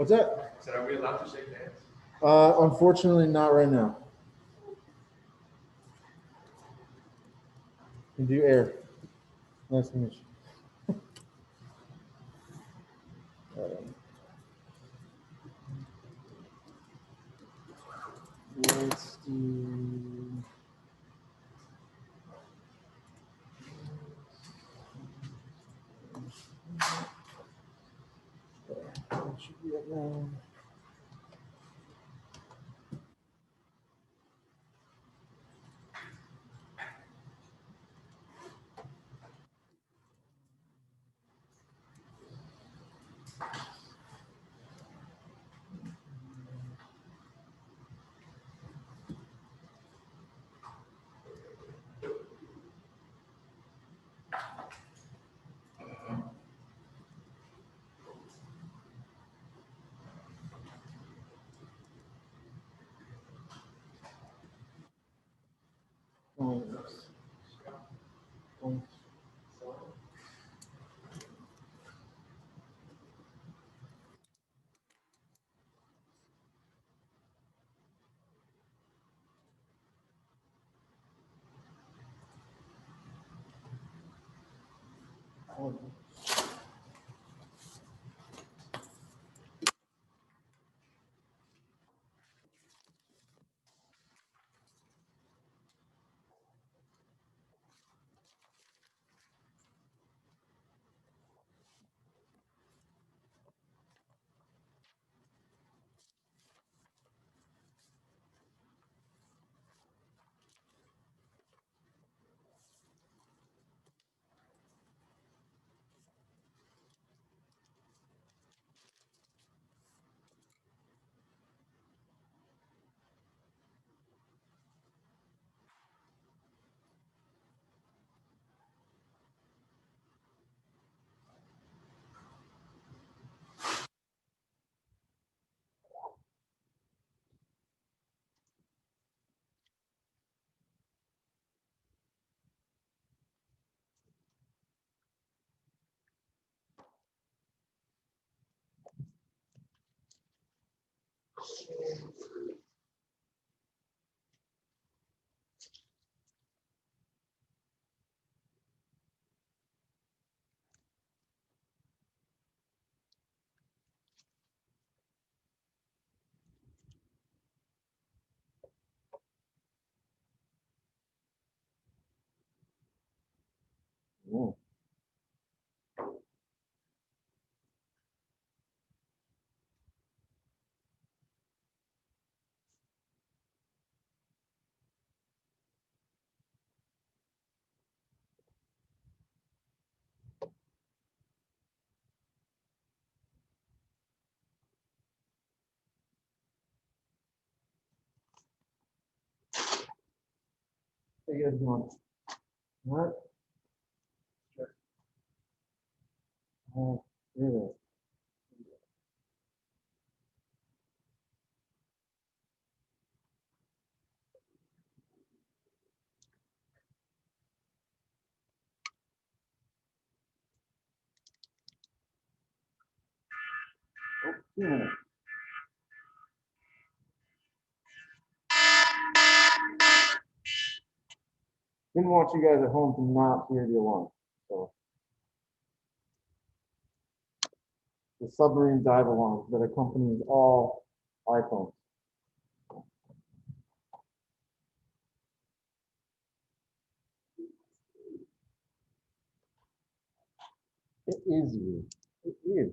What's that? I said, are we allowed to shake hands? Unfortunately, not right now. You do air. Nice to meet you. Let's do. That should be it now. Oh. How you guys doing? What? Oh, really? Oh, yeah. Didn't want you guys at home to not hear the alarm. So the submarine dive alarm that accompanies all iPhones. It is you. It is.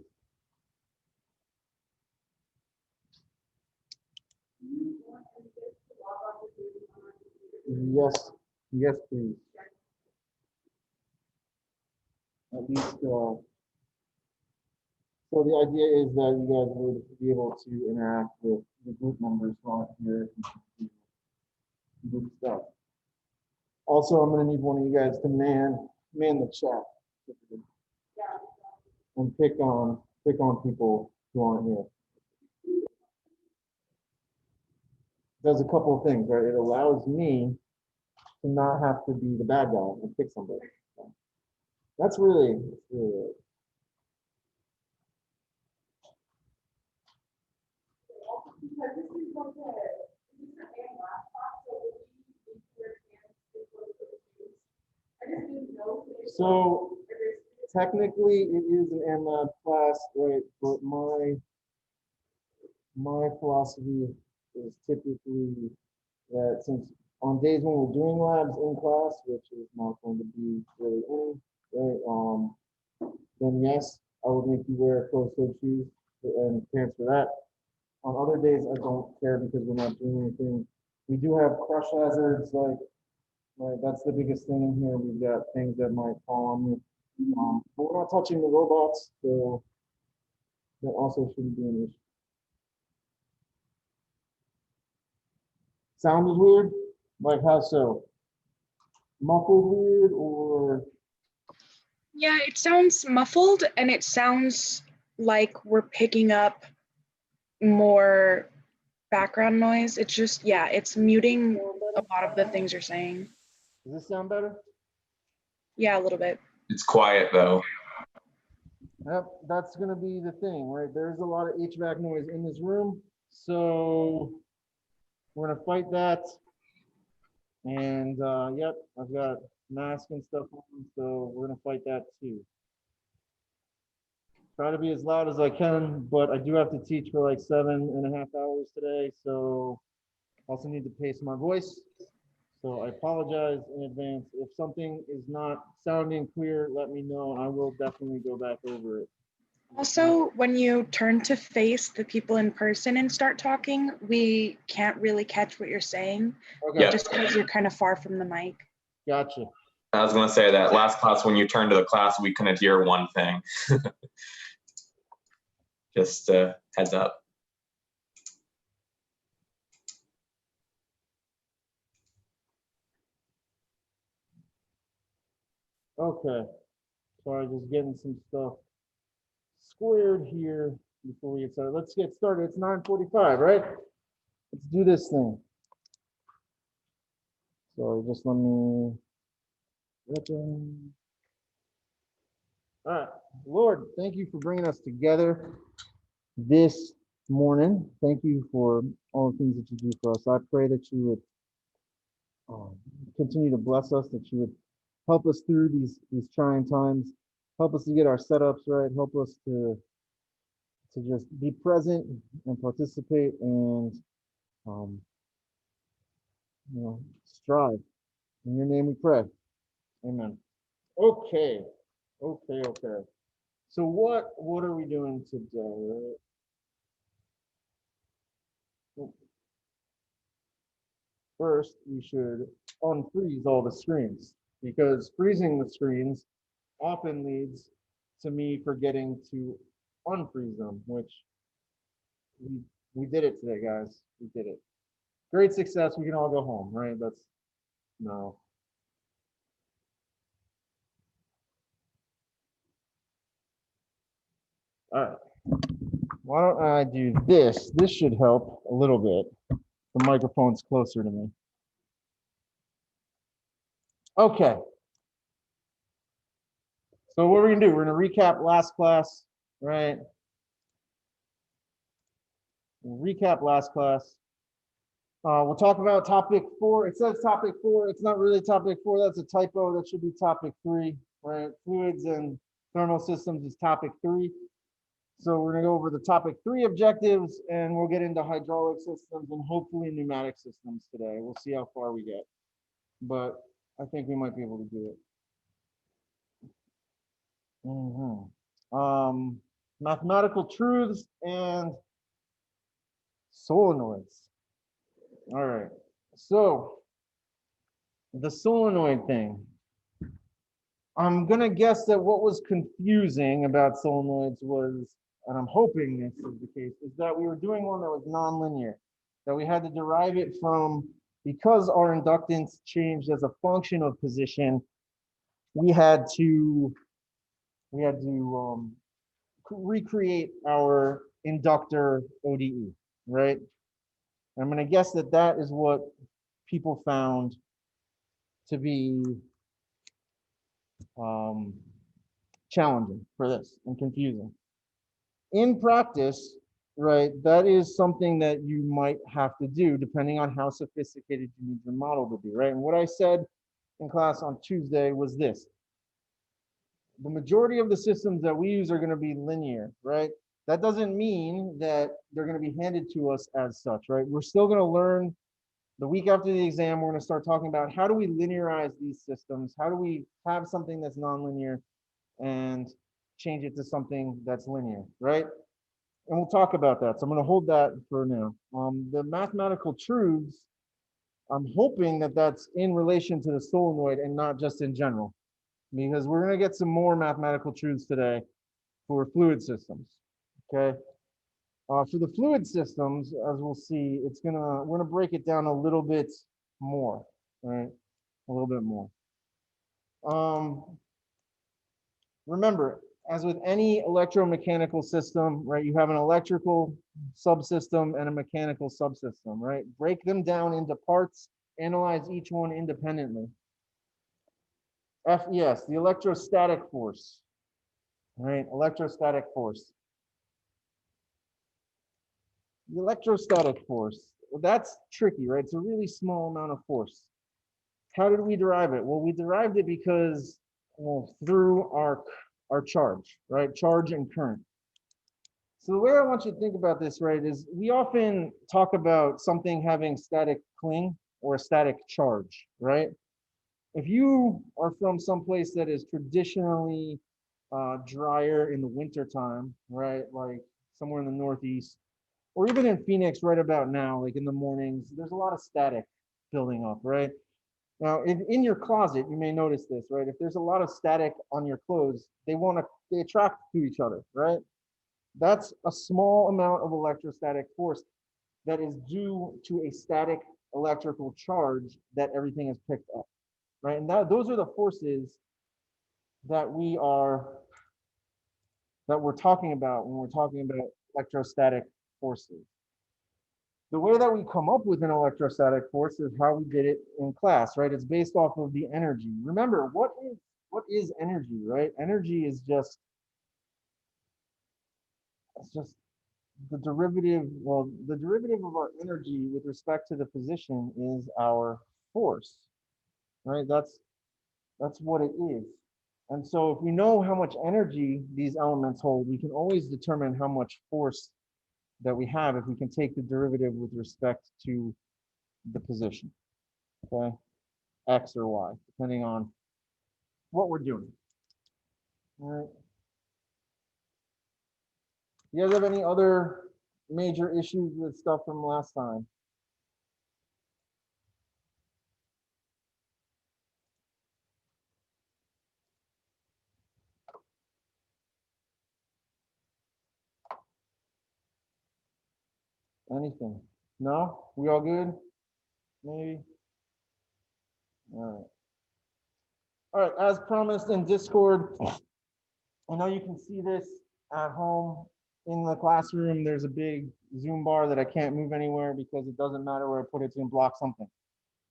Yes. Yes, please. At least, so the idea is that you guys would be able to interact with the group members while here and do group stuff. Also, I'm going to need one of you guys to man the chat and pick on people who aren't here. It does a couple of things, right? It allows me to not have to be the bad guy and pick somebody. That's really Because this is like a, this is an AM laptop, so if you need to wear pants, it's what it's used. I just didn't know. So technically it is an MLab class, right? But my philosophy is typically that since on days when we're doing labs in class, which is not going to be really any, right? Then yes, I would make you wear closed-toed shoes and pants for that. On other days, I don't care because we're not doing anything. We do have crush hazards, like, right, that's the biggest thing in here. We've got things that might fall on you. But we're not touching the robots, so that also shouldn't be an issue. Sound is weird? Like how so? Muffled weird or? Yeah, it sounds muffled and it sounds like we're picking up more background noise. It's just, yeah, it's muting a lot of the things you're saying. Does this sound better? Yeah, a little bit. It's quiet though. Yep, that's gonna be the thing, right? There's a lot of HVAC noise in this room, so we're gonna fight that. And yep, I've got mask and stuff on, so we're gonna fight that too. Try to be as loud as I can, but I do have to teach for like 7.5 hours today, so also need to pace my voice. So I apologize in advance. If something is not sounding clear, let me know. I will definitely go back over it. Also, when you turn to face the people in person and start talking, we can't really catch what you're saying. Okay. Yeah. Just because you're kind of far from the mic. Gotcha. I was gonna say that last class when you turned to the class, we couldn't hear one thing. Just heads up. Okay. Sorry, just getting some stuff squared here before we get started. Let's get started. It's 9:45, right? Let's do this thing. So just let me. All right, Lord, thank you for bringing us together this morning. Thank you for all the things that you do for us. I pray that you would continue to bless us, that you would help us through these trying times, help us to get our setups right, help us to just be present and participate and strive. In your name we pray. Amen. Okay. So what are we doing today? First, we should unfreeze all the screens because freezing the screens often leads to me forgetting to unfreeze them, which we did it today, guys. We did it. Great success. We can all go home, right? That's no. All right. Why don't I do this? This should help a little bit. The microphone's closer to me. Okay. So what we're gonna do, we're gonna recap last class, right? We'll recap last class. We'll talk about topic 4. It says topic 4. It's not really topic 4. That's a typo. That should be topic 3, right? Fluids and thermal systems is topic 3. So we're gonna go over the topic 3 objectives, and we'll get into hydraulic systems and hopefully pneumatic systems today. We'll see how far we get, but I think we might be able to do it. Mathematical truths and solenoids. All right, so the solenoid thing. I'm gonna guess that what was confusing about solenoids was, and I'm hoping this is the case, is that we were doing one that was nonlinear, that we had to derive it from, because our inductance changed as a function of position, we had to recreate our inductor ODE, right? I'm gonna guess that that is what people found to be challenging for this and confusing. In practice, right? That is something that you might have to do depending on how sophisticated you need your model to be, right? And what I said in class on Tuesday was this: the majority of the systems that we use are going to be linear, right? That doesn't mean that they're going to be handed to us as such, right? We're still going to learn the week after the exam. We're going to start talking about how do we linearize these systems? How do we have something that's nonlinear and change it to something that's linear, right? And we'll talk about that. So I'm going to hold that for now. The mathematical truths, I'm hoping that that's in relation to the solenoid and not just in general, because we're going to get some more mathematical truths today for fluid systems. Okay. For the fluid systems, as we'll see, we're gonna break it down a little bit more, right? A little bit more. Remember, as with any electromechanical system, right, you have an electrical subsystem and a mechanical subsystem, right? Break them down into parts, analyze each one independently. FES, the electrostatic force, right? Electrostatic force. The electrostatic force, well, that's tricky, right? It's a really small amount of force. How did we derive it? Well, we derived it because, well, through our charge, right? Charge and current. So the way I want you to think about this, right, is we often talk about something having static cling or a static charge, right? If you are from someplace that is traditionally drier in the wintertime, right, like somewhere in the Northeast, or even in Phoenix right about now, like in the mornings, there's a lot of static building up, right? Now, in your closet, you may notice this, right? If there's a lot of static on your clothes, they attract to each other, right? That's a small amount of electrostatic force that is due to a static electrical charge that everything has picked up, right? And those are the forces that we're talking about when we're talking about electrostatic forces. The way that we come up with an electrostatic force is how we did it in class, right? It's based off of the energy. Remember, what is energy, right? Energy is just the derivative. Well, the derivative of our energy with respect to the position is our force, right? That's what it is. And so if we know how much energy these elements hold, we can always determine how much force that we have if we can take the derivative with respect to the position, okay? X or Y, depending on what we're doing. All right. You guys have any other major issues with stuff from last time? Anything? No? We all good? Maybe? All right. All right, as promised in Discord, I know you can see this at home in the classroom. There's a big Zoom bar that I can't move anywhere because it doesn't matter where I put it, it's gonna block something.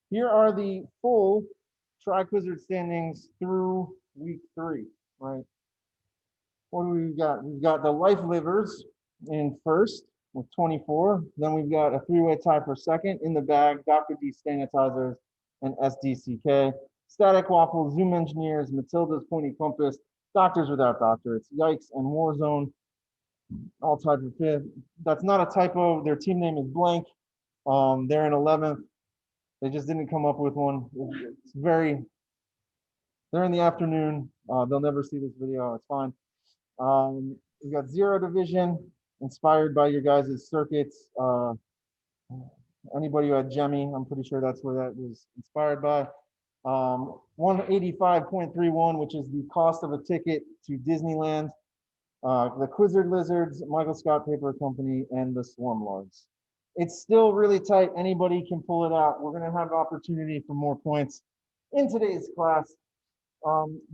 Here are the full Tri-Quizzard standings through week 3, right? What do we got? We've got the Life Livers in first with 24. Then we've got a 3-way tie for second. In the bag, Dr. D Sanitizers and SDCK. Static Waffles, Zoom Engineers, Matilda's Pointy Compass, Doctors Without Doctorates, Yikes, and Warzone, all tied for 5th. That's not a typo. Their team name is blank. They're in 11th. They just didn't come up with one. They're in the afternoon. They'll never see this video. It's fine. We got Zero Division, inspired by your guys' circuits. Anybody who had Jemmy, I'm pretty sure that's where that was inspired by. 185.31, which is the cost of a ticket to Disneyland. The Quizzard Lizards, Michael Scott Paper Company, and the Swarm Lords. It's still really tight. Anybody can pull it out. We're going to have opportunity for more points in today's class.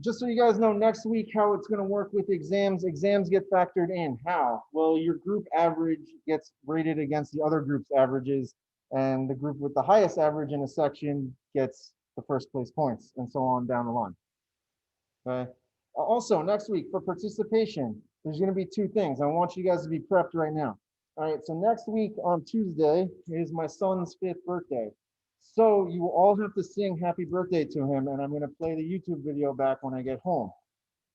Just so you guys know, next week how it's going to work with exams. Exams get factored in. How? Well, your group average gets rated against the other group's averages, and the group with the highest average in a section gets the first place points, and so on down the line. Okay. Also, next week for participation, there's going to be 2 things. I want you guys to be prepped right now. All right, so next week on Tuesday is my son's 5th birthday. So you will all have to sing happy birthday to him, and I'm going to play the YouTube video back when I get home.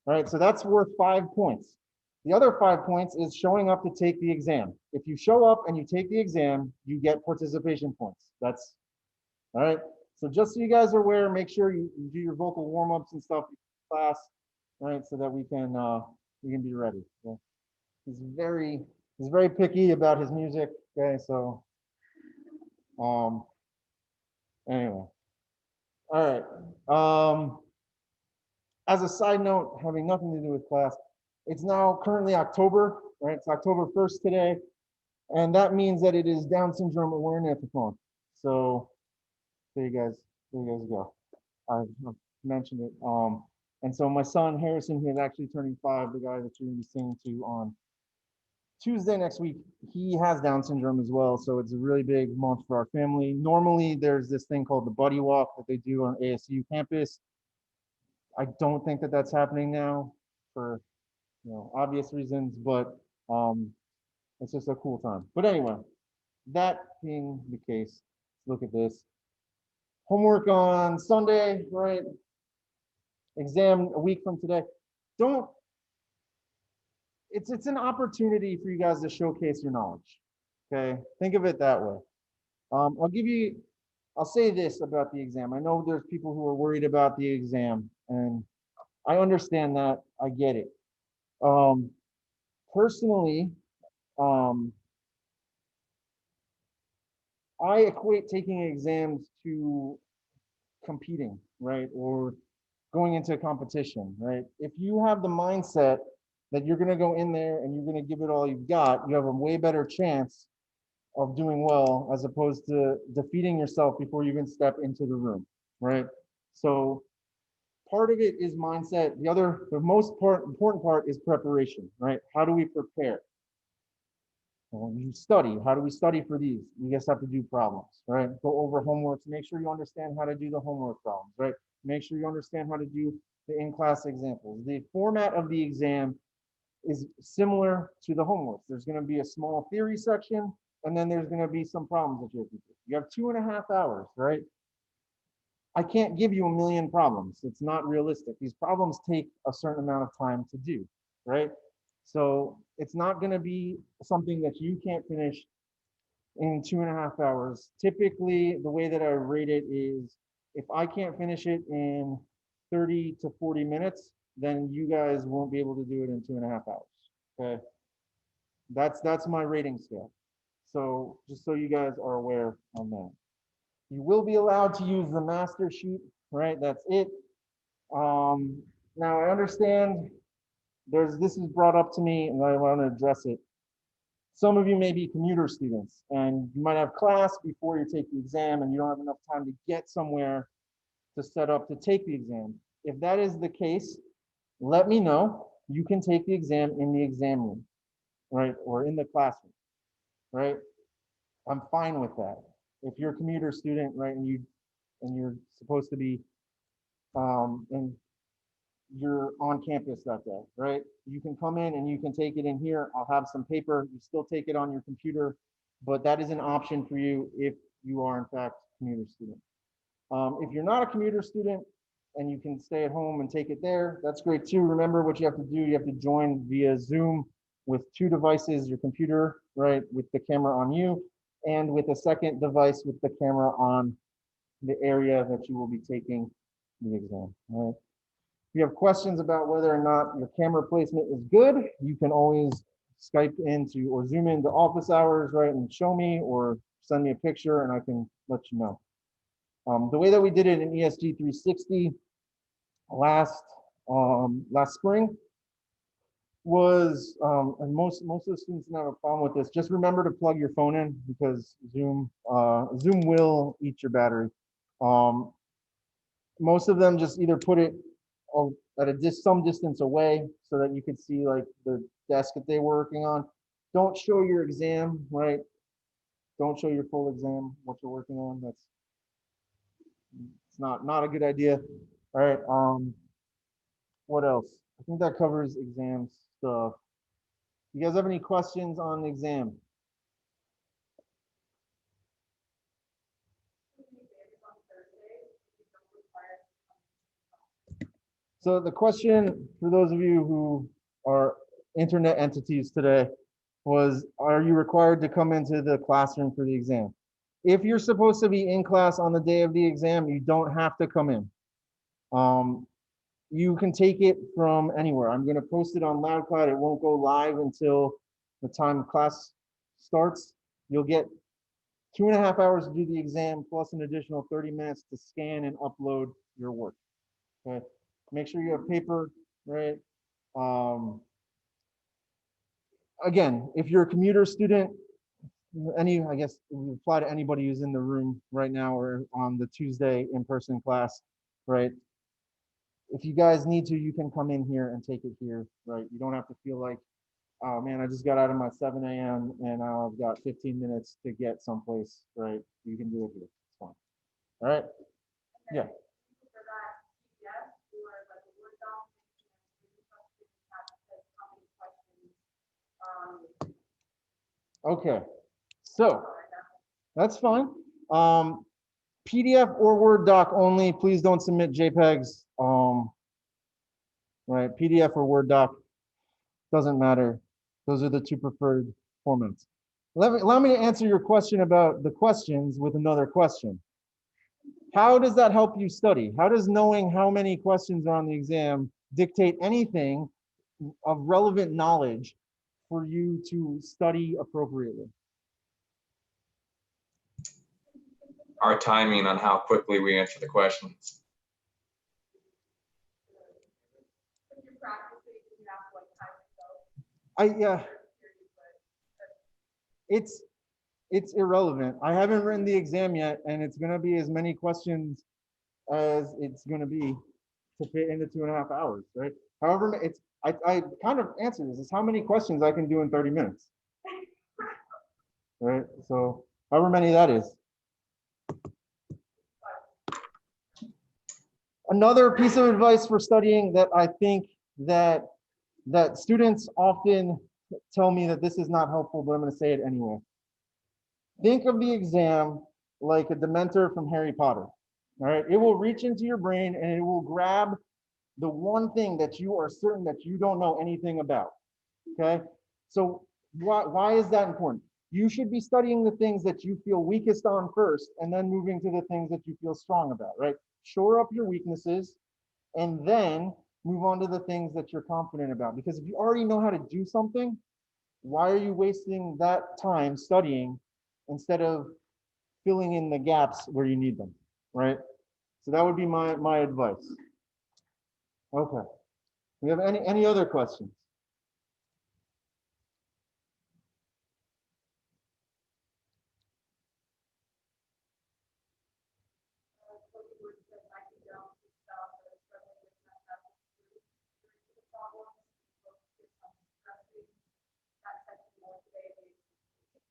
All right, so that's worth 5 points. The other 5 points is showing up to take the exam. If you show up and you take the exam, you get participation points. That's all right. So just so you guys are aware, make sure you do your vocal warm-ups and stuff in class, all right, so that we can be ready. So he's very picky about his music. Okay, so anyway, all right. As a side note, having nothing to do with class, it's now currently October, right? It's October 1st today, and that means that it is Down Syndrome Awareness Month. So there you guys go. I've mentioned it. And so my son Harrison, who is actually turning 5, the guy that you're gonna be singing to on Tuesday next week, he has Down syndrome as well. So it's a really big month for our family. Normally there's this thing called the Buddy Walk that they do on ASU campus. I don't think that that's happening now for obvious reasons, but it's just a cool time. But anyway, that being the case, look at this. Homework on Sunday, right? Exam a week from today. Don't, it's an opportunity for you guys to showcase your knowledge. Okay, think of it that way. I'll say this about the exam. I know there's people who are worried about the exam, and I understand that. I get it. Personally, um, I equate taking exams to competing, right? Or going into a competition, right? If you have the mindset that you're going to go in there and you're going to give it all you've got, you have a way better chance of doing well as opposed to defeating yourself before you even step into the room, right? So part of it is mindset. The most important part is preparation, right? How do we prepare? Well, you study. How do we study for these? You just have to do problems, right? Go over homeworks. Make sure you understand how to do the homework problems, right? Make sure you understand how to do the in-class examples. The format of the exam is similar to the homework. There's going to be a small theory section, and then there's going to be some problems that you have to do. You have 2.5 hours, right? I can't give you a million problems. It's not realistic. These problems take a certain amount of time to do, right? So it's not going to be something that you can't finish in 2.5 hours. Typically, the way that I rate it is if I can't finish it in 30 to 40 minutes, then you guys won't be able to do it in 2.5 hours. Okay. That's my rating scale. So just so you guys are aware on that. You will be allowed to use the master sheet, right? That's it. Now I understand this is brought up to me and I want to address it. Some of you may be commuter students and you might have class before you take the exam and you don't have enough time to get somewhere to set up to take the exam. If that is the case, let me know. You can take the exam in the exam room, right? Or in the classroom, right? I'm fine with that. If you're a commuter student, right, and you're supposed to be and you're on campus that day, right? You can come in and you can take it in here. I'll have some paper. You still take it on your computer, but that is an option for you if you are in fact a commuter student. If you're not a commuter student and you can stay at home and take it there, that's great too. Remember what you have to do. You have to join via Zoom with 2 devices, your computer, right, with the camera on you, and with a second device with the camera on the area that you will be taking the exam, right? If you have questions about whether or not your camera placement is good, you can always Skype into or Zoom into office hours, right, and show me or send me a picture and I can let you know. The way that we did it in ESG-360 last spring was, and most of the students didn't have a problem with this. Just remember to plug your phone in because Zoom will eat your battery. Most of them just either put it at some distance away so that you could see like the desk that they were working on. Don't show your exam, right? Don't show your full exam, what you're working on. It's not a good idea. All right. What else? I think that covers exam stuff. You guys have any questions on the exam? So the question for those of you who are internet entities today was, are you required to come into the classroom for the exam? If you're supposed to be in class on the day of the exam, you don't have to come in. You can take it from anywhere. I'm going to post it on LoudCloud. It won't go live until the time class starts. You'll get 2.5 hours to do the exam plus an additional 30 minutes to scan and upload your work. Okay. Make sure you have paper, right? Again, if you're a commuter student, I guess we apply to anybody who's in the room right now or on the Tuesday in-person class, right? If you guys need to, you can come in here and take it here, right? You don't have to feel like, oh man, I just got out of my 7 a.m. and now I've got 15 minutes to get someplace, right? You can do it here. It's fine. All right. Yeah. For that PDF or like a Word doc, how many questions, Okay. So that's fine. PDF or Word doc only. Please don't submit JPEGs. Right. PDF or Word doc doesn't matter. Those are the two preferred formats. Allow me to answer your question about the questions with another question. How does that help you study? How does knowing how many questions are on the exam dictate anything of relevant knowledge for you to study appropriately? Our timing on how quickly we answer the questions. if you're practicing, you have like time to go. Yeah, it's irrelevant. I haven't written the exam yet, and it's going to be as many questions as it's going to be to fit into 2.5 hours, right? However, I kind of answer this. It's how many questions I can do in 30 minutes, right? So however many that is. Another piece of advice for studying that I think that students often tell me that this is not helpful, but I'm going to say it anyway. Think of the exam like a Dementor from Harry Potter. All right, it will reach into your brain and it will grab the one thing that you are certain that you don't know anything about. Okay, so why is that important? You should be studying the things that you feel weakest on first, and then moving to the things that you feel strong about. Right, shore up your weaknesses, and then move on to the things that you're confident about. Because if you already know how to do something, why are you wasting that time studying instead of filling in the gaps where you need them, right? So that would be my advice. Okay. We have any other questions?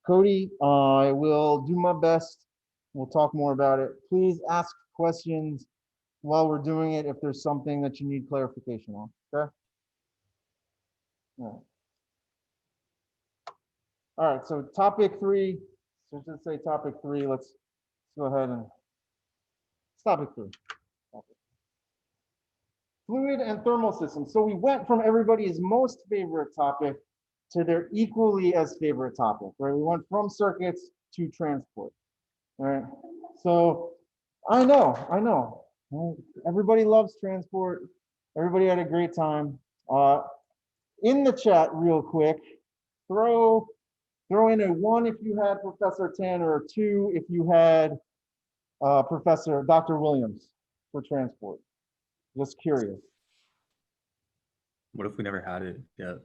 Cody, I will do my best. We'll talk more about it. Please ask questions while we're doing it if there's something that you need clarification on, okay? All right, so topic 3, so let's say topic 3, let's go ahead and topic 3. Fluid and thermal systems. So we went from everybody's most favorite topic to their equally as favorite topic, right? We went from circuits to transport, right? So I know, right? Everybody loves transport. Everybody had a great time. In the chat real quick, throw in a 1 if you had Professor Tanner, or 2 if you had Professor Dr. Williams for transport. Just curious. What if we never had it yet?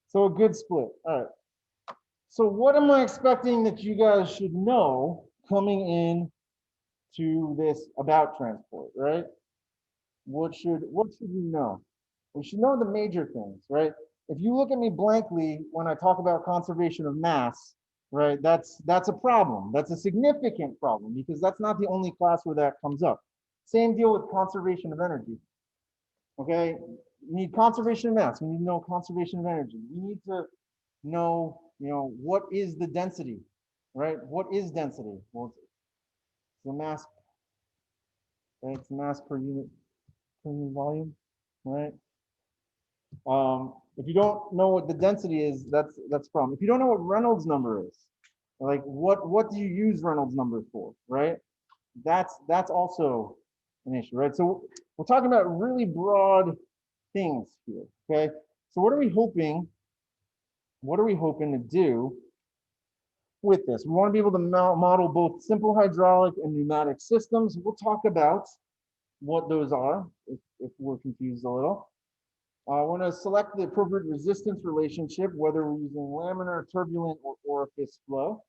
So a good split. All right. So what am I expecting that you guys should know coming in to this about transport, right? What should we know? We should know the major things, right? If you look at me blankly when I talk about conservation of mass, right, that's a problem. That's a significant problem because that's not the only class where that comes up. Same deal with conservation of energy. Okay, you need conservation of mass. We need to know conservation of energy. We need to know, what is the density, right? What is density? Well, it's the mass, right? It's mass per unit volume, right? If you don't know what the density is, that's a problem. If you don't know what Reynolds number is, like what do you use Reynolds number for, right? That's also an issue, right? So we're talking about really broad things here, okay? So what are we hoping to do with this? We want to be able to model both simple hydraulic and pneumatic systems. We'll talk about what those are if we're confused a little. I want to select the appropriate resistance relationship, whether we're using laminar, turbulent, or orifice flow.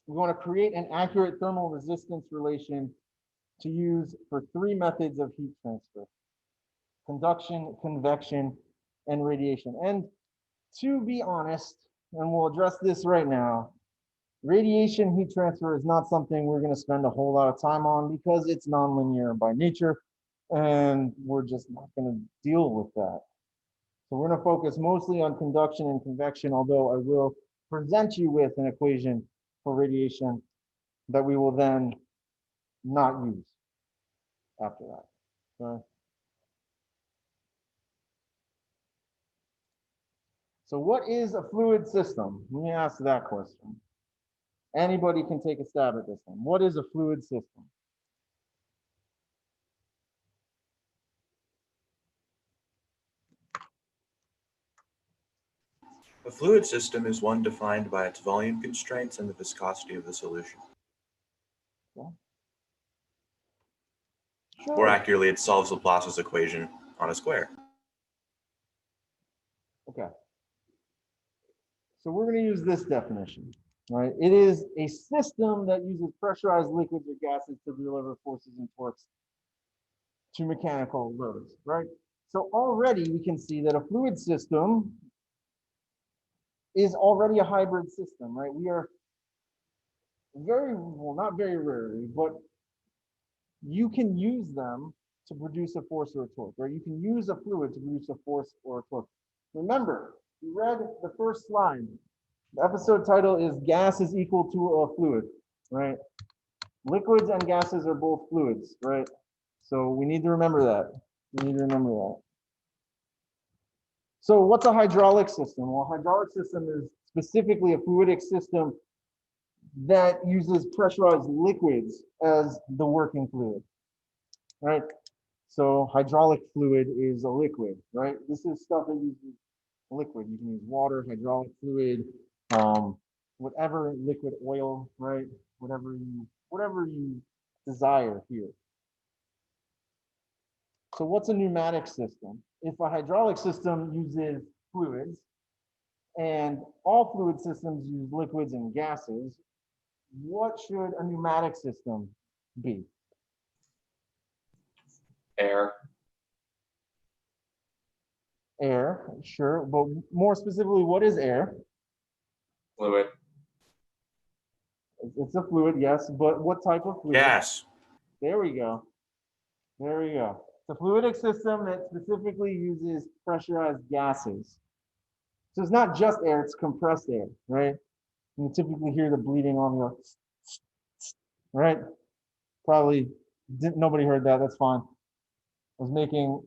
We want to create an accurate thermal resistance relation to use for 3 methods of heat transfer: conduction, convection, and radiation. And to be honest, and we'll address this right now, radiation heat transfer is not something we're going to spend a whole lot of time on because it's nonlinear by nature, and we're just not going to deal with that. So we're going to focus mostly on conduction and convection, although I will present you with an equation for radiation that we will then not use after that. Okay? So what is a fluid system? Let me ask that question. Anybody can take a stab at this one. What is a fluid system? A fluid system is one defined by its volume constraints and the viscosity of the solution. Sure. More accurately, it solves Laplace's equation on a square. Okay. So we're going to use this definition, right? It is a system that uses pressurized liquids or gases to deliver forces and torques to mechanical loads, right? So already we can see that a fluid system is already a hybrid system, right? We are very, well, not very rarely, but you can use them to produce a force or a torque, right? You can use a fluid to produce a force or a torque. Remember, you read the first slide. The episode title is Gas is Equal to a Fluid, right? Liquids and gases are both fluids, right? So we need to remember that. We need to remember that. So what's a hydraulic system? Well, a hydraulic system is specifically a fluidic system that uses pressurized liquids as the working fluid, right? So hydraulic fluid is a liquid, right? This is stuff that uses liquid. You can use water, hydraulic fluid, whatever liquid, oil, right? Whatever you desire here. So what's a pneumatic system? If a hydraulic system uses fluids and all fluid systems use liquids and gases, what should a pneumatic system be? Air. Air, sure, but more specifically, what is air? Fluid. It's a fluid, yes, but what type of fluid? Gas. There we go. There we go. It's a fluidic system that specifically uses pressurized gases. So it's not just air, it's compressed air, right? You typically hear the bleeding on your, right? Probably nobody heard that, that's fine. I was making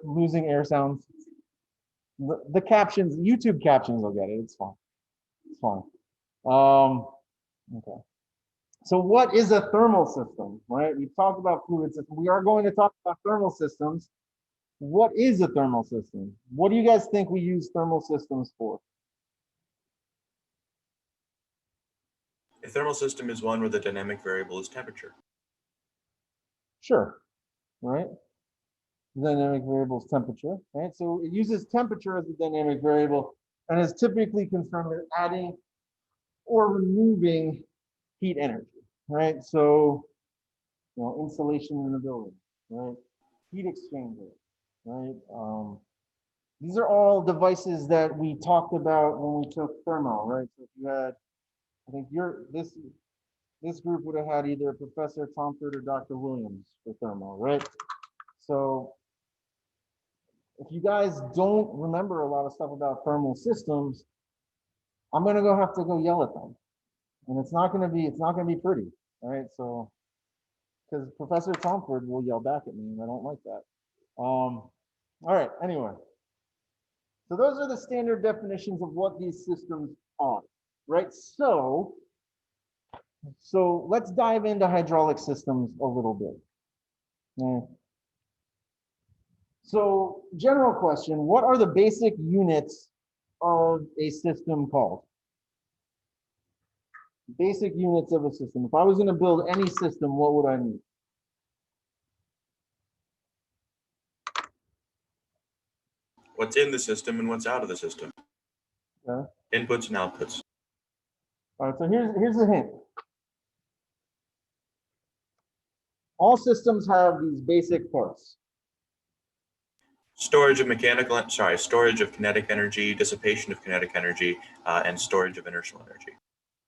losing air sounds. The captions, YouTube captions will get it, it's fine. It's fine. Okay. So what is a thermal system, right? We've talked about fluid systems. We are going to talk about thermal systems. What is a thermal system? What do you guys think we use thermal systems for? A thermal system is one where the dynamic variable is temperature. Sure, right? The dynamic variable is temperature, right? So it uses temperature as the dynamic variable and is typically concerned with adding or removing heat energy, right? So, insulation in the building, right? Heat exchanger, right? These are all devices that we talked about when we took thermal, right? So if you had, I think this group would have had either Professor Tomford or Dr. Williams for thermal, right? So if you guys don't remember a lot of stuff about thermal systems, I'm gonna have to go yell at them. And it's not gonna be pretty, all right? So, because Professor Tomford will yell back at me and I don't like that. All right, anyway. So those are the standard definitions of what these systems are, right? So let's dive into hydraulic systems a little bit. Okay. So general question, what are the basic units of a system called? Basic units of a system. If I was going to build any system, what would I need? What's in the system and what's out of the system. Okay. Inputs and outputs. All right, so here's a hint. All systems have these basic parts. Storage of kinetic energy, dissipation of kinetic energy, and storage of inertial energy.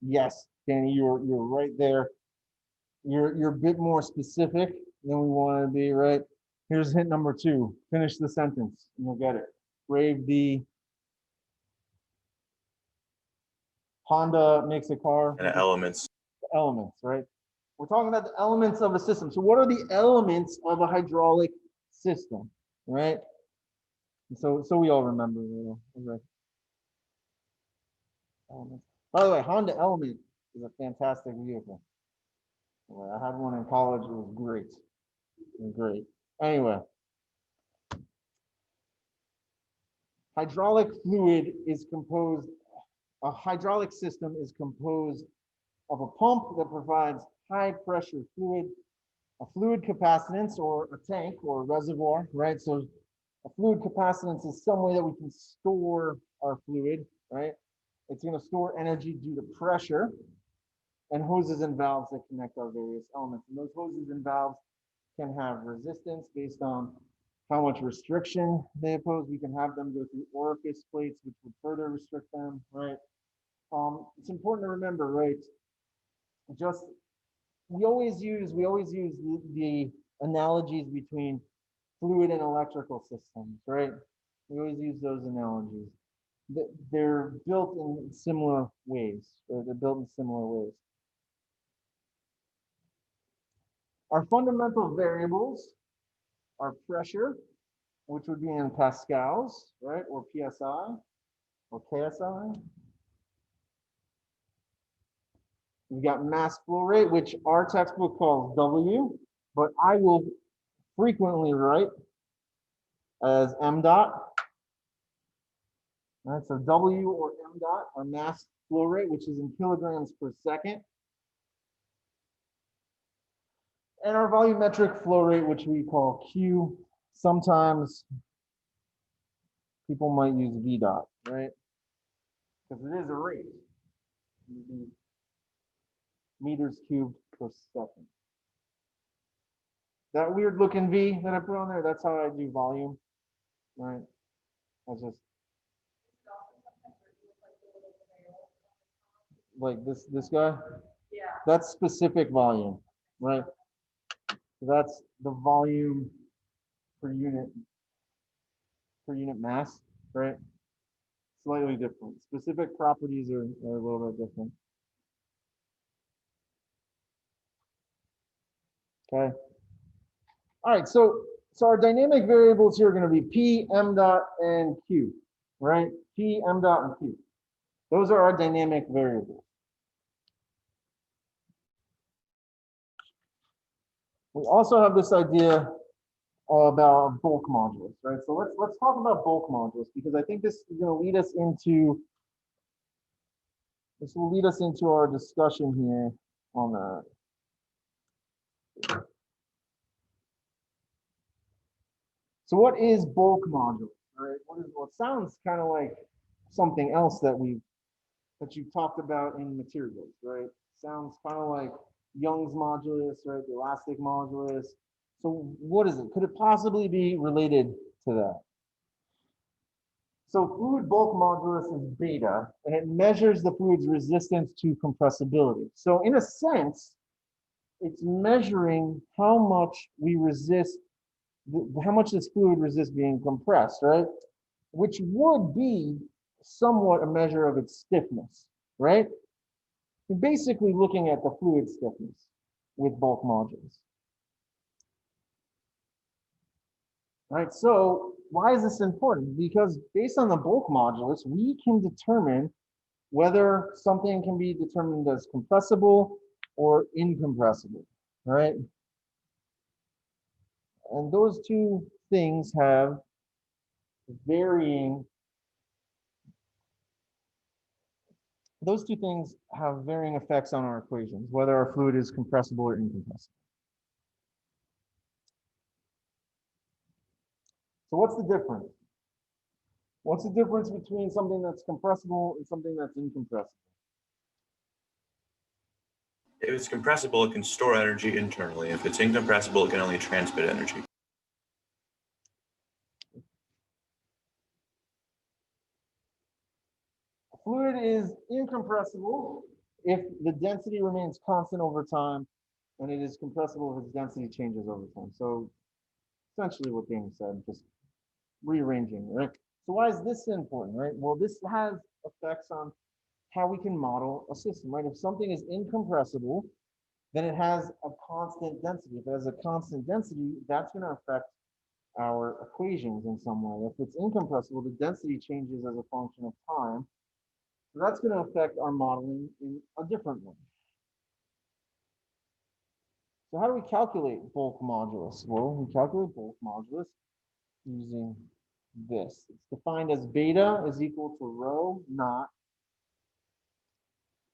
Yes, Danny, you're right there. You're a bit more specific than we want to be, right? Here's hint number 2. Finish the sentence and you'll get it. Brave the Honda makes a car. And elements. Elements, right? We're talking about the elements of a system. So what are the elements of a hydraulic system, right? So we all remember. Right? Elements. By the way, Honda Element is a fantastic vehicle. I had one in college. It was great. It was great. Anyway, hydraulic fluid is composed. A hydraulic system is composed of a pump that provides high pressure fluid, a fluid capacitance or a tank or a reservoir, right? So a fluid capacitance is some way that we can store our fluid, right? It's going to store energy due to pressure, and hoses and valves that connect our various elements. And those hoses and valves can have resistance based on how much restriction they oppose. We can have them go through orifice plates, which would further restrict them, right? It's important to remember, right? Just we always use the analogies between fluid and electrical systems, right? We always use those analogies. They're built in similar ways, or they're built in similar ways. Our fundamental variables are pressure, which would be in pascals, right? Or PSI or KSI. We've got mass flow rate, which our textbook calls W, but I will frequently write as M dot. All right, so W or M dot, our mass flow rate, which is in kilograms per second. And our volumetric flow rate, which we call Q. Sometimes people might use V dot, right? Because it is a rate. Meters cubed per second. That weird looking V that I put on there, that's how I do volume, right? I just like this guy. Yeah. That's specific volume, right? That's the volume per unit mass, right? Slightly different. Specific properties are a little bit different. Okay. All right, so our dynamic variables here are going to be P, M dot, and Q, right? P, M dot, and Q. Those are our dynamic variables. We also have this idea about bulk modulus, right? So let's talk about bulk modulus, because I think this is going to lead us into our discussion here on that. So what is bulk modulus, right? What sounds kind of like something else that you've talked about in materials, right? Sounds kind of like Young's modulus, right? The elastic modulus. So what is it? Could it possibly be related to that? So fluid bulk modulus is beta, and it measures the fluid's resistance to compressibility. So in a sense, it's measuring how much we resist, how much this fluid resists being compressed, right? Which would be somewhat a measure of its stiffness, right? You're basically looking at the fluid stiffness with bulk modulus. Right, so why is this important? Because based on the bulk modulus, we can determine whether something can be determined as compressible or incompressible, right? And those two things have varying, effects on our equations, whether our fluid is compressible or incompressible. So what's the difference? What's the difference between something that's compressible and something that's incompressible? If it's compressible, it can store energy internally. If it's incompressible, it can only transmit energy. Fluid is incompressible if the density remains constant over time, and it is compressible if its density changes over time. So essentially what Danny said, just rearranging, right? So why is this important, right? Well, this has effects on how we can model a system, right? If something is incompressible, then it has a constant density. If it has a constant density, that's going to affect our equations in some way. If it's incompressible, the density changes as a function of time. So that's going to affect our modeling in a different way. So how do we calculate bulk modulus? Well, we calculate bulk modulus using this. It's defined as beta is equal to rho naught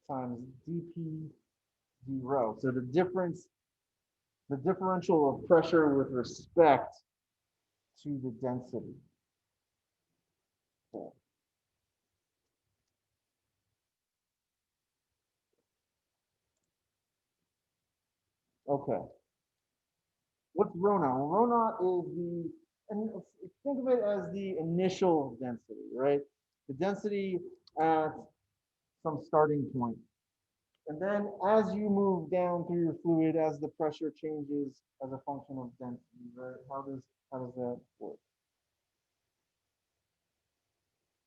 times dp d rho. So the differential of pressure with respect to the density. So, okay. What's rho naught? Well, rho naught is and think of it as the initial density, right? The density at some starting point. And then as you move down through your fluid, as the pressure changes as a function of density, right? How does that work?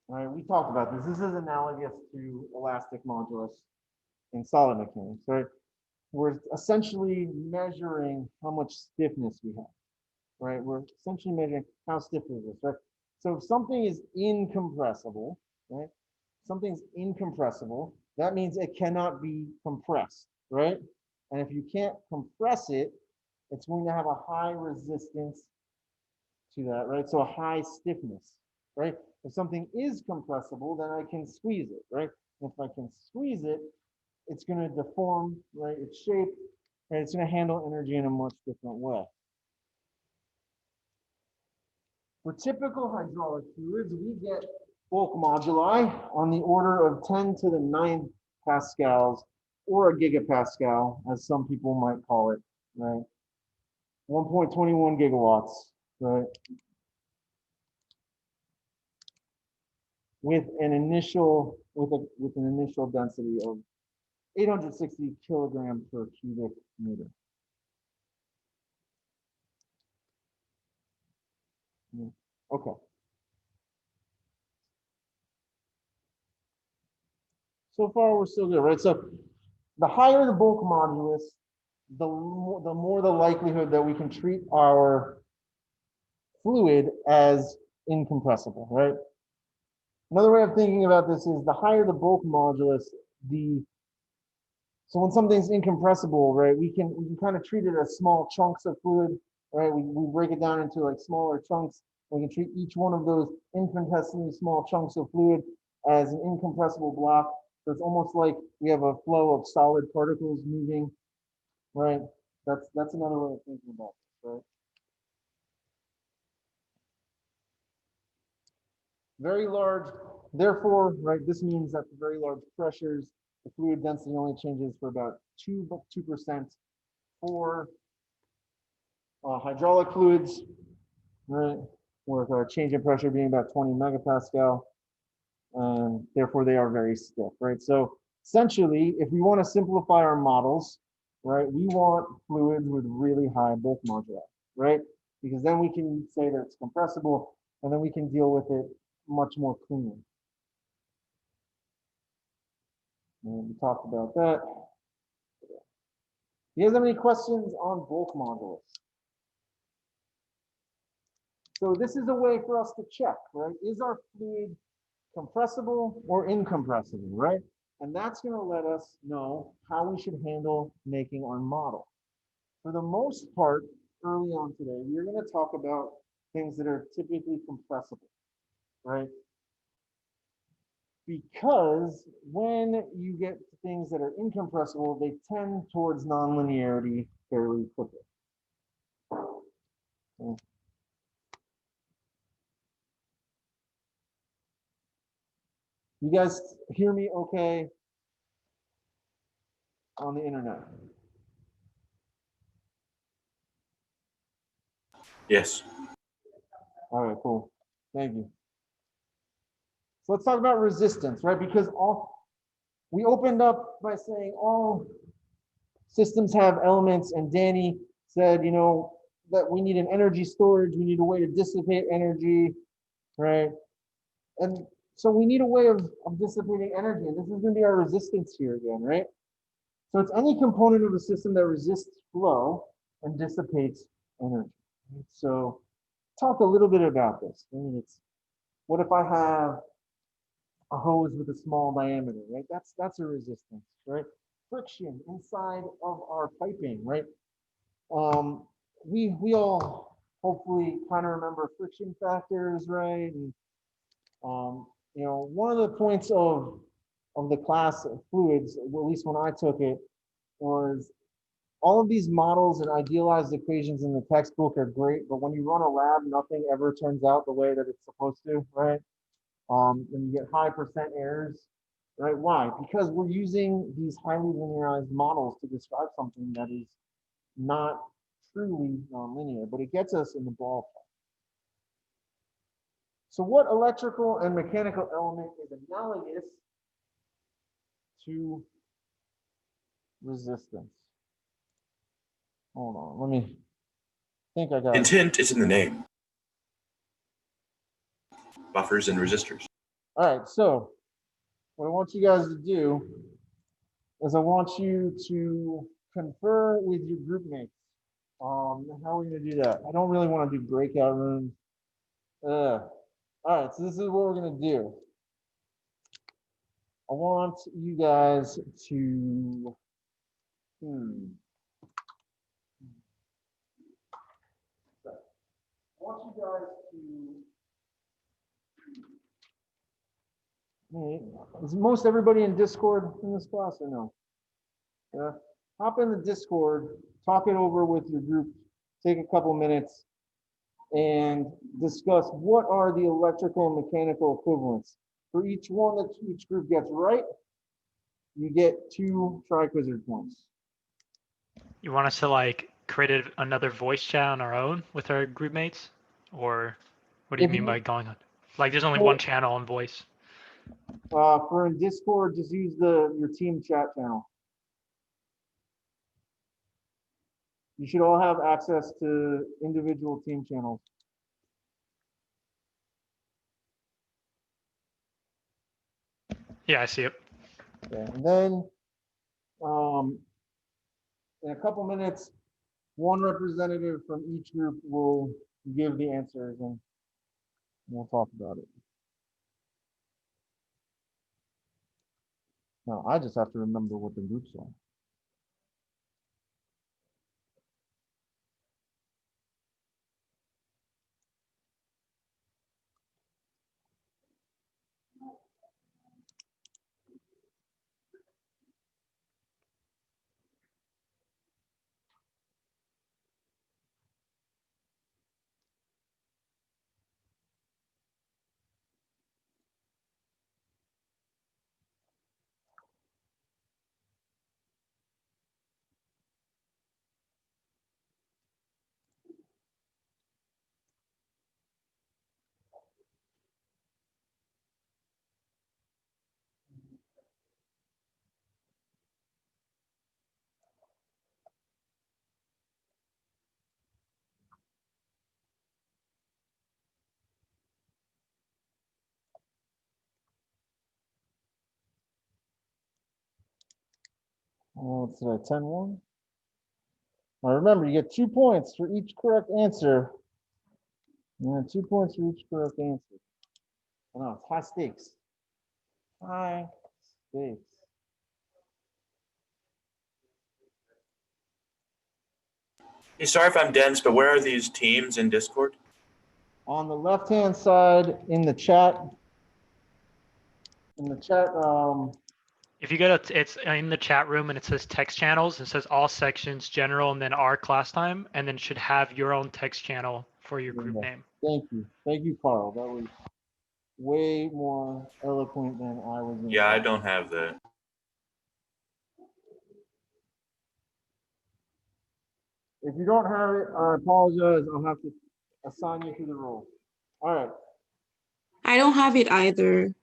All right, we talked about this. This is analogous to elastic modulus in solid mechanics, right? We're essentially measuring how much stiffness we have, right? We're essentially measuring how stiff is this, right? So if something is incompressible, right? Something's incompressible, that means it cannot be compressed, right? And if you can't compress it, it's going to have a high resistance to that, right? So a high stiffness, right? If something is compressible, then I can squeeze it, right? If I can squeeze it, it's going to deform, right? Its shape, and it's going to handle energy in a much different way. For typical hydraulic fluids, we get bulk moduli on the order of 10 to the 9 pascals or a gigapascal, as some people might call it, right? 1.21 gigawatts, right? With an initial density of 860 kilograms per cubic meter. Okay. So far, we're still good, right? So the higher the bulk modulus, the more the likelihood that we can treat our fluid as incompressible, right? Another way of thinking about this is the higher the bulk modulus, so when something's incompressible, right, we can kind of treat it as small chunks of fluid, right? We break it down into like smaller chunks. We can treat each one of those infinitesimally small chunks of fluid as an incompressible block. So it's almost like we have a flow of solid particles moving, right? That's another way of thinking about this, right? Very large, therefore, right, this means that for very large pressures, the fluid density only changes for about 2% for hydraulic fluids, right? with our change in pressure being about 20 megapascal, and therefore they are very stiff, right? So essentially, if we want to simplify our models, right, we want fluids with really high bulk moduli, right? Because then we can say that it's compressible, and then we can deal with it much more cleanly. And we talked about that. Do you guys have any questions on bulk modulus? So this is a way for us to check, right? Is our fluid compressible or incompressible, right? And that's going to let us know how we should handle making our model. For the most part, early on today, we're going to talk about things that are typically compressible, right? Because when you get to things that are incompressible, they tend towards nonlinearity fairly quickly. Okay. You guys hear me okay on the internet? Yes. All right, cool. Thank you. So let's talk about resistance, right? Because we opened up by saying all systems have elements, and Danny said, you know, that we need an energy storage, we need a way to dissipate energy, right? And so we need a way of dissipating energy, and this is going to be our resistance here again, right? So it's any component of a system that resists flow and dissipates energy. So talk a little bit about this. I mean, it's what if I have a hose with a small diameter, right? That's a resistance, right? Friction inside of our piping, right? We all hopefully kind of remember friction factors, right? And you know, one of the points of the class of fluids, well, at least when I took it, was all of these models and idealized equations in the textbook are great, but when you run a lab, nothing ever turns out the way that it's supposed to, right? And you get high percent errors, right? Why? Because we're using these highly linearized models to describe something that is not truly nonlinear, but it gets us in the ballpark. So what electrical and mechanical element is analogous to resistance? Hold on, let me think I got it. Intent is in the name. Buffers and resistors. All right, so what I want you guys to do is I want you to confer with your group mates. How are we gonna do that? I don't really want to do breakout rooms. All right, so this is what we're gonna do. I want you guys to, I want you guys to, is most everybody in Discord in this class or no? Yeah, hop in the Discord, talk it over with your group, take a couple minutes and discuss what are the electrical and mechanical equivalents. For each one that each group gets right, you get 2 Tri-Quizard points. You want us to like create another voice chat on our own with our group mates? Or what do you If mean you- by going on? Like there's only Well- one channel on voice. For in Discord, just use your team chat channel. You should all have access to individual team channels. Yeah, I see it. Okay. And then in a couple minutes, one representative from each group will give the answers and we'll talk about it. Now, I just have to remember what the groups are. What's that, 10-1? Now remember, you get 2 points for each correct answer. Yeah, 2 points for each correct answer. Oh, no, it's high stakes. High stakes. Hey, sorry if I'm dense, but where are these teams in Discord? On the left-hand side in the chat, If you go to, it's in the chat room and it says text channels, it says all sections, general, and then our class time, and then it should have your own text channel for your group name. Thank you, Carl. That was way more eloquent than I was. Yeah, I don't have that. If you don't have it, I apologize. I'll have to assign you to the role. All right. I don't have it either.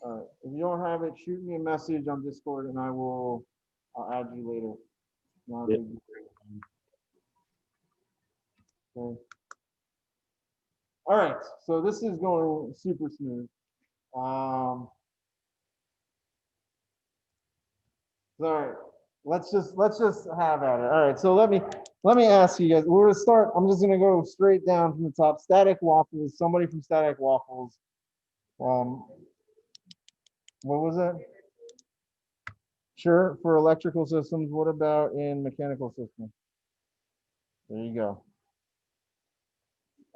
All right. If you don't have it, shoot me a message on Discord and I'll add you later. Not a big deal. Okay. All right. So this is going super smooth. All right. Let's just have at it. All right. So let me ask you guys. We're gonna start. I'm just gonna go straight down from the top. Static Waffles. Somebody from Static Waffles. What was it? Sure, for electrical systems. What about in mechanical systems? There you go.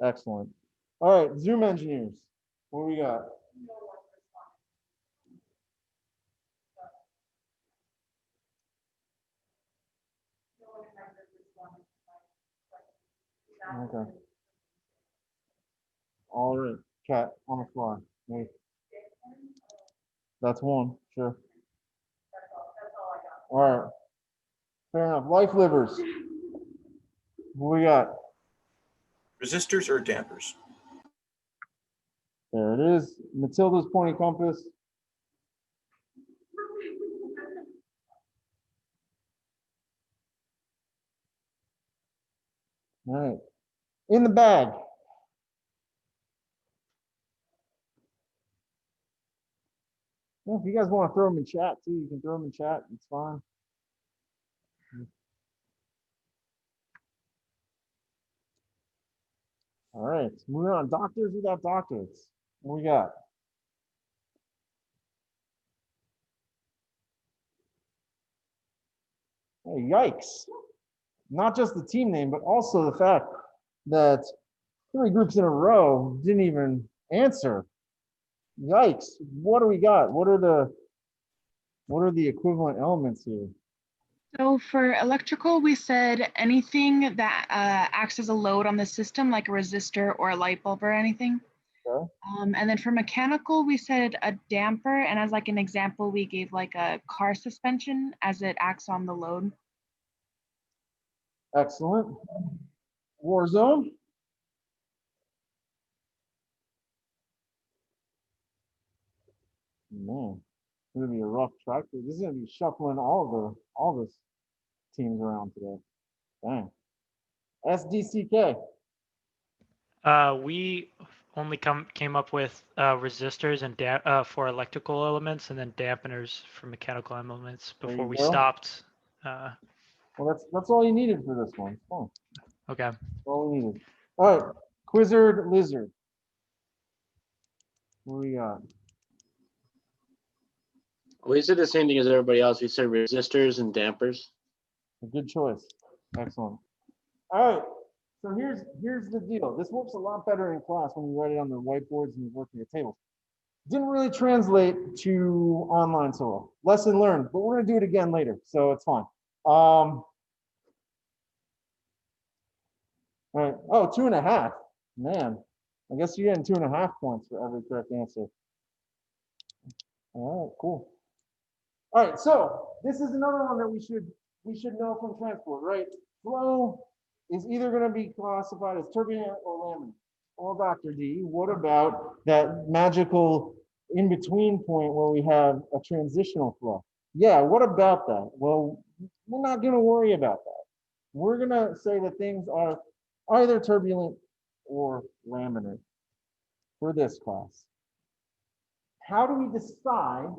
Excellent. All right, Zoom engineers. What do we got? Okay. All right, cat on the fly. Wait. That's one, sure. All right. Fair enough. Life livers. What we got? Resistors or dampers? There it is. Matilda's pointy compass. All right. In the bag. Well, if you guys want to throw them in chat too, you can throw them in chat. It's fine. All right, moving on. Doctors without doctorates. What we got? Hey, yikes. Not just the team name, but also the fact that 3 groups in a row didn't even answer. Yikes. What do we got? What are the equivalent elements here? So for electrical, we said anything that acts as a load on the system, like a resistor or a light bulb or anything. Okay. And then for mechanical, we said a damper, and as like an example, we gave like a car suspension as it acts on the load. Excellent. War zone. Man, it's gonna be a rough track. This is gonna be shuffling all the teams around today. Dang. SDCK. We only came up with resistors and for electrical elements, and then dampeners for mechanical elements There before you we go. stopped. Well, that's all you needed for this one. It's fine. Okay. That's all we needed. All right, Quizzard Lizard. What do we got? We said the same thing as everybody else. We said resistors and dampers. A good choice. Excellent. All right. So here's the deal. This works a lot better in class when you write it on the whiteboards and you work at your tables. Didn't really translate to online so well. Lesson learned, but we're gonna do it again later, so it's fine. All right. Oh, 2.5. Man, I guess you're getting 2.5 points for every correct answer. All right, cool. All right, so this is another one that we should know from transport, right? Flow is either going to be classified as turbulent or laminar. Well, Dr. D, what about that magical in-between point where we have a transitional flow? Yeah, what about that? Well, we're not going to worry about that. We're going to say that things are either turbulent or laminar for this class. How do we decide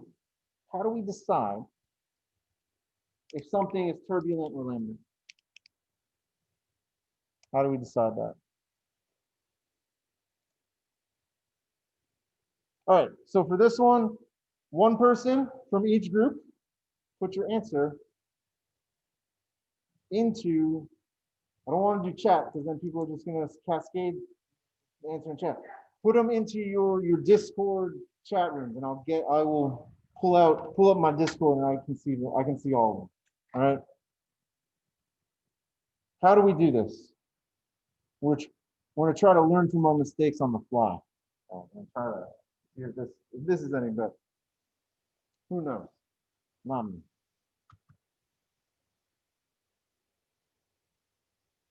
if something is turbulent or laminar? How do we decide that? All right, so for this one person from each group, put your answer into, I don't want to do chat because then people are just going to cascade the answer in chat. Put them into your Discord chat rooms, and I will pull up my Discord, and I can see all of them. All right. How do we do this? We're going to try to learn from our mistakes on the fly. And try to see if this is any better. Who knows? Not me.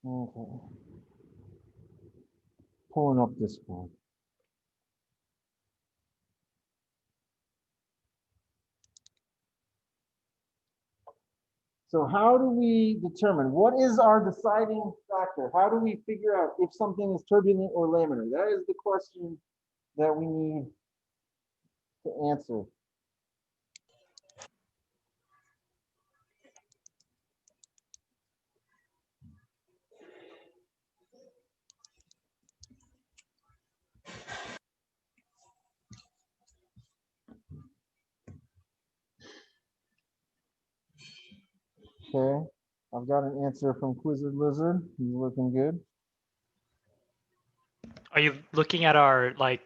Okay. Pulling up Discord. So how do we determine what is our deciding factor? How do we figure out if something is turbulent or laminar? That is the question that we need to answer. Okay, I've got an answer from Quizzard Lizard. He's looking good. Are you looking at our like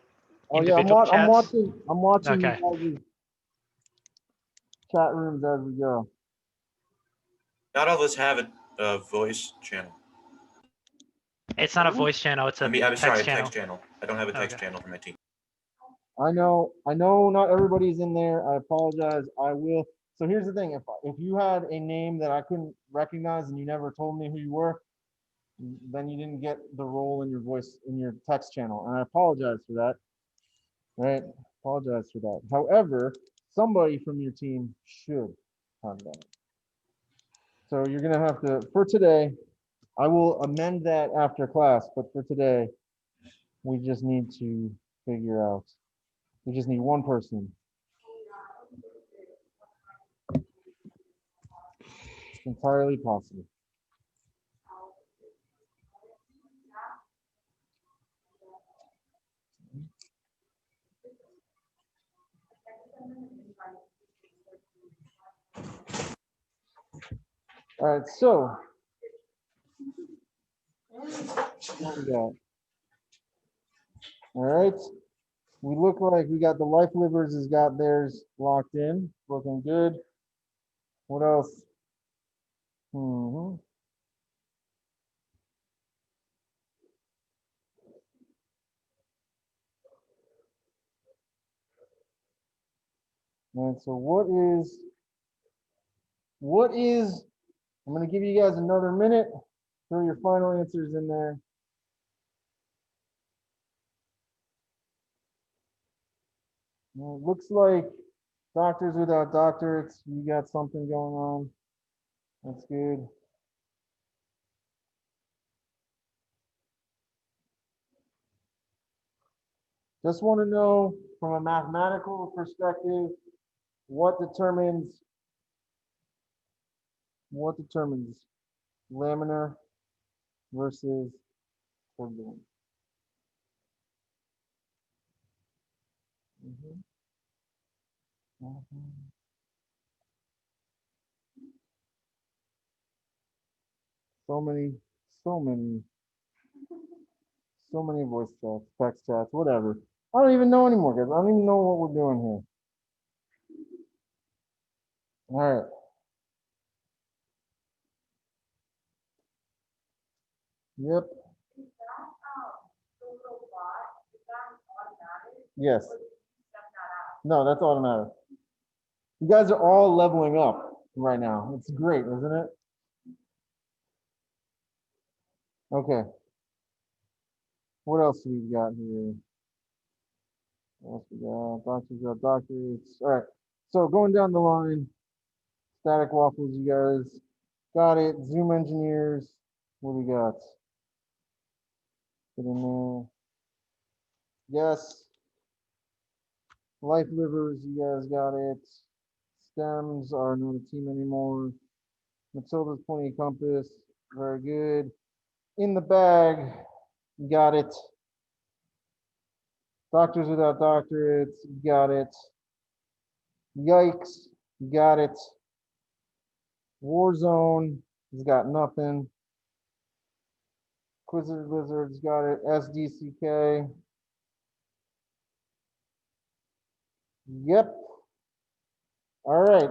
Oh yeah, individual chats? I'm watching Okay. you guys' chat rooms as we go. Not all of us have a voice channel. It's not a voice channel, it's a I'm text sorry, a channel. text channel. I don't have a text Okay. channel for my team. I know not everybody's in there. I apologize. I will. So here's the thing. If you had a name that I couldn't recognize and you never told me who you were, then you didn't get the role in your voice in your text channel. And I apologize for that. Right? Apologize for that. However, somebody from your team should have that. So you're gonna have to, for today, I will amend that after class, but for today, we just need to figure out, we just need one person. It's entirely possible. All right, so what we got? All right, we look like we got the life livers has got theirs locked in, looking good. What else? All right, so what is, I'm going to give you guys another minute. Throw your final answers in there. Well, it looks like Doctors Without Doctorates, you got something going on. That's good. Just want to know from a mathematical perspective, what determines laminar versus turbulent? So many voice chats, text chats, whatever. I don't even know anymore, guys. I don't even know what we're doing here. All right. Yep. Yes. No, that's automatic. You guys are all leveling up right now. It's great, isn't it? Okay. What else do we got here? What else we got? Doctors got doctorates. All right. So going down the line, Static Waffles, you guys got it. Zoom engineers, what do we got? Get in there. Yes. Life livers, you guys got it. Stems are not a team anymore. Matilda's pointing compass. Very good. In the bag. Got it. Doctors without doctorates. Got it. Yikes. Got it. Warzone has got nothing. Quizzes Lizards got it. SDCK. Yep. All right.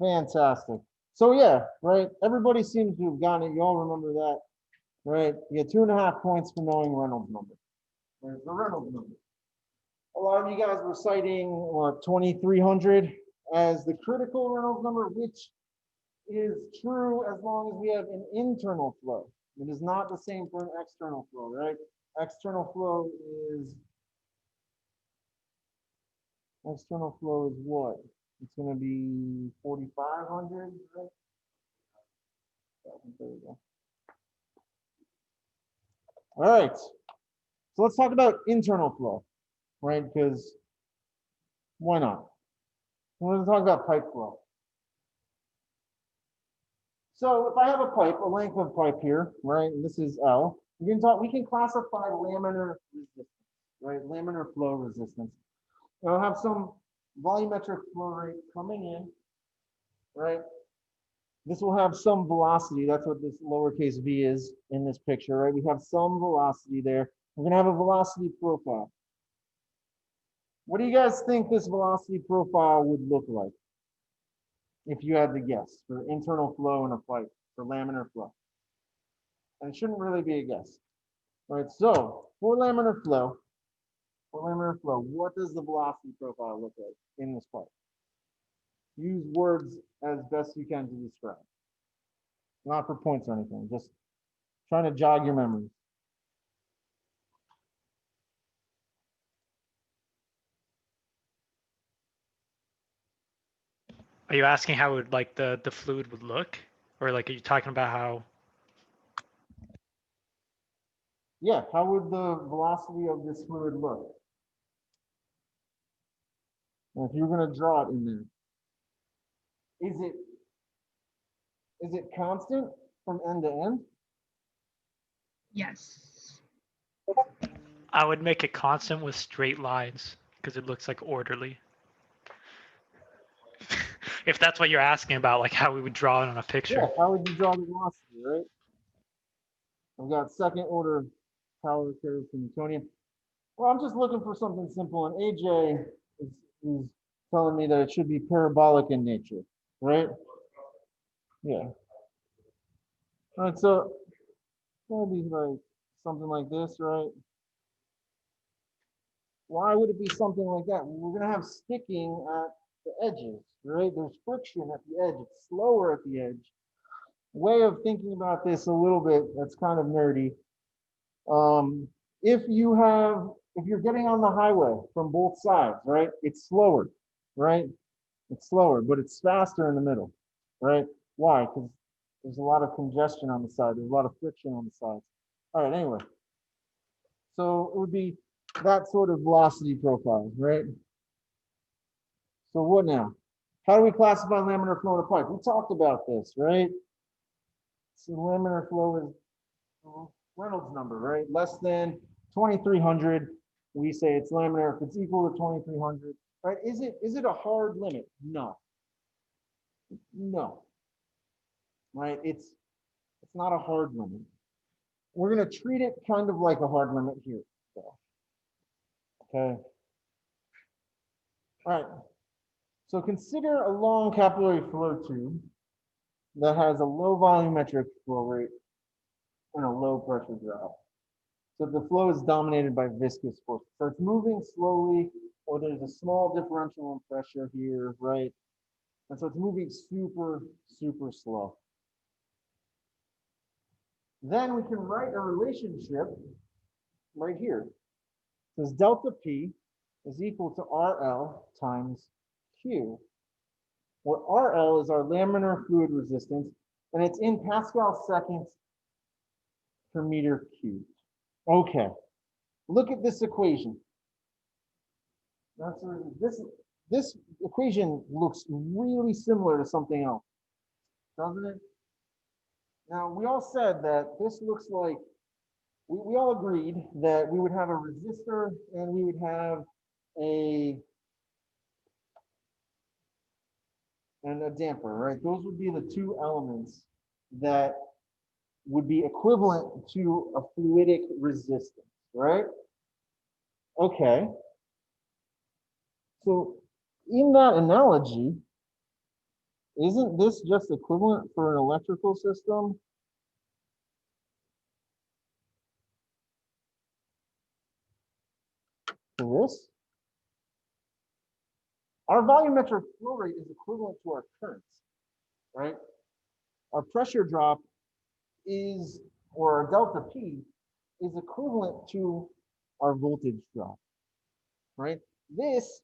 Fantastic. So yeah, right. Everybody seems to have gotten it. You all remember that, right? You get 2.5 points for knowing Reynolds number. There's the Reynolds number. A lot of you guys were citing what 2300 as the critical Reynolds number, which is true as long as we have an internal flow. It is not the same for an external flow, right? External flow is what? It's going to be 4,500, right? There we go. All right. So let's talk about internal flow, right? Because why not? We're going to talk about pipe flow. So if I have a pipe, a length of pipe here, right? And this is L. We can classify laminar resistance, right? Laminar flow resistance. I'll have some volumetric flow rate coming in, right? This will have some velocity. That's what this lowercase v is in this picture, right? We have some velocity there. We're going to have a velocity profile. What do you guys think this velocity profile would look like if you had to guess for internal flow in a pipe, for laminar flow? And it shouldn't really be a guess, right? So for laminar flow, what does the velocity profile look like in this pipe? Use words as best you can to describe. Not for points or anything, just trying to jog your memory. Are you asking how would like the fluid would look, or like are you talking about how? Yeah, how would the velocity of this fluid look? And if you're going to draw it in there, is it constant from end to end? Yes. I would make it constant with straight lines because it looks like orderly. If that's what you're asking about, like how we would draw it on a picture. Yeah, how would you draw the velocity, right? I've got second order power curve from Newtonian. Well, I'm just looking for something simple, and AJ is telling me that it should be parabolic in nature, right? Yeah. All right, so it'll be like something like this, right? Why would it be something like that? Well, we're going to have sticking at the edges, right? There's friction at the edge. It's slower at the edge. Way of thinking about this a little bit, that's kind of nerdy. If you're getting on the highway from both sides, right? It's slower, right? It's slower, but it's faster in the middle, right? Why? Because there's a lot of congestion on the side. There's a lot of friction on the sides. All right, anyway. So it would be that sort of velocity profile, right? So what now? How do we classify laminar flow in a pipe? We talked about this, right? So laminar flow is Reynolds number, right? Less than 2,300. We say it's laminar if it's equal to 2,300, right? Is it a hard limit? No. No. Right? It's not a hard limit. We're going to treat it kind of like a hard limit here. So, okay. All right. So consider a long capillary flow tube that has a low volumetric flow rate and a low pressure drop. So the flow is dominated by viscous force. So it's moving slowly, or there's a small differential in pressure here, right? And so it's moving super, super slow. Then we can write a relationship right here. It says delta P is equal to RL times Q. Where RL is our laminar fluid resistance, and it's in Pascal seconds per meter cubed. Okay, look at this equation. This equation looks really similar to something else. doesn't it? Now, we all said that this looks like, we all agreed that we would have a resistor and we would have a and a damper, right? Those would be the two elements that would be equivalent to a fluidic resistance, right? Okay. So in that analogy, isn't this just equivalent for an electrical system? To this? Our volumetric flow rate is equivalent to our currents, right? Our pressure drop is, or our delta P is equivalent to our voltage drop, right? This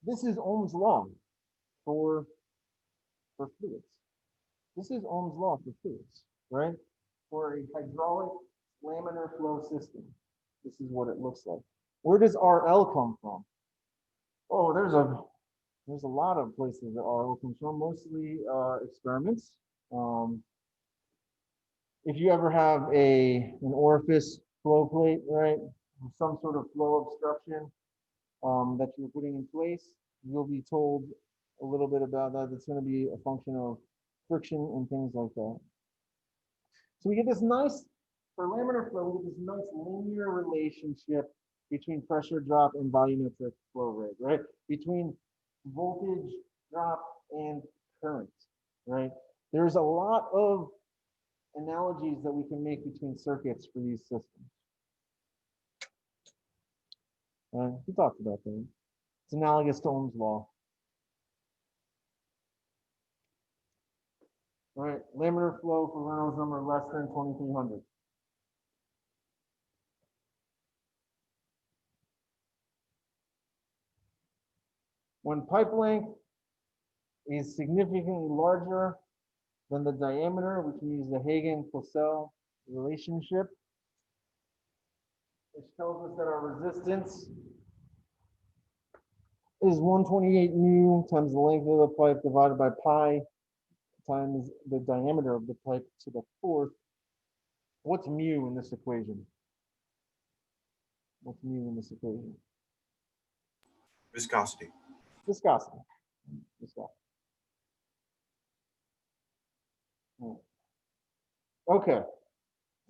is Ohm's law for fluids. This is Ohm's law for fluids, right? For a hydraulic laminar flow system, this is what it looks like. Where does RL come from? Oh, there's a lot of places that RL comes from, mostly experiments. If you ever have an orifice flow plate, right, some sort of flow obstruction that you're putting in place, you'll be told a little bit about that. It's going to be a function of friction and things like that. So we get this nice, for laminar flow, we get this nice linear relationship between pressure drop and volumetric flow rate, right? Between voltage drop and current, right? There's a lot of analogies that we can make between circuits for these systems. We talked about that. It's analogous to Ohm's law. All right, laminar flow for Reynolds number less than 2300. When pipe length is significantly larger than the diameter, we can use the Hagen-Poiseuille relationship, which tells us that our resistance is 128 mu times the length of the pipe divided by pi times the diameter of the pipe to the fourth. What's mu in this equation? What's mu in this equation? Viscosity. Viscosity. Viscosity. Okay,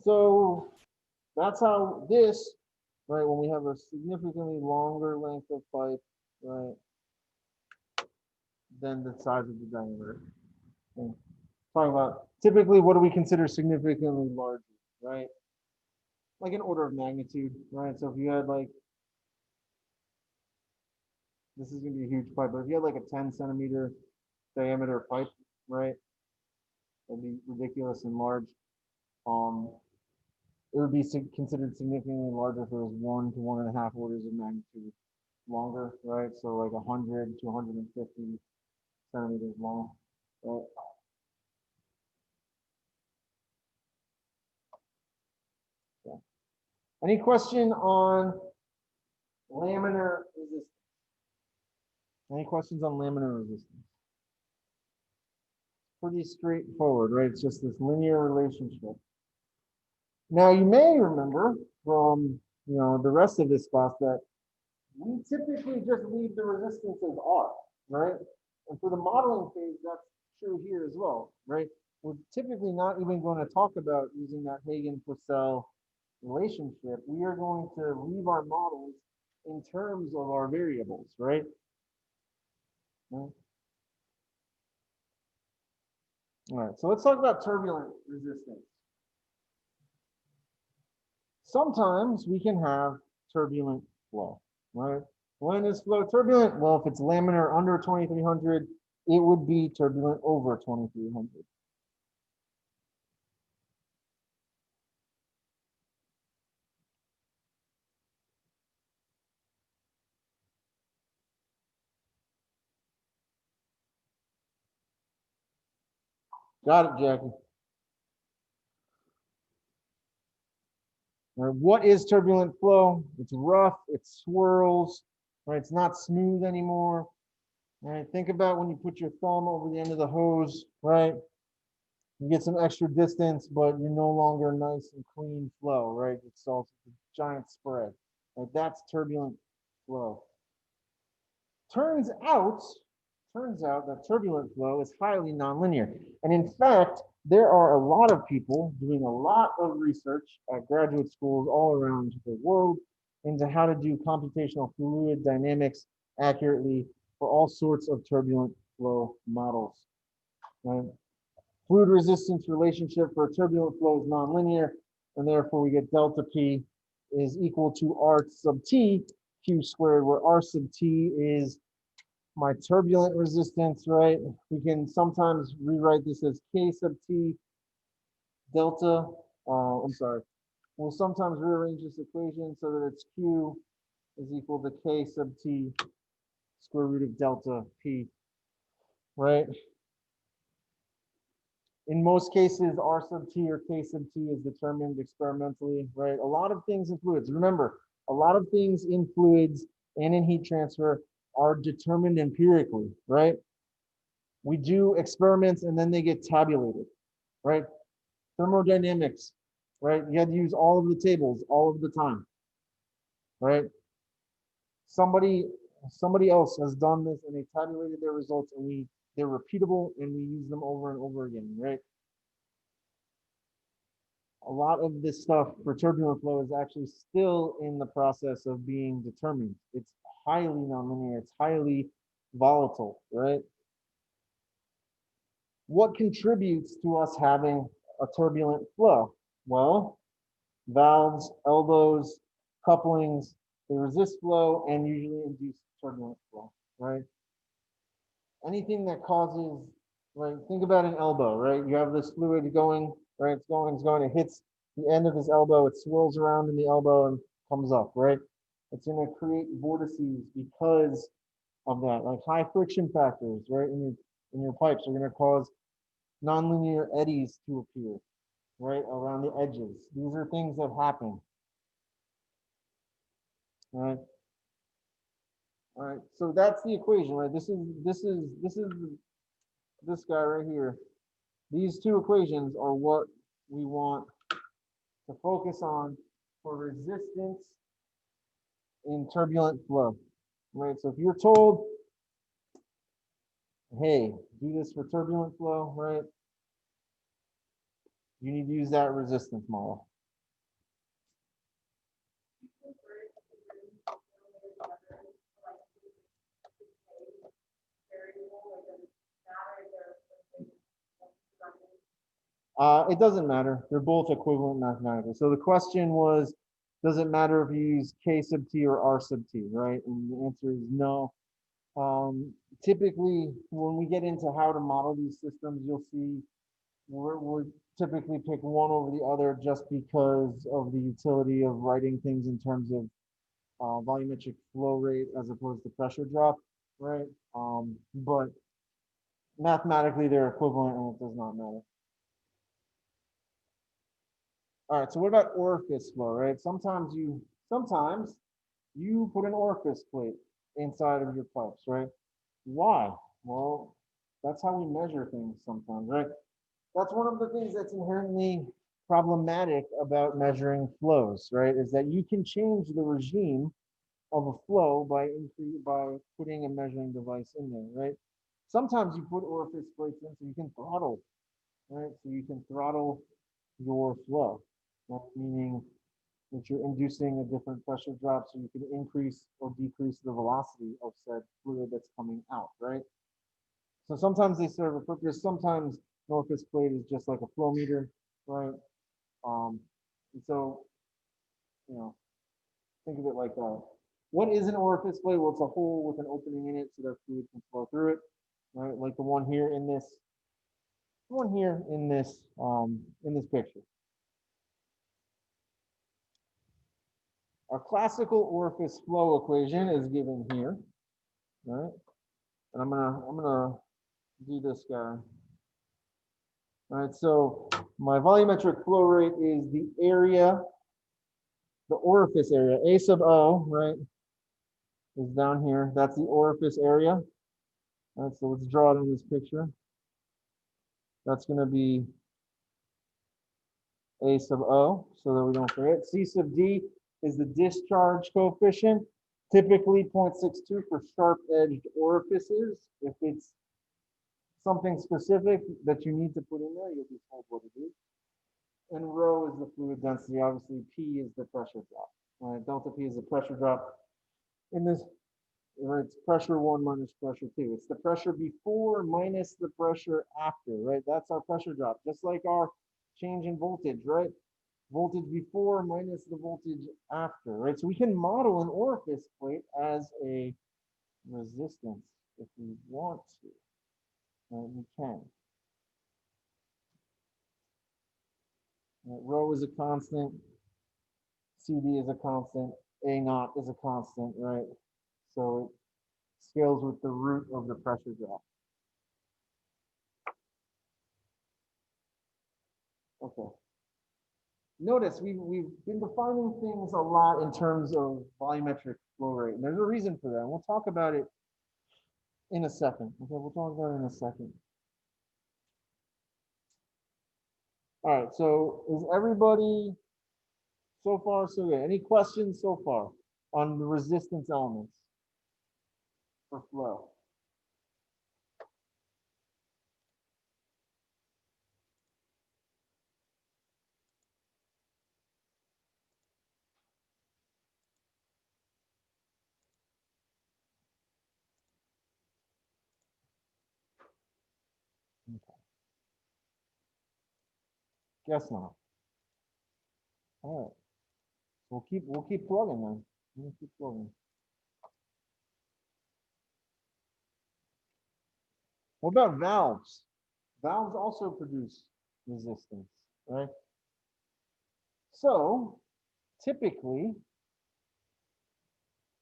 so that's how this, right, when we have a significantly longer length of pipe, right, than the size of the diameter. Okay. Talking about, typically, what do we consider significantly larger, right? Like an order of magnitude, right? So if you had like, this is gonna be a huge pipe, but if you had like a 10 centimeter diameter pipe, right? That'd be ridiculous and large. It would be considered significantly larger if it was 1 to 1.5 orders of magnitude longer, right? So like 100 to 150 centimeters long, right? Yeah. Any question on laminar resistance? Any questions on laminar resistance? Pretty straightforward, right? It's just this linear relationship. Now you may remember from the rest of this class that we typically just leave the resistance as R, right? And for the modeling phase, that's true here as well, right? We're typically not even going to talk about using that Hagen-Poiseuille relationship. We are going to leave our models in terms of our variables, right? All right, so let's talk about turbulent resistance. Sometimes we can have turbulent flow, right? When is flow turbulent? Well, if it's laminar under 2300, it would be turbulent over 2300. Got it, Jackie. All right, what is turbulent flow? It's rough, it swirls, right? It's not smooth anymore. Right? Think about when you put your thumb over the end of the hose, right? You get some extra distance, but you're no longer nice and clean flow, right? It's also a giant spread. Like that's turbulent flow. Turns out that turbulent flow is highly nonlinear. And in fact, there are a lot of people doing a lot of research at graduate schools all around the world into how to do computational fluid dynamics accurately for all sorts of turbulent flow models. Right? Fluid resistance relationship for a turbulent flow is nonlinear, and therefore we get delta P is equal to R sub T Q squared, where R sub T is my turbulent resistance, right? We can sometimes rewrite this as K sub T delta. I'm sorry. We'll sometimes rearrange this equation so that it's Q is equal to K sub T square root of delta P, right? In most cases, R sub T or K sub T is determined experimentally, right? A lot of things in fluids, remember, a lot of things in fluids and in heat transfer are determined empirically, right? We do experiments and then they get tabulated, right? Thermodynamics, right? You had to use all of the tables all of the time, right? Somebody else has done this and they tabulated their results and they're repeatable and we use them over and over again, right? A lot of this stuff for turbulent flow is actually still in the process of being determined. It's highly nonlinear, it's highly volatile, right? What contributes to us having a turbulent flow? Well, valves, elbows, couplings, they resist flow and usually induce turbulent flow, right? Anything that causes, right, think about an elbow, right? You have this fluid going, right? It's going, it hits the end of this elbow, it swirls around in the elbow and comes up, right? It's going to create vortices because of that, like high friction factors, right? In your pipes are going to cause nonlinear eddies to appear, right, around the edges. These are things that happen, right? All right, so that's the equation, right? This guy right here. These two equations are what we want to focus on for resistance in turbulent flow, right? So if you're told, hey, do this for turbulent flow, right? You need to use that resistance model. It doesn't matter. They're both equivalent mathematically. So the question was, does it matter if you use K sub T or R sub T, right? And the answer is no. Typically, when we get into how to model these systems, you'll see we're typically pick one over the other just because of the utility of writing things in terms of volumetric flow rate as opposed to pressure drop, right? But mathematically, they're equivalent and it does not matter. All right, so what about orifice flow, right? Sometimes you put an orifice plate inside of your pipes, right? Why? Well, that's how we measure things sometimes, right? That's one of the things that's inherently problematic about measuring flows, right? Is that you can change the regime of a flow by putting a measuring device in there, right? Sometimes you put orifice plates in so you can throttle, right? So you can throttle your flow, meaning that you're inducing a different pressure drop so you can increase or decrease the velocity of said fluid that's coming out, right? So sometimes they serve a purpose, sometimes an orifice plate is just like a flow meter, right? And so, think of it like what is an orifice plate? Well, it's a hole with an opening in it so that fluid can flow through it, right? Like the one here in this picture. Our classical orifice flow equation is given here, right? And I'm gonna do this guy. All right, so my volumetric flow rate is the area, the orifice area, A sub O, right, is down here. That's the orifice area. All right, so let's draw it on this picture. That's gonna be A sub O, so that we don't forget. C sub D is the discharge coefficient, typically 0.62 for sharp-edged orifices. If it's something specific that you need to put in there, you'll be told what it is. And rho is the fluid density. Obviously, P is the pressure drop. Delta P is the pressure drop. In this, it's pressure 1 minus pressure 2. It's the pressure before minus the pressure after, right? That's our pressure drop, just like our change in voltage, right? Voltage before minus the voltage after, right? So we can model an orifice plate as a resistance if we want to. We can. Rho is a constant, CD is a constant, A naught is a constant, right? So it scales with the root of the pressure drop. Okay. Notice we've been defining things a lot in terms of volumetric flow rate, and there's a reason for that. And we'll talk about it in a second. Okay, we'll talk about it in a second. All right, so is everybody so far so good? Any questions so far on the resistance elements for flow? Okay. Guess not. All right. We'll keep plugging then. We'll keep plugging. What about valves? Valves also produce resistance, right? So typically,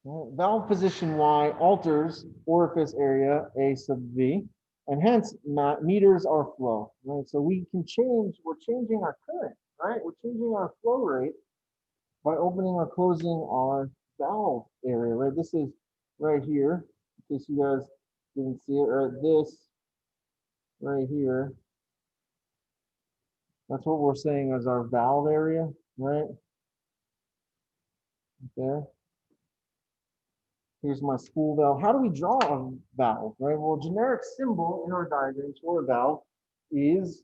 valve position Y alters orifice area A sub V, and hence meters our flow, right? So we can change, we're changing our current, right? We're changing our flow rate by opening or closing our valve area, right? This is right here, in case you guys didn't see it, right? This right here, that's what we're saying as our valve area, right? There. Here's my spool valve. How do we draw a valve, right? Well, generic symbol in our diagram for a valve is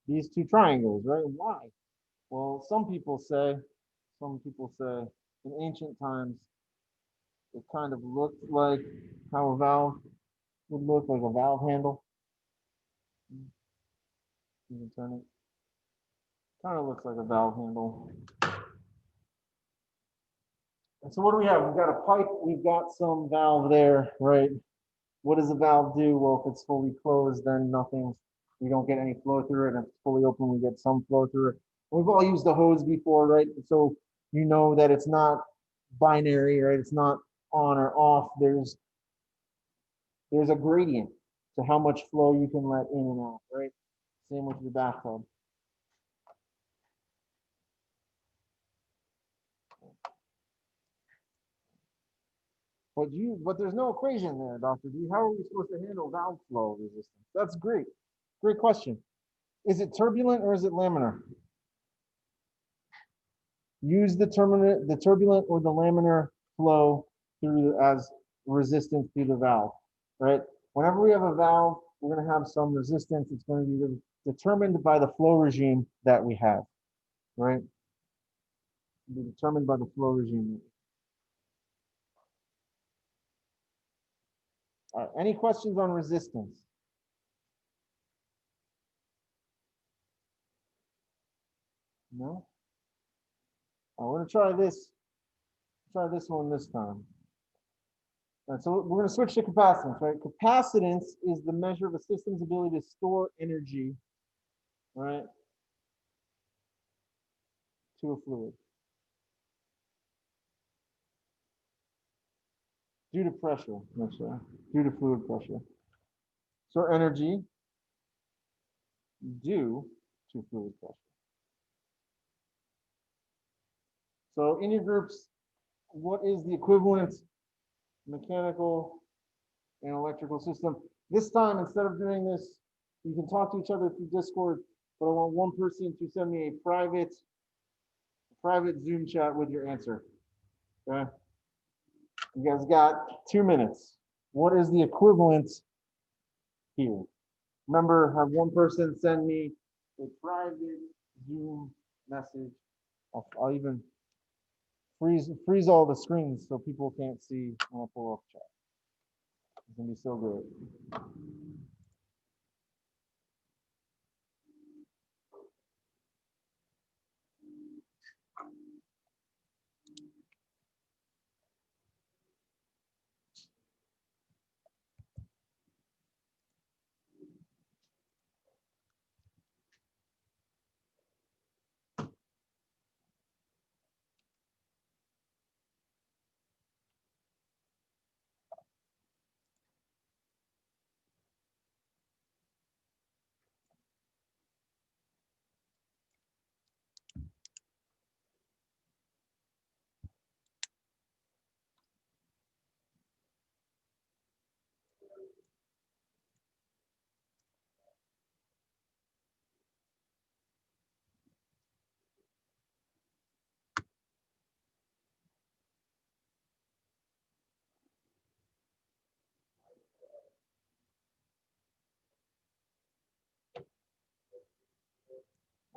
these two triangles, right? Why? Well, some people say in ancient times, it kind of looked like how a valve would look, like a valve handle. You can turn it. Kind of looks like a valve handle. And so what do we have? We've got a pipe, we've got some valve there, right? What does the valve do? Well, if it's fully closed, then nothing, we don't get any flow through it. And if it's fully open, we get some flow through it. We've all used the hose before, right? So you know that it's not binary, right? It's not on or off. There's a gradient to how much flow you can let in and out, right? Same with your bathtub. But there's no equation there, Dr. D. How are we supposed to handle valve flow resistance? That's great. Great question. Is it turbulent or is it laminar? Use the turbulent or the laminar flow through as resistance through the valve, right? Whenever we have a valve, we're going to have some resistance. It's going to be determined by the flow regime that we have, right? It'll be determined by the flow regime. All right, any questions on resistance? No? We're going to try this one this time. All right, so we're going to switch to capacitance, right? Capacitance is the measure of a system's ability to store energy, right, to a fluid due to pressure, due to fluid pressure. So energy due to fluid pressure. So in your groups, what is the equivalent mechanical and electrical system? This time, instead of doing this, you can talk to each other through Discord. but I want one person to send me a private Zoom chat with your answer. Okay. You guys got 2 minutes. What is the equivalent here? Remember, have one person send me a private Zoom message. I'll even freeze all the screens so people can't see when I pull up chat. It's gonna be so good.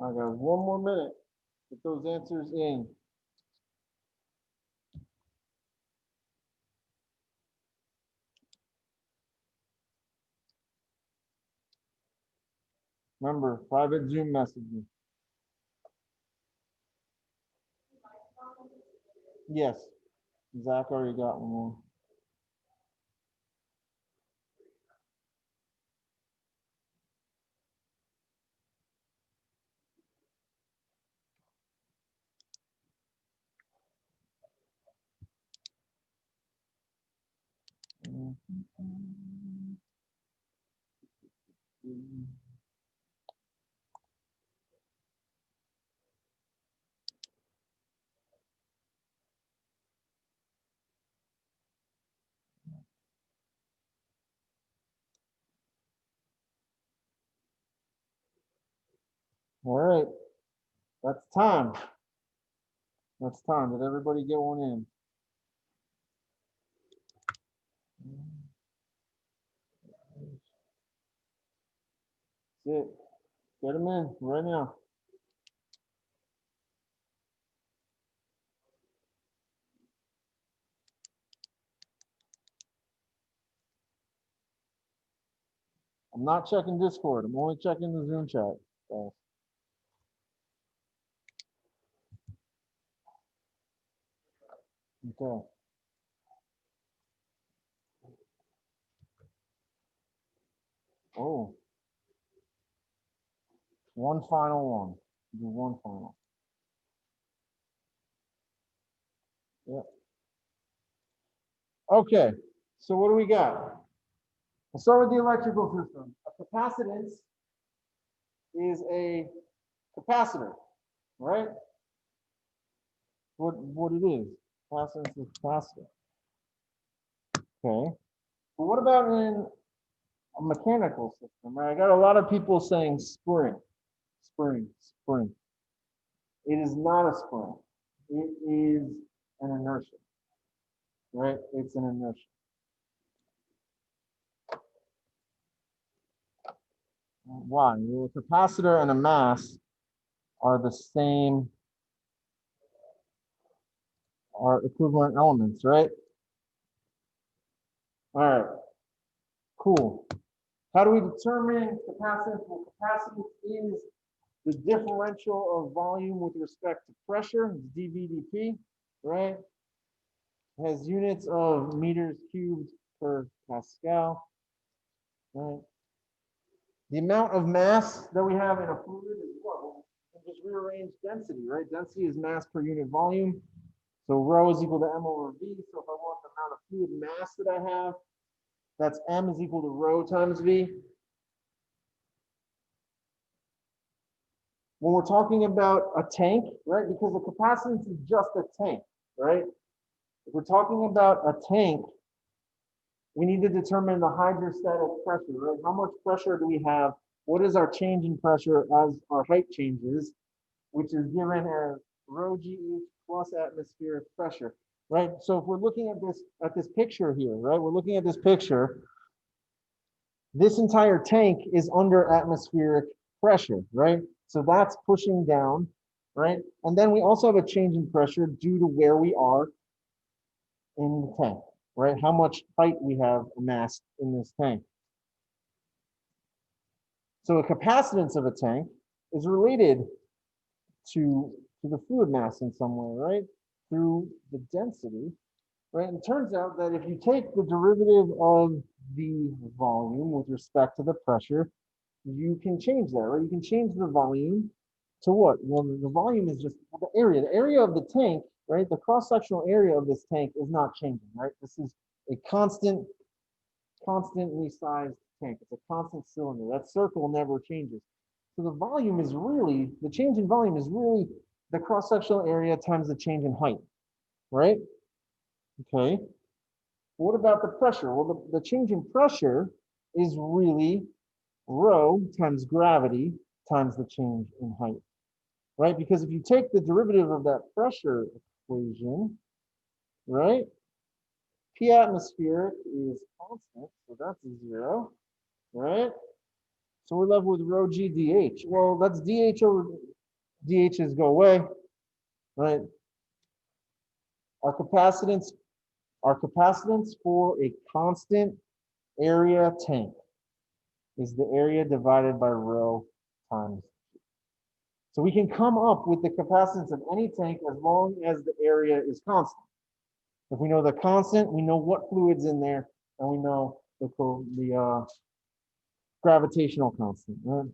I got 1 more minute. Get those answers in. Remember, private Zoom messaging. Yes, Zach already got one more. All right, that's time. That's time. Did everybody get one in? That's it. Get them in right now. I'm not checking Discord. I'm only checking the Zoom chat. So. Okay. Oh. One final one. Do one final. Yep. Okay. So what do we got? We'll start with the electrical system. A capacitance is a capacitor, right? What it is. Capacitance is capacitor. Okay. But what about in a mechanical system, right? I got a lot of people saying spring, spring, spring. It is not a spring. It is an inertia, right? It's an inertia. Why? Well, a capacitor and a mass are the same, are equivalent elements, right? All right, cool. How do we determine capacitance? Well, capacitance is the differential of volume with respect to pressure, it's dV/dP, right? It has units of meters cubed per Pascal, right? The amount of mass that we have in a fluid is what? Well, we can just rearrange density, right? Density is mass per unit volume. So rho is equal to M over V. So if I want the amount of fluid mass that I have, that's M is equal to rho times V. When we're talking about a tank, right? Because the capacitance is just a tank, right? If we're talking about a tank, we need to determine the hydrostatic pressure, right? How much pressure do we have what is our change in pressure as our height changes, which is given as rho GH plus atmospheric pressure, right? So if we're looking at this picture here, right? We're looking at this picture. This entire tank is under atmospheric pressure, right? So that's pushing down, right? And then we also have a change in pressure due to where we are in the tank, right? How much height we have amassed in this tank. So the capacitance of a tank is related to the fluid mass in some way, right? Through the density, right? And it turns out that if you take the derivative of the volume with respect to the pressure, you can change that, right? You can change the volume to what? Well, the volume is just the area of the tank, right? The cross-sectional area of this tank is not changing, right? This is a constantly sized tank. It's a constant cylinder. That circle never changes. So the volume is really, the change in volume is really the cross-sectional area times the change in height, right? Okay. What about the pressure? Well, the change in pressure is really rho times gravity times the change in height, right? Because if you take the derivative of that pressure equation, right? P atmospheric is constant, so that's a 0, right? So we're left with rho g dH. Well, that's dH over dH's go away, right? Our capacitance for a constant area tank is the area divided by rho times G. So we can come up with the capacitance of any tank as long as the area is constant. If we know the constant, we know what fluid's in there, and we know the gravitational constant, right?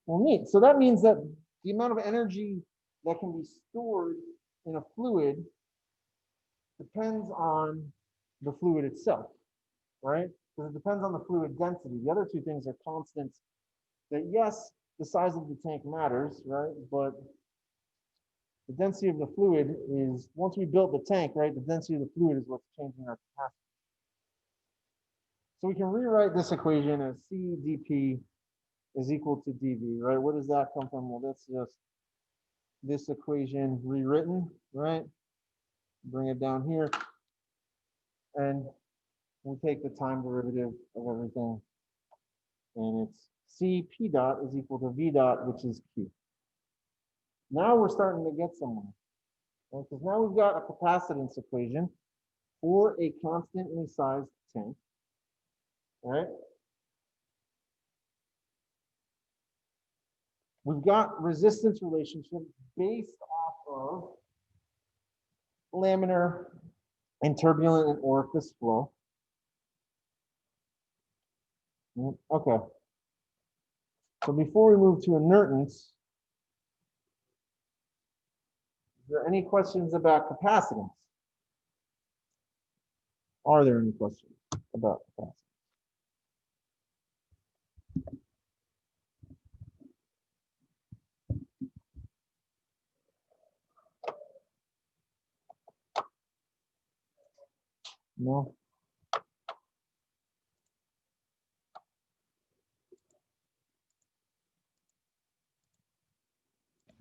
Well, neat. So that means that the amount of energy that can be stored in a fluid depends on the fluid itself, right? Because it depends on the fluid density. The other two things are constants that, yes, the size of the tank matters, right? But the density of the fluid is, once we built the tank, right, the density of the fluid is what's changing our capacity. So we can rewrite this equation as C dP is equal to dV, right? Where does that come from? Well, that's just this equation rewritten, right? Bring it down here. And we take the time derivative of everything. And it's C P dot is equal to V dot, which is Q. Now we're starting to get somewhere. Because now we've got a capacitance equation for a constantly sized tank, right? We've got resistance relationship based off of laminar and turbulent and orifice flow. Okay. So before we move to inertance, is there any questions about capacitance? Are there any questions about capacitance? No?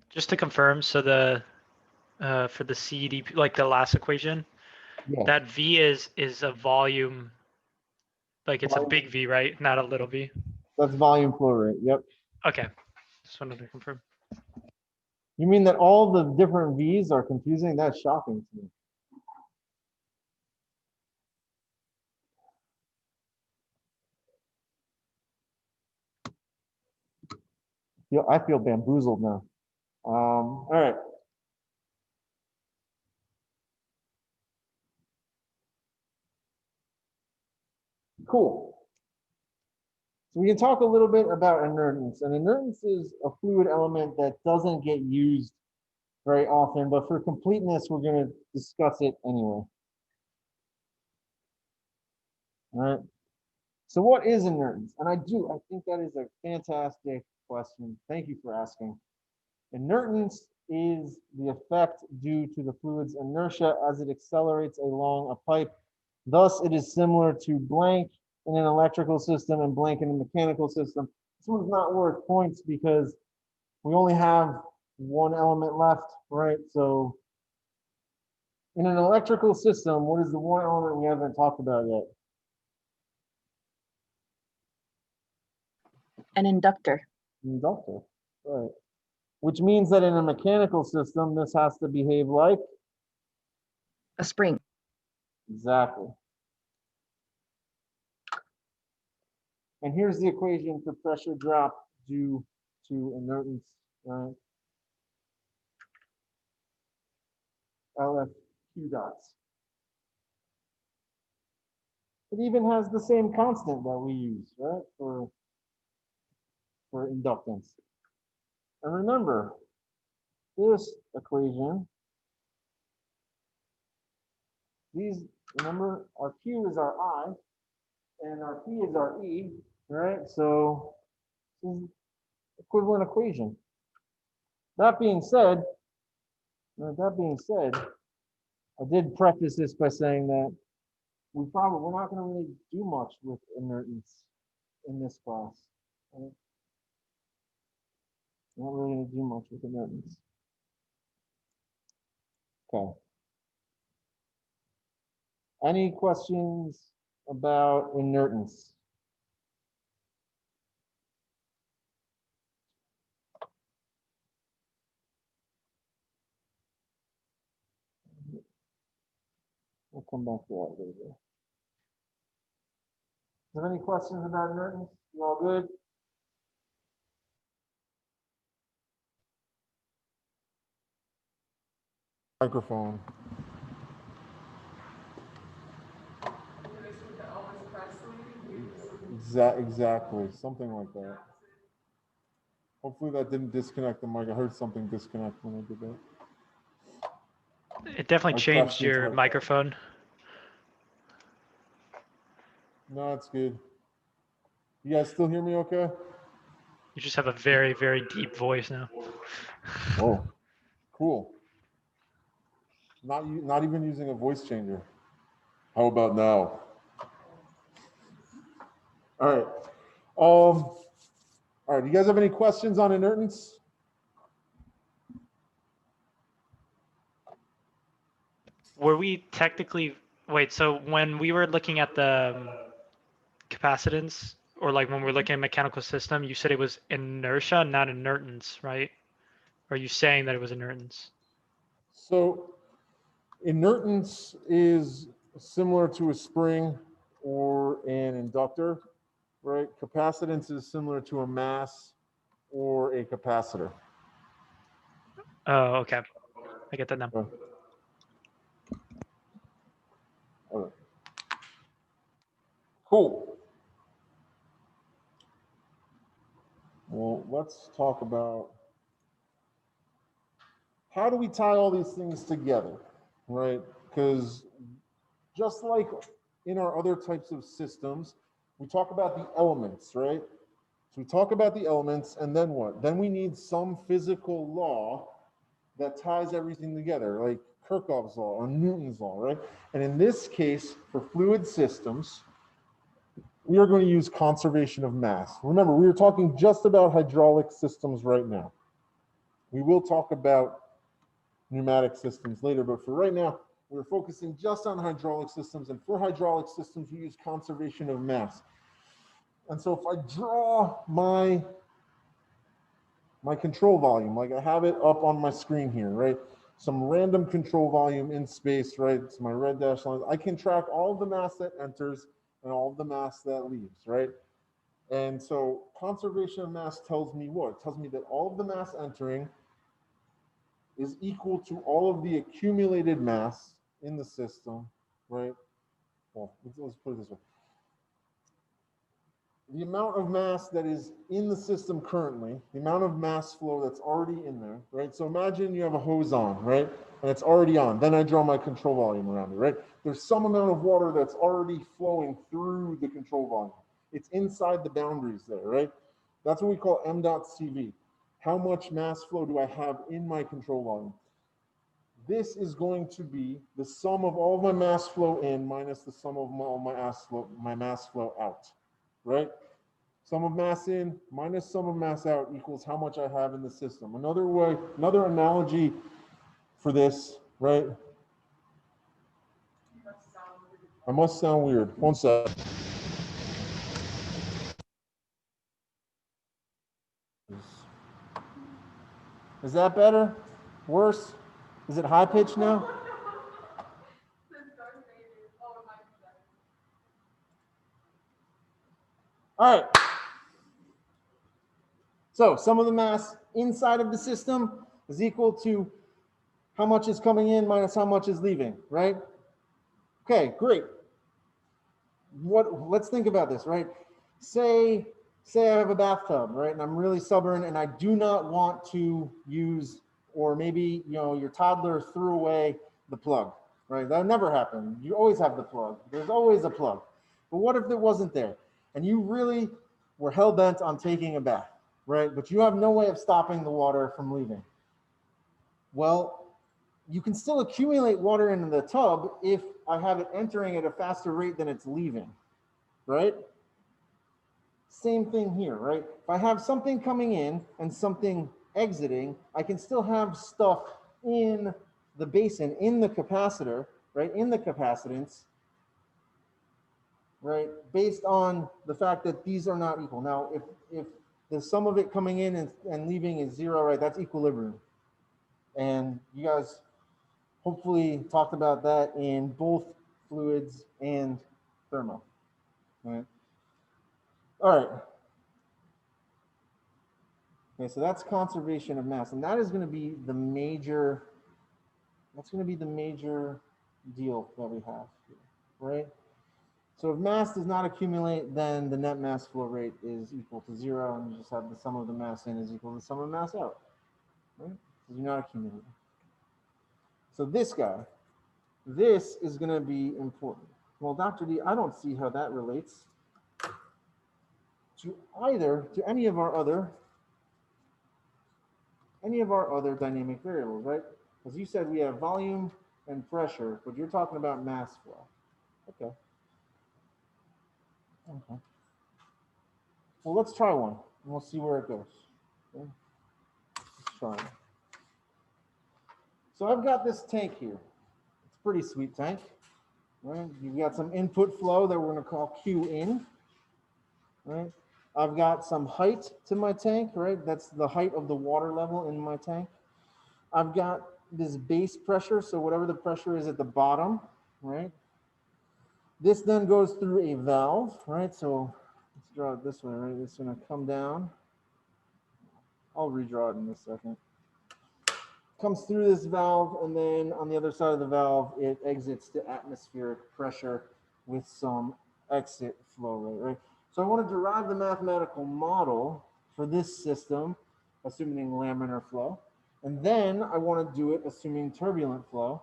Just to confirm, so the for the CDP, like the last equation, Yeah. that V is a volume, like it's a big V, right? Not a little v. That's volume flow rate. Yep. Okay, just wanted to confirm. You mean that all the different V's are confusing? That's shocking to me. I feel bamboozled now. All right. Cool. So we can talk a little bit about inertance. And inertance is a fluid element that doesn't get used very often, but for completeness, we're going to discuss it anyway. All right. So what is inertance? And I think that is a fantastic question. Thank you for asking. Inertance is the effect due to the fluid's inertia as it accelerates along a pipe. Thus, it is similar to blank in an electrical system and blank in a mechanical system. This one's not worth points because we only have one element left, right? So in an electrical system, what is the one element we haven't talked about yet? An inductor. Inductor, right. Which means that in a mechanical system, this has to behave like? A spring. Exactly. And here's the equation for pressure drop due to inertance, right? LF Q dots. It even has the same constant that we use, right, for inductance. And remember, this equation, remember, our Q is our I, and our P is our E, right? So this is equivalent equation. That being said, I did preface this by saying that we're not going to really do much with inertance in this class. Right? Not really going to do much with inertance. Okay. Any questions about inertance? We'll come back to that later. Do you have any questions about inertance? You all good? Microphone. Exactly, something like that. Hopefully that didn't disconnect the mic. I heard something disconnect when I did that. It definitely I changed crashed into your it. microphone. No, it's good. You guys still hear me okay? You just have a very, very deep voice now. Oh, cool. Not even using a voice changer. How about now? All right. All right. Do you guys have any questions on inertance? Were we technically, wait, so when we were looking at the capacitance, or like when we're looking at mechanical system, you said it was inertia, not inertance, right? Or are you saying that it was inertance? So inertance is similar to a spring or an inductor, right? Capacitance is similar to a mass or a capacitor. Oh, okay. I get that now. Okay. All right. Cool. Well, let's talk about how do we tie all these things together, right? Because just like in our other types of systems, we talk about the elements, right? So we talk about the elements, and then what? Then we need some physical law that ties everything together, like Kirchhoff's law or Newton's law, right? And in this case, for fluid systems, we are going to use conservation of mass. Remember, we are talking just about hydraulic systems right now. We will talk about pneumatic systems later, but for right now, we're focusing just on hydraulic systems, and for hydraulic systems, we use conservation of mass. And so if I draw my control volume, like I have it up on my screen here, right? Some random control volume in space, right? It's my red dashed lines. I can track all of the mass that enters and all of the mass that leaves, right? And so conservation of mass tells me what? It tells me that all of the mass entering is equal to all of the accumulated mass in the system, right? Well, let's put it this way. The amount of mass that is in the system currently, the amount of mass flow that's already in there, right? So imagine you have a hose on, right? And it's already on. Then I draw my control volume around it, right? There's some amount of water that's already flowing through the control volume. It's inside the boundaries there, right? That's what we call m.cv. How much mass flow do I have in my control volume? this is going to be the sum of all of my mass flow in minus the sum of all my mass flow out, right? Sum of mass in minus sum of mass out equals how much I have in the system. Another way, another analogy for this, right? I must sound weird. One sec. Is that better? Worse? Is it high pitched now? All right. So sum of the mass inside of the system is equal to how much is coming in minus how much is leaving, right? Okay, great. Let's think about this, right? Say I have a bathtub, right? And I'm really stubborn and I do not want to use, or maybe, you know, your toddler threw away the plug, right? That never happened. You always have the plug. There's always a plug. But what if it wasn't there? And you really were hell-bent on taking a bath, right? But you have no way of stopping the water from leaving. Well, you can still accumulate water in the tub if I have it entering at a faster rate than it's leaving, right? Same thing here, right? If I have something coming in and something exiting, I can still have stuff in the basin, in the capacitor, right? In the capacitance, right? Based on the fact that these are not equal. Now, if the sum of it coming in and leaving is zero, right? That's equilibrium. And you guys hopefully talked about that in both fluids and thermo, right? All right. Okay, so that's conservation of mass, and that is going to be the major, that's going to be the major deal that we have here, right? So if mass does not accumulate, then the net mass flow rate is equal to zero, and you just have the sum of the mass in is equal to the sum of mass out, right? So you're not accumulating. So this guy, this is going to be important. Well, Dr. D, I don't see how that relates to any of our other dynamic variables, right? Because you said we have volume and pressure, but you're talking about mass flow. Okay. Okay. Well, let's try one, and we'll see where it goes. Okay. Let's try it. So I've got this tank here. It's a pretty sweet tank, right? You've got some input flow that we're going to call Q in, right? I've got some height to my tank, right? That's the height of the water level in my tank. I've got this base pressure, so whatever the pressure is at the bottom, right? This then goes through a valve, right? So let's draw it this way, right? It's going to come down. I'll redraw it in a second. Comes through this valve, and then on the other side of the valve, it exits to atmospheric pressure with some exit flow rate, right? So I want to derive the mathematical model for this system, assuming laminar flow. And then I want to do it assuming turbulent flow.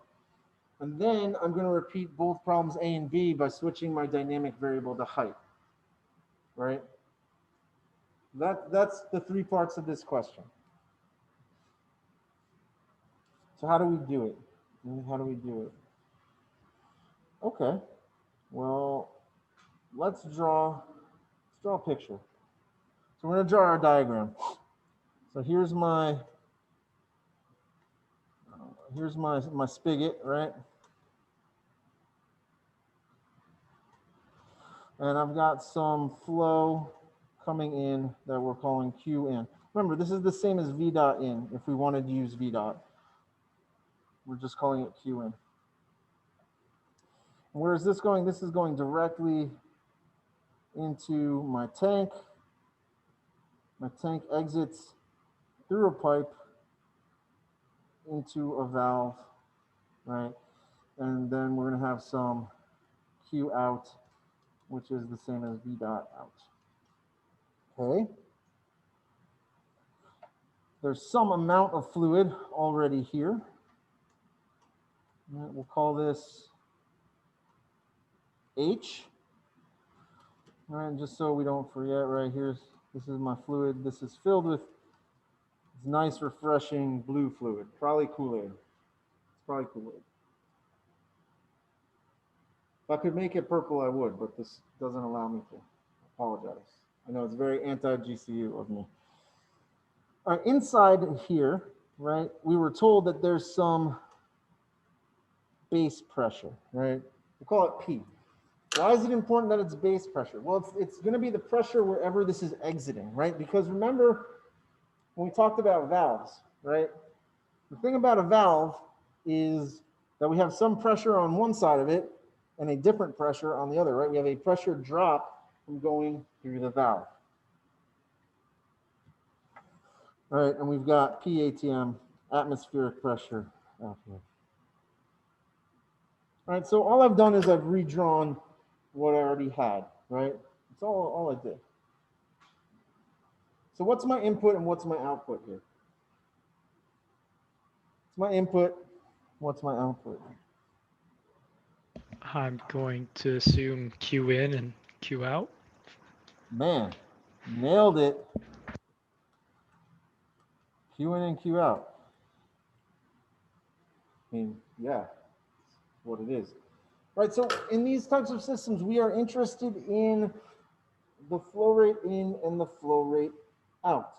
And then I'm going to repeat both problems A and B by switching my dynamic variable to height, right? That's the three parts of this question. So how do we do it? How do we do it? Okay, well, let's draw a picture. So we're going to draw our diagram. So here's my spigot, right? And I've got some flow coming in that we're calling Q in. Remember, this is the same as V dot in if we wanted to use V dot. We're just calling it Q in. Where is this going? This is going directly into my tank. My tank exits through a pipe into a valve, right? And then we're going to have some Q out, which is the same as V dot out. Okay. There's some amount of fluid already here. We'll call this H. All right, just so we don't forget, right here, this is my fluid. This is filled with this nice, refreshing blue fluid, probably Kool-Aid. It's probably Kool-Aid. If I could make it purple, I would, but this doesn't allow me to. I apologize. I know it's very anti-GCU of me. Inside here, right, we were told that there's some base pressure, right? We call it P. Why is it important that it's base pressure? Well, it's going to be the pressure wherever this is exiting, right? Because remember when we talked about valves, right? The thing about a valve is that we have some pressure on one side of it and a different pressure on the other, right? We have a pressure drop from going through the valve. All right, and we've got PATM, atmospheric pressure out here. All right, so all I've done is I've redrawn what I already had, right? That's all I did. So what's my input and what's my output here? It's my input, what's my output? I'm going to assume Q in and Q out. Man, nailed it. Q in and Q out. I mean, yeah, that's what it is. Right, so in these types of systems, we are interested in the flow rate in and the flow rate out,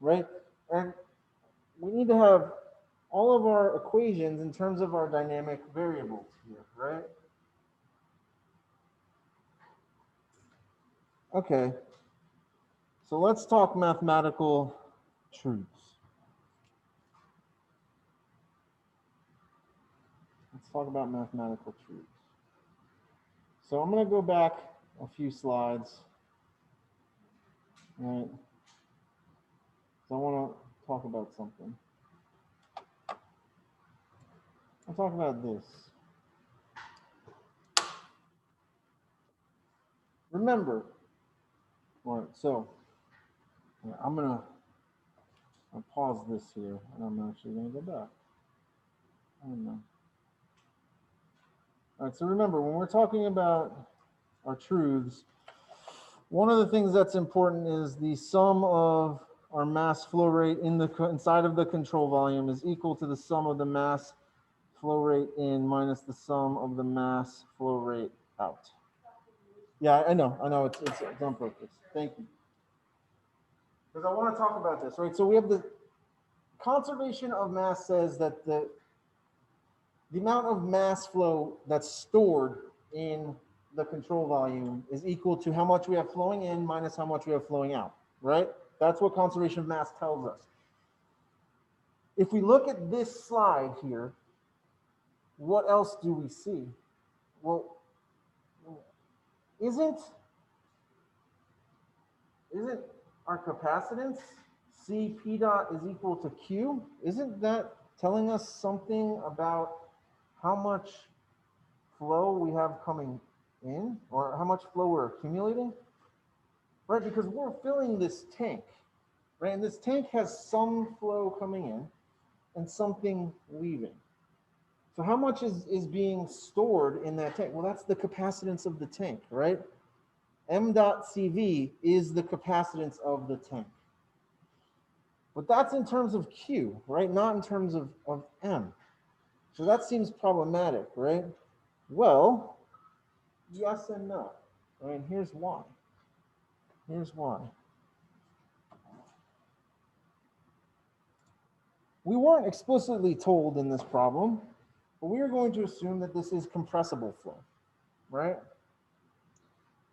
right? And we need to have all of our equations in terms of our dynamic variables here, right? Okay, so let's talk mathematical truths. Let's talk about mathematical truths. So I'm going to go back a few slides. All right. So I want to talk about something. I'll talk about this. Remember, all right, so I'm going to pause this here, and I'm actually going to go back. I don't know. All right, so remember, when we're talking about our truths, one of the things that's important is the sum of our mass flow rate inside of the control volume is equal to the sum of the mass flow rate in minus the sum of the mass flow rate out. Yeah, I know, it's on purpose. Thank you. Because I want to talk about this, right? So we have the conservation of mass says that the amount of mass flow that's stored in the control volume is equal to how much we have flowing in minus how much we have flowing out, right? That's what conservation of mass tells us. If we look at this slide here, what else do we see? Well, isn't our capacitance C P dot is equal to Q? Isn't that telling us something about how much flow we have coming in or how much flow we're accumulating? Right, because we're filling this tank, right? And this tank has some flow coming in and something leaving. So how much is being stored in that tank? Well, that's the capacitance of the tank, right? M dot CV is the capacitance of the tank. But that's in terms of Q, right? Not in terms of M. So that seems problematic, right? Well, yes and no. I mean, here's why. Here's why. We weren't explicitly told in this problem, but we are going to assume that this is compressible flow, right?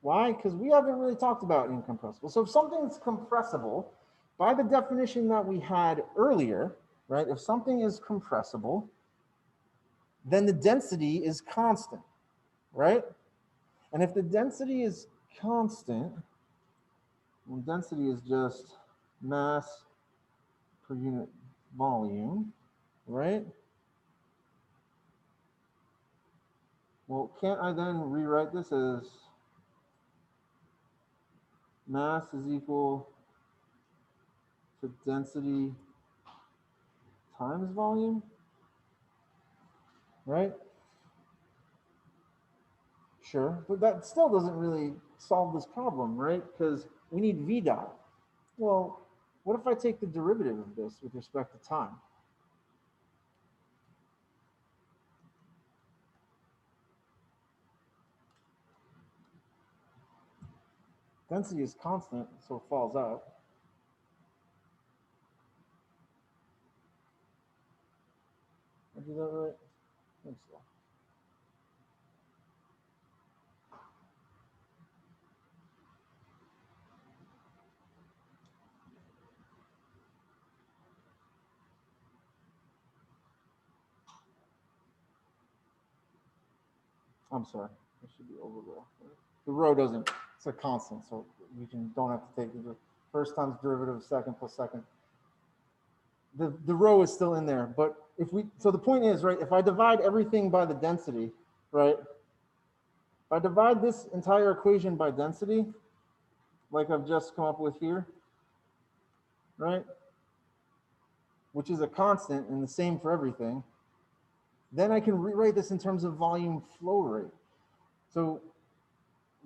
Why? Because we haven't really talked about incompressible. So if something's compressible, by the definition that we had earlier, right? If something is compressible, then the density is constant, right? And if the density is constant, well, density is just mass per unit volume, right? Well, can't I then rewrite this as mass is equal to density times volume, right? Sure, but that still doesn't really solve this problem, right? Because we need V dot. Well, what if I take the derivative of this with respect to time? Density is constant, so it falls out. Did I do that right? I think so. I'm sorry, it should be over there. The rho doesn't, it's a constant, so we don't have to take the first times derivative of second plus second. The rho is still in there, but if we, so the point is, right, if I divide everything by the density, right, if I divide this entire equation by density, like I've just come up with here, right, which is a constant and the same for everything, then I can rewrite this in terms of volume flow rate. So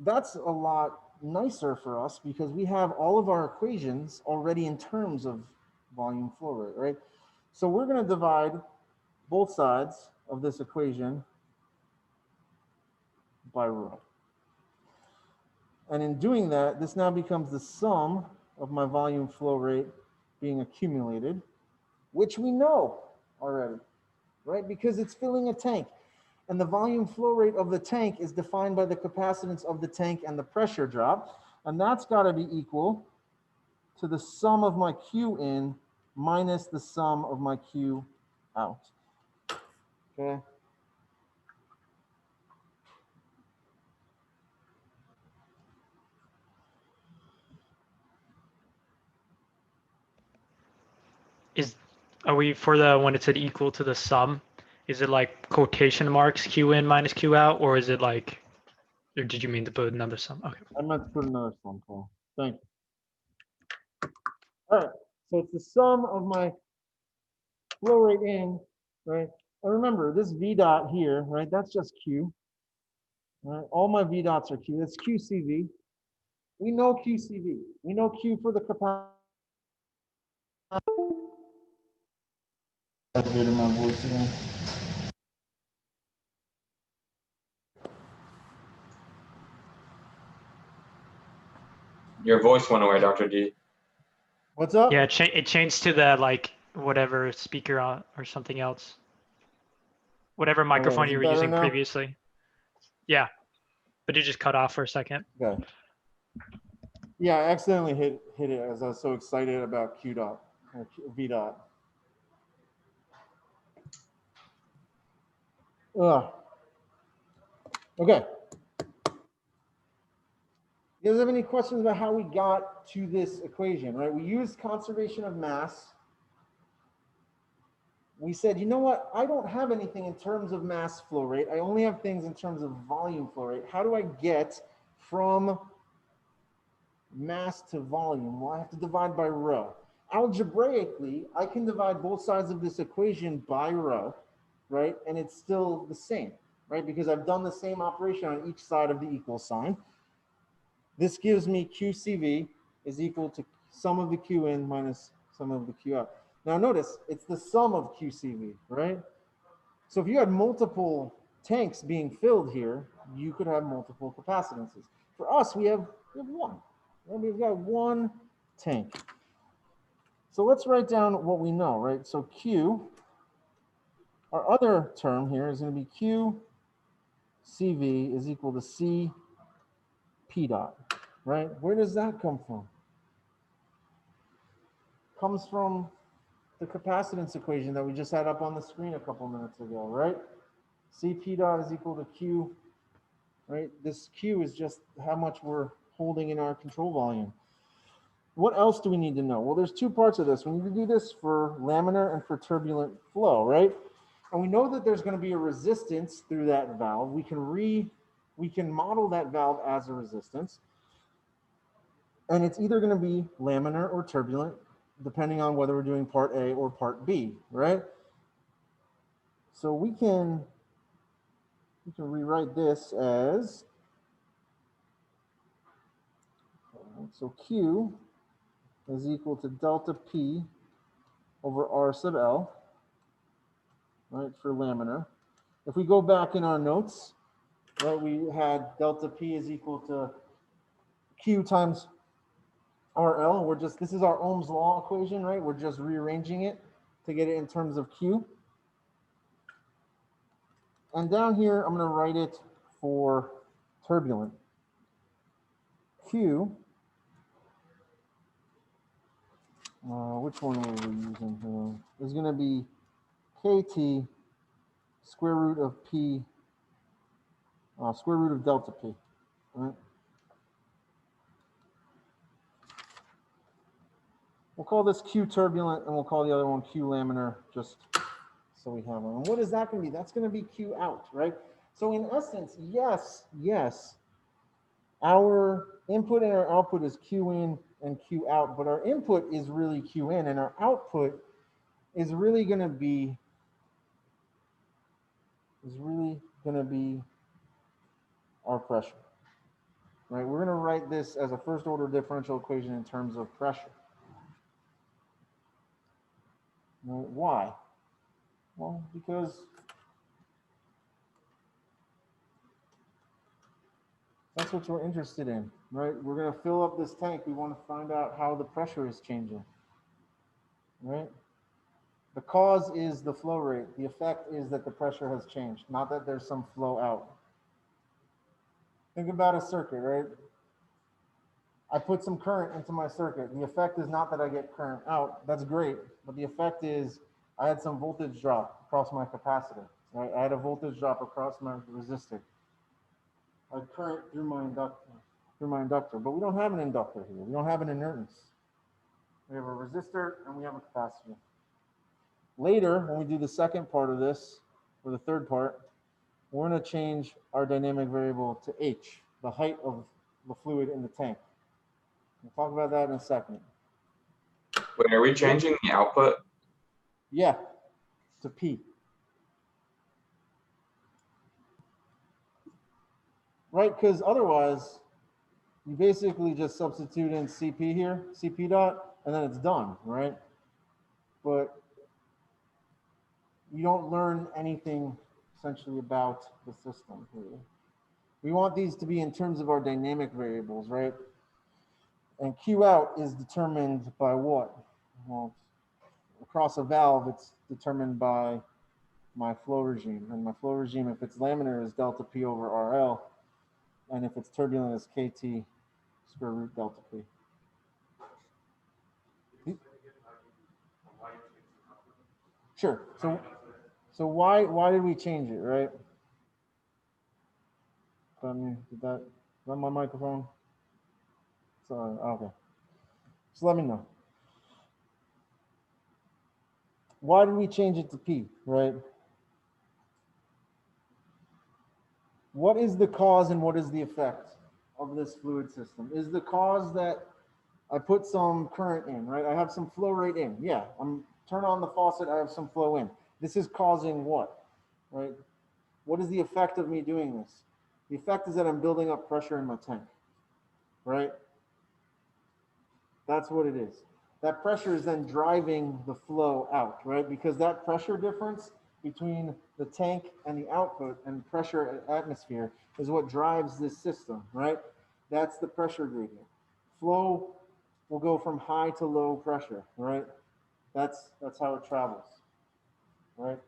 that's a lot nicer for us because we have all of our equations already in terms of volume flow rate, right? So we're going to divide both sides of this equation by rho. And in doing that, this now becomes the sum of my volume flow rate being accumulated, which we know already, right? Because it's filling a tank. And the volume flow rate of the tank is defined by the capacitance of the tank and the pressure drop. And that's got to be equal to the sum of my Q in minus the sum of my Q out. Okay. Are we for the when it said equal to the sum? Is it like quotation marks Q in minus Q out, or is it like, or did you mean to put another sum? Okay. I meant to put another sum, Paul. Thank you. All right. So it's the sum of my flow rate in, right? And remember, this V dot here, right? That's just Q. Right? All my V dots are Q. That's QCV. We know QCV. We know Q for the capacity. My voice again. Your voice went away, Dr. D. What's up? Yeah, it changed to the like whatever speaker on or something else. Whatever microphone is you it were better using now? previously. Yeah, but it just cut off for a second. Okay. Yeah, I accidentally hit it as I was so excited about Q dot or V dot. Ugh. Okay. You guys have any questions about how we got to this equation, right? We used conservation of mass. We said, you know what? I don't have anything in terms of mass flow rate. I only have things in terms of volume flow rate. How do I get from mass to volume? Well, I have to divide by rho. Algebraically, I can divide both sides of this equation by rho, right? And it's still the same, right? Because I've done the same operation on each side of the equal sign. This gives me QCV is equal to sum of the Q in minus sum of the Q out. Now notice, it's the sum of QCV, right? So if you had multiple tanks being filled here, you could have multiple capacitances. For us, we have one. We've got one tank. So let's write down what we know, right? So Q, our other term here is going to be Q CV is equal to C P dot, right? Where does that come from? Comes from the capacitance equation that we just had up on the screen a couple minutes ago, right? C P dot is equal to Q, right? This Q is just how much we're holding in our control volume. What else do we need to know? Well, there's two parts of this. We need to do this for laminar and for turbulent flow, right? And we know that there's going to be a resistance through that valve. We can model that valve as a resistance. And it's either going to be laminar or turbulent, depending on whether we're doing part A or part B, right? So we can rewrite this as, so Q is equal to delta P over R sub L, right, for laminar. If we go back in our notes, right, we had delta P is equal to Q times RL. We're just, this is our Ohm's law equation, right? We're just rearranging it to get it in terms of Q. And down here, I'm going to write it for turbulent. Q, which one are we using here? Is going to be KT square root of P, square root of delta P, right? We'll call this Q turbulent, and we'll call the other one Q laminar, just so we have one. And what is that going to be? That's going to be Q out, right? So in essence, yes, our input and our output is Q in and Q out, but our input is really Q in, and our output is really going to be our pressure, right? We're going to write this as a first order differential equation in terms of pressure. Why? Well, because that's what we're interested in, right? We're going to fill up this tank. We want to find out how the pressure is changing, right? The cause is the flow rate. The effect is that the pressure has changed, not that there's some flow out. Think about a circuit, right? I put some current into my circuit. The effect is not that I get current out. That's great. But the effect is I had some voltage drop across my capacitor, right? I had a voltage drop across my resistor. I had current through my inductor, but we don't have an inductor here. We don't have an inertance. We have a resistor and we have a capacitor. Later, when we do the second part of this, or the third part, we're going to change our dynamic variable to H, the height of the fluid in the tank. We'll talk about that in a second. Wait, are we changing the output? Yeah, to P. Right, because otherwise, you basically just substitute in CP here, CP dot, and then it's done, right? But you don't learn anything essentially about the system here. We want these to be in terms of our dynamic variables, right? And Q out is determined by what? Well, across a valve, it's determined by my flow regime. And my flow regime, if it's laminar, is delta P over RL. And if it's turbulent, it's KT square root delta P. Sure. So why did we change it, right? Did that run my microphone? Sorry. Okay. So let me know. Why did we change it to P, right? What is the cause and what is the effect of this fluid system? Is the cause that I put some current in, right? I have some flow rate in. Yeah, I'm turn on the faucet, I have some flow in. This is causing what, right? What is the effect of me doing this? The effect is that I'm building up pressure in my tank, right? That's what it is. That pressure is then driving the flow out, right? Because that pressure difference between the tank and the output and pressure atmosphere is what drives this system, right? That's the pressure gradient. Flow will go from high to low pressure, right? That's how it travels, right?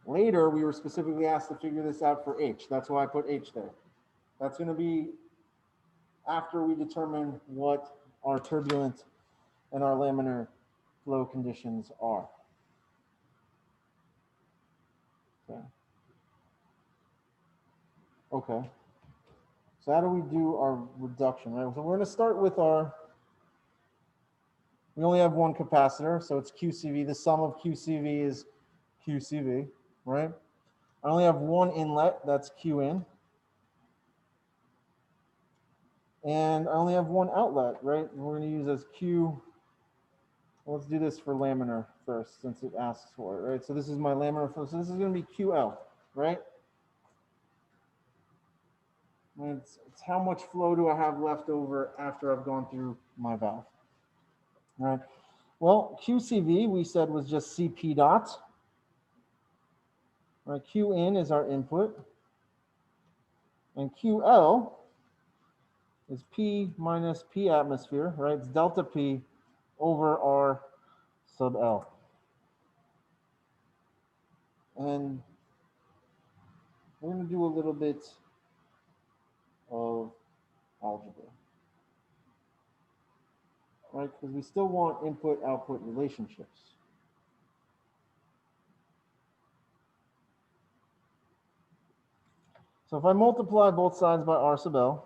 Later, we were specifically asked to figure this out for H. That's why I put H there. That's going to be after we determine what our turbulent and our laminar flow conditions are. Okay. So how do we do our reduction, right? So we're going to start with we only have one capacitor, so it's QCV. The sum of QCV is QCV, right? I only have one inlet, that's Q in. And I only have one outlet, right? And we're going to use as Q. Well, let's do this for laminar first, since it asks for it, right? So this is my laminar flow. So this is going to be QL, right? And it's how much flow do I have left over after I've gone through my valve. All right. Well, QCV we said was just CP dot. All right, Q in is our input. And QL is P minus P atmosphere, right? It's delta P over R sub L. And we're going to do a little bit of algebra, right? Because we still want input-output relationships. So if I multiply both sides by R sub L,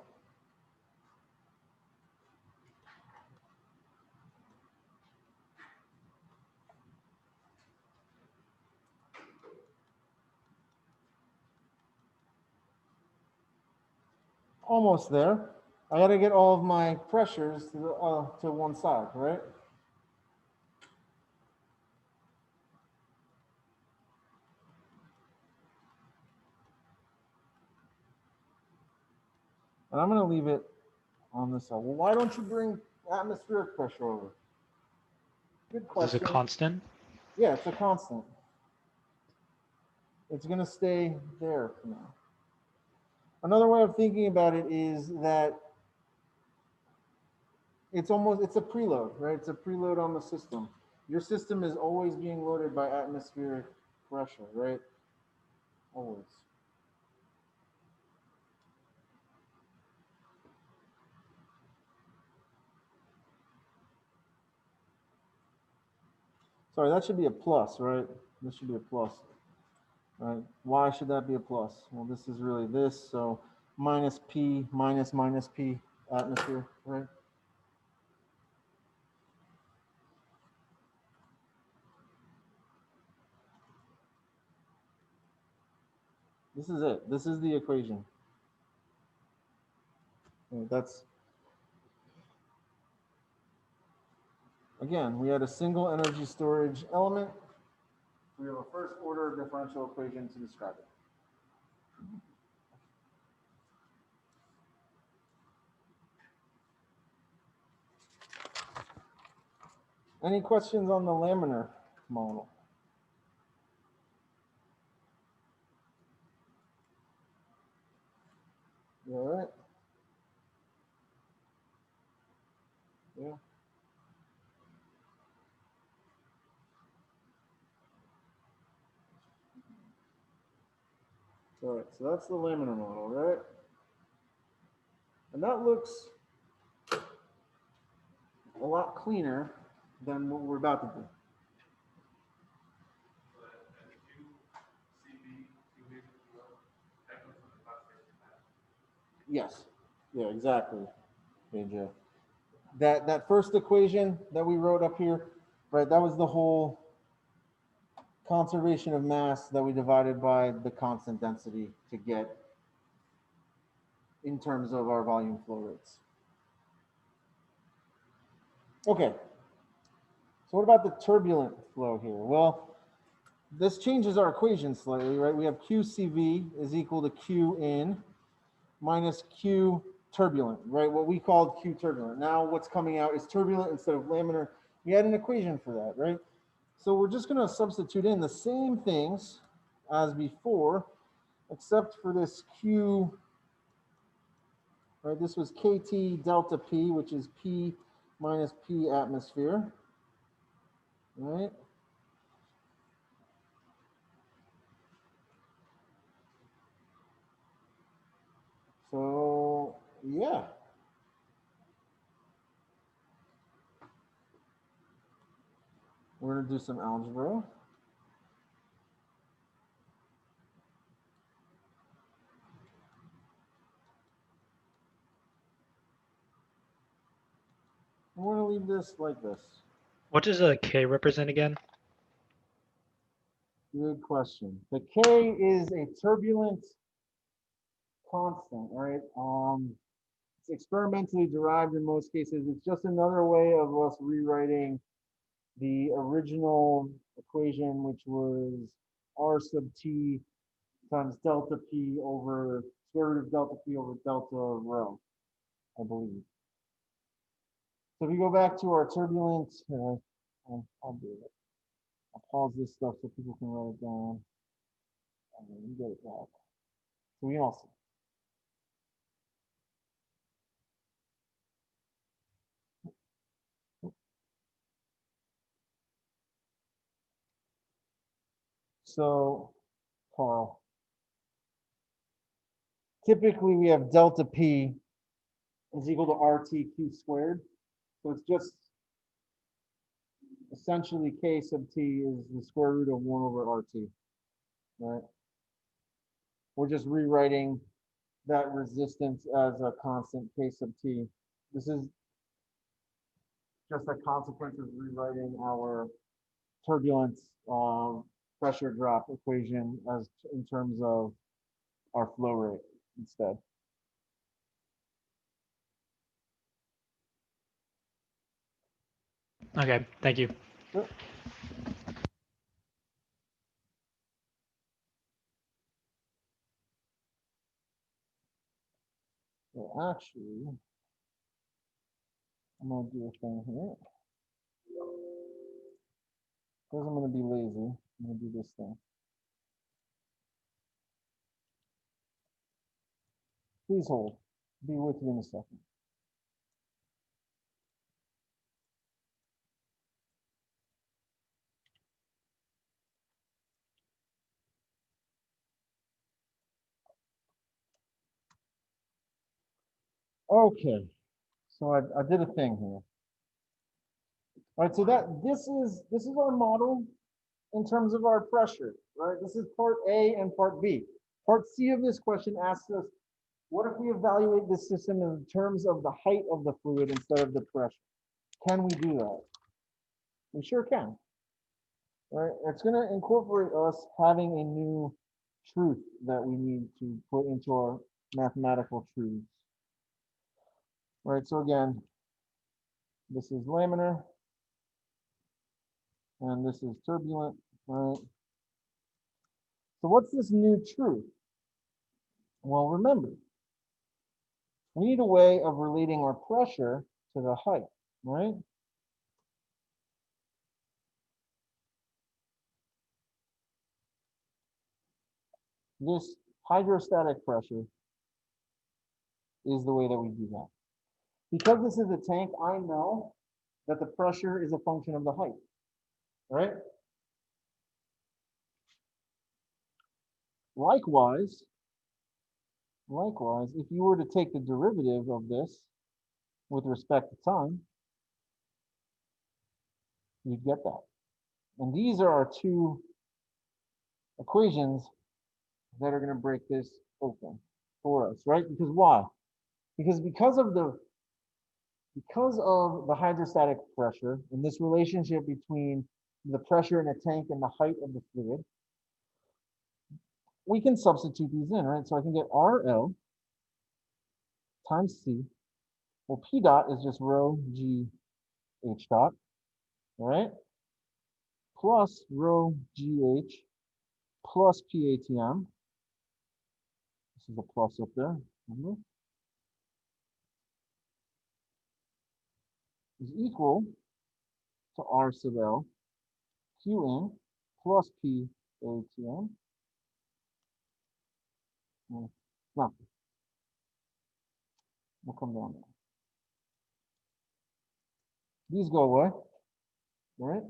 almost there. I got to get all of my pressures to one side, right? And I'm going to leave it on this side. Well, why don't you bring atmospheric pressure over? Good Is question. it constant? Yeah, it's a constant. It's going to stay there for now. Another way of thinking about it is that it's a preload, right? It's a preload on the system. Your system is always being loaded by atmospheric pressure, right? Always. Sorry, that should be a plus, right? This should be a plus, right? Why should that be a plus? Well, this is really this, so minus P minus P atmosphere, right? This is it. This is the equation. That's, again, we had a single energy storage element. We have a first order differential equation to describe it. Any questions on the laminar model? You all right? Yeah. All right, so that's the laminar model, right? And that looks a lot cleaner than what we're about to do. Yes. Yeah, exactly, AJ. That first equation that we wrote up here, right, that was the whole conservation of mass that we divided by the constant density to get in terms of our volume flow rates. Okay, so what about the turbulent flow here? Well, this changes our equation slightly, right? We have QCV is equal to Q in minus Q turbulent, right? What we called Q turbulent. Now what's coming out is turbulent instead of laminar. We had an equation for that, right? So we're just going to substitute in the same things as before, except for this Q, right? This was KT delta P, which is P minus P atmosphere, right? So, yeah. We're going to do some algebra. And we're going to leave this like this. What does a K represent again? Good question. The K is a turbulent constant, right? It's experimentally derived in most cases. It's just another way of us rewriting the original equation, which was R sub T times delta P over square root of delta P over delta rho, I believe. So if you go back to our turbulent, I'll do it. I'll pause this stuff so people can write it down. And then you get it back. So we all see. So, Carl, typically we have delta P is equal to RTQ squared. So it's just essentially K sub T is the square root of 1 over RT, right? We're just rewriting that resistance as a constant K sub T. This is just a consequence of rewriting our turbulence pressure drop equation as in terms of our flow rate instead. Okay, thank you. Sure. So actually, I'm gonna do a thing here. Because I'm gonna be lazy, I'm gonna do this thing. Please hold. Be with you in a second. Okay, so I did a thing here. All right, so this is our model in terms of our pressure, right? This is part A and part B. Part C of this question asks us, what if we evaluate this system in terms of the height of the fluid instead of the pressure? Can we do that? We sure can. Right? It's going to incorporate us having a new truth that we need to put into our mathematical truths. Right, so again, this is laminar, and this is turbulent, right? So what's this new truth? Well, remember, we need a way of relating our pressure to the height, right? This hydrostatic pressure is the way that we do that. Because this is a tank, I know that the pressure is a function of the height, right? Likewise, if you were to take the derivative of this with respect to time, you'd get that. And these are our two equations that are going to break this open for us, right? Because why? Because of the hydrostatic pressure and this relationship between the pressure in a tank and the height of the fluid, we can substitute these in, right? So I can get RL times C. Well, P dot is just rho G H dot, right? Plus rho GH plus PATM. This is a plus up there. Remember? Is equal to R sub L Qn plus PATM. Nothing. We'll come down there. These go away, right?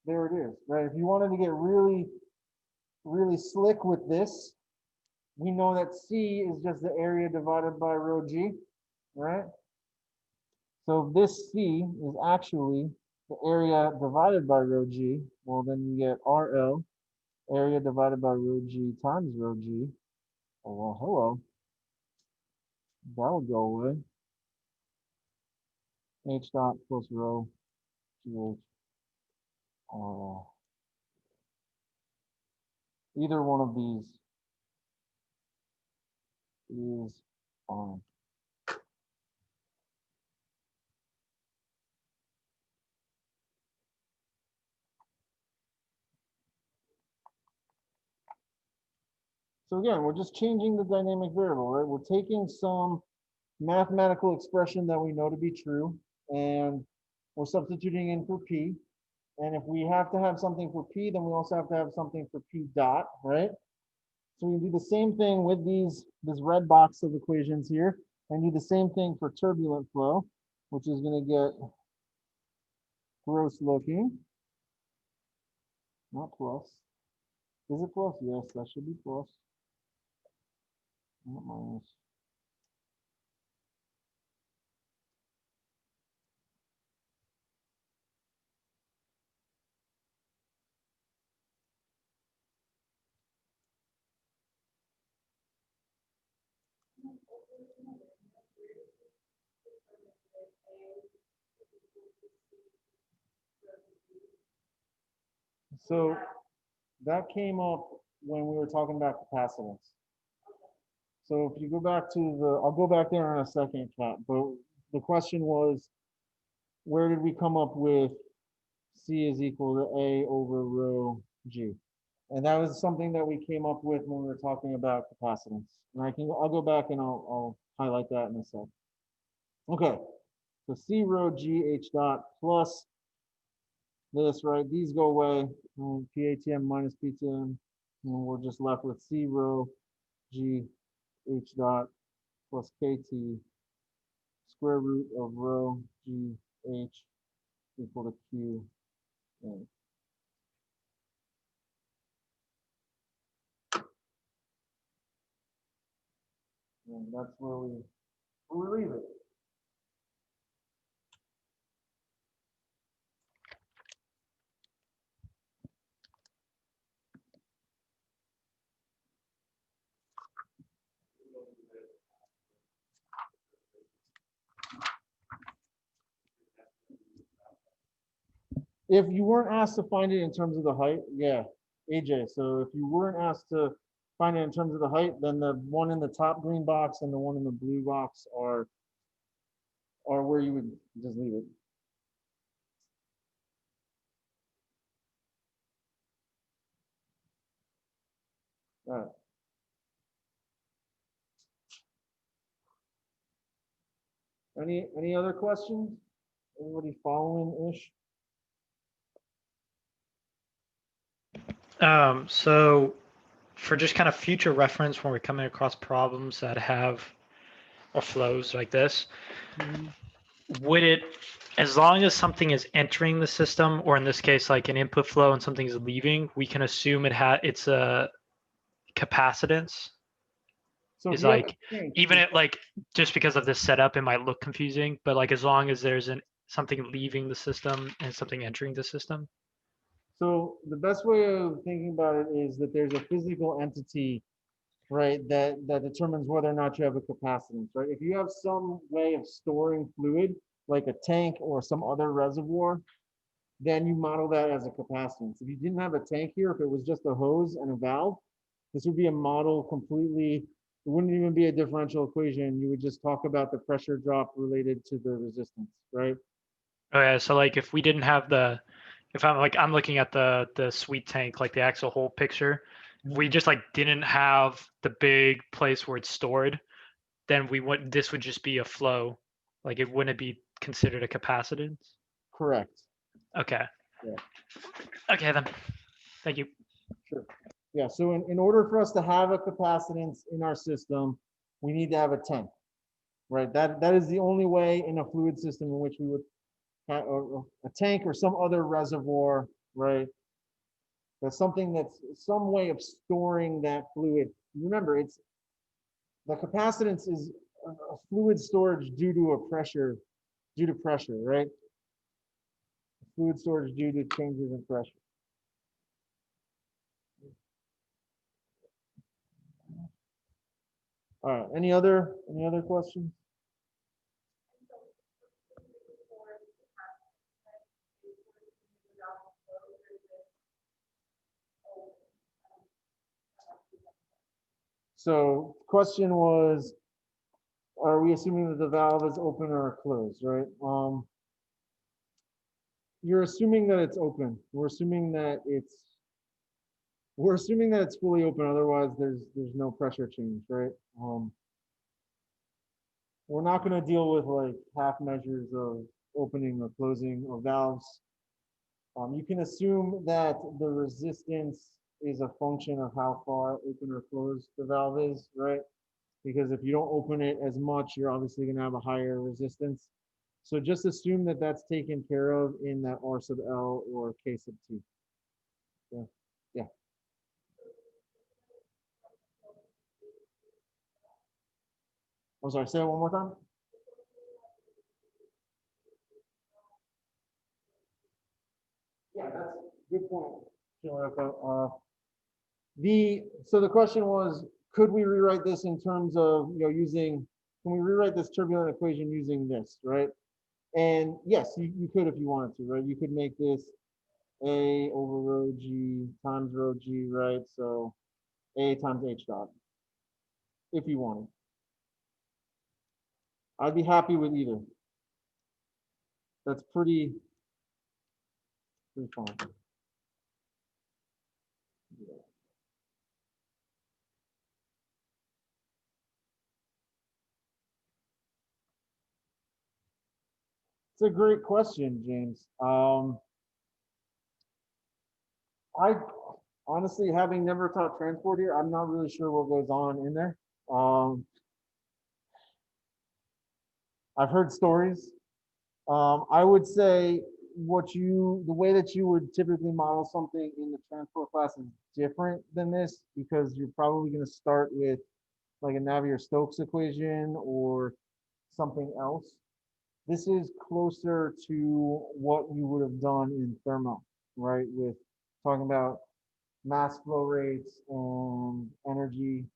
There it is, right? If you wanted to get really, really slick with this, we know that C is just the area divided by rho G, right? So this C is actually the area divided by rho G. Well, then you get RL, area divided by rho G times rho G. Oh, well, hello. That would go away. H dot plus rho GH RL. Either one of these is fine. So again, we're just changing the dynamic variable, right? We're taking some mathematical expression that we know to be true, and we're substituting in for P. And if we have to have something for P, then we also have to have something for P dot, right? So we do the same thing with this red box of equations here, and do the same thing for turbulent flow, which is going to get gross looking, not plus. Is it plus? Yes, that should be plus. Not minus. So that came up when we were talking about capacitance. So if you go back to I'll go back there in a second, Kat, but the question was, where did we come up with C is equal to A over rho G? And that was something that we came up with when we were talking about capacitance. And I'll go back and I'll highlight that in a sec. Okay, so C rho G H dot plus this, right? These go away, PATM minus PTM, and we're just left with C rho G H dot plus KT square root of rho G H equal to Q A. And that's where we leave it. If you weren't asked to find it in terms of the height, yeah, AJ. So if you weren't asked to find it in terms of the height, then the one in the top green box and the one in the blue box are where you would just leave it. All right. Any other questions? Everybody following ish? So for just kind of future reference when we're coming across problems that have or flows like this, would it, as long as something is entering the system, or in this case like an input flow and something's leaving, we can assume it's a capacitance? So Is if you have like, a tank, even it like, just because of this setup it might look confusing, but like as long as there's something leaving the system and something entering the system. so the best way of thinking about it is that there's a physical entity, right, that determines whether or not you have a capacitance, right? If you have some way of storing fluid, like a tank or some other reservoir, then you model that as a capacitance. If you didn't have a tank here, if it was just a hose and a valve, this would be a model completely, it wouldn't even be a differential equation. You would just talk about the pressure drop related to the resistance, right? Oh yeah, so like if we didn't have if I'm looking at the sweet tank, like the actual whole picture, if we just like didn't have the big place where it's stored, then this would just be a flow. Like it wouldn't be considered a capacitance. Correct. Okay. Yeah. Okay then. Thank you. Sure. Yeah, so in order for us to have a capacitance in our system, we need to have a tank, right? That is the only way in a fluid system in which we would have a tank or some other reservoir, right? That's something that's some way of storing that fluid. Remember, the capacitance is a fluid storage due to pressure, right? Fluid storage due to changes in pressure. All right, any other questions? So question was, are we assuming that the valve is open or closed, right? You're assuming that it's open. We're assuming that it's fully open. Otherwise, there's no pressure change, right? We're not going to deal with like half measures of opening or closing of valves. You can assume that the resistance is a function of how far open or closed the valve is, right? Because if you don't open it as much, you're obviously going to have a higher resistance. So just assume that that's taken care of in that R sub L or K sub T. So, yeah. I'm sorry, say it one more time. Yeah, that's a good point. So the question was, could we rewrite this in terms of, using, can we rewrite this turbulent equation using this, right? And yes, you could if you wanted to, right? You could make this A over rho G times rho G, right? So A times H dot, if you wanted. I'd be happy with either. That's pretty fine. It's a great question, James. I honestly, having never taught transport here, I'm not really sure what goes on in there. I've heard stories. I would say the way that you would typically model something in the transport class is different than this, because you're probably going to start with like a Navier-Stokes equation or something else. This is closer to what you would have done in thermo, right? With talking about mass flow rates and energy,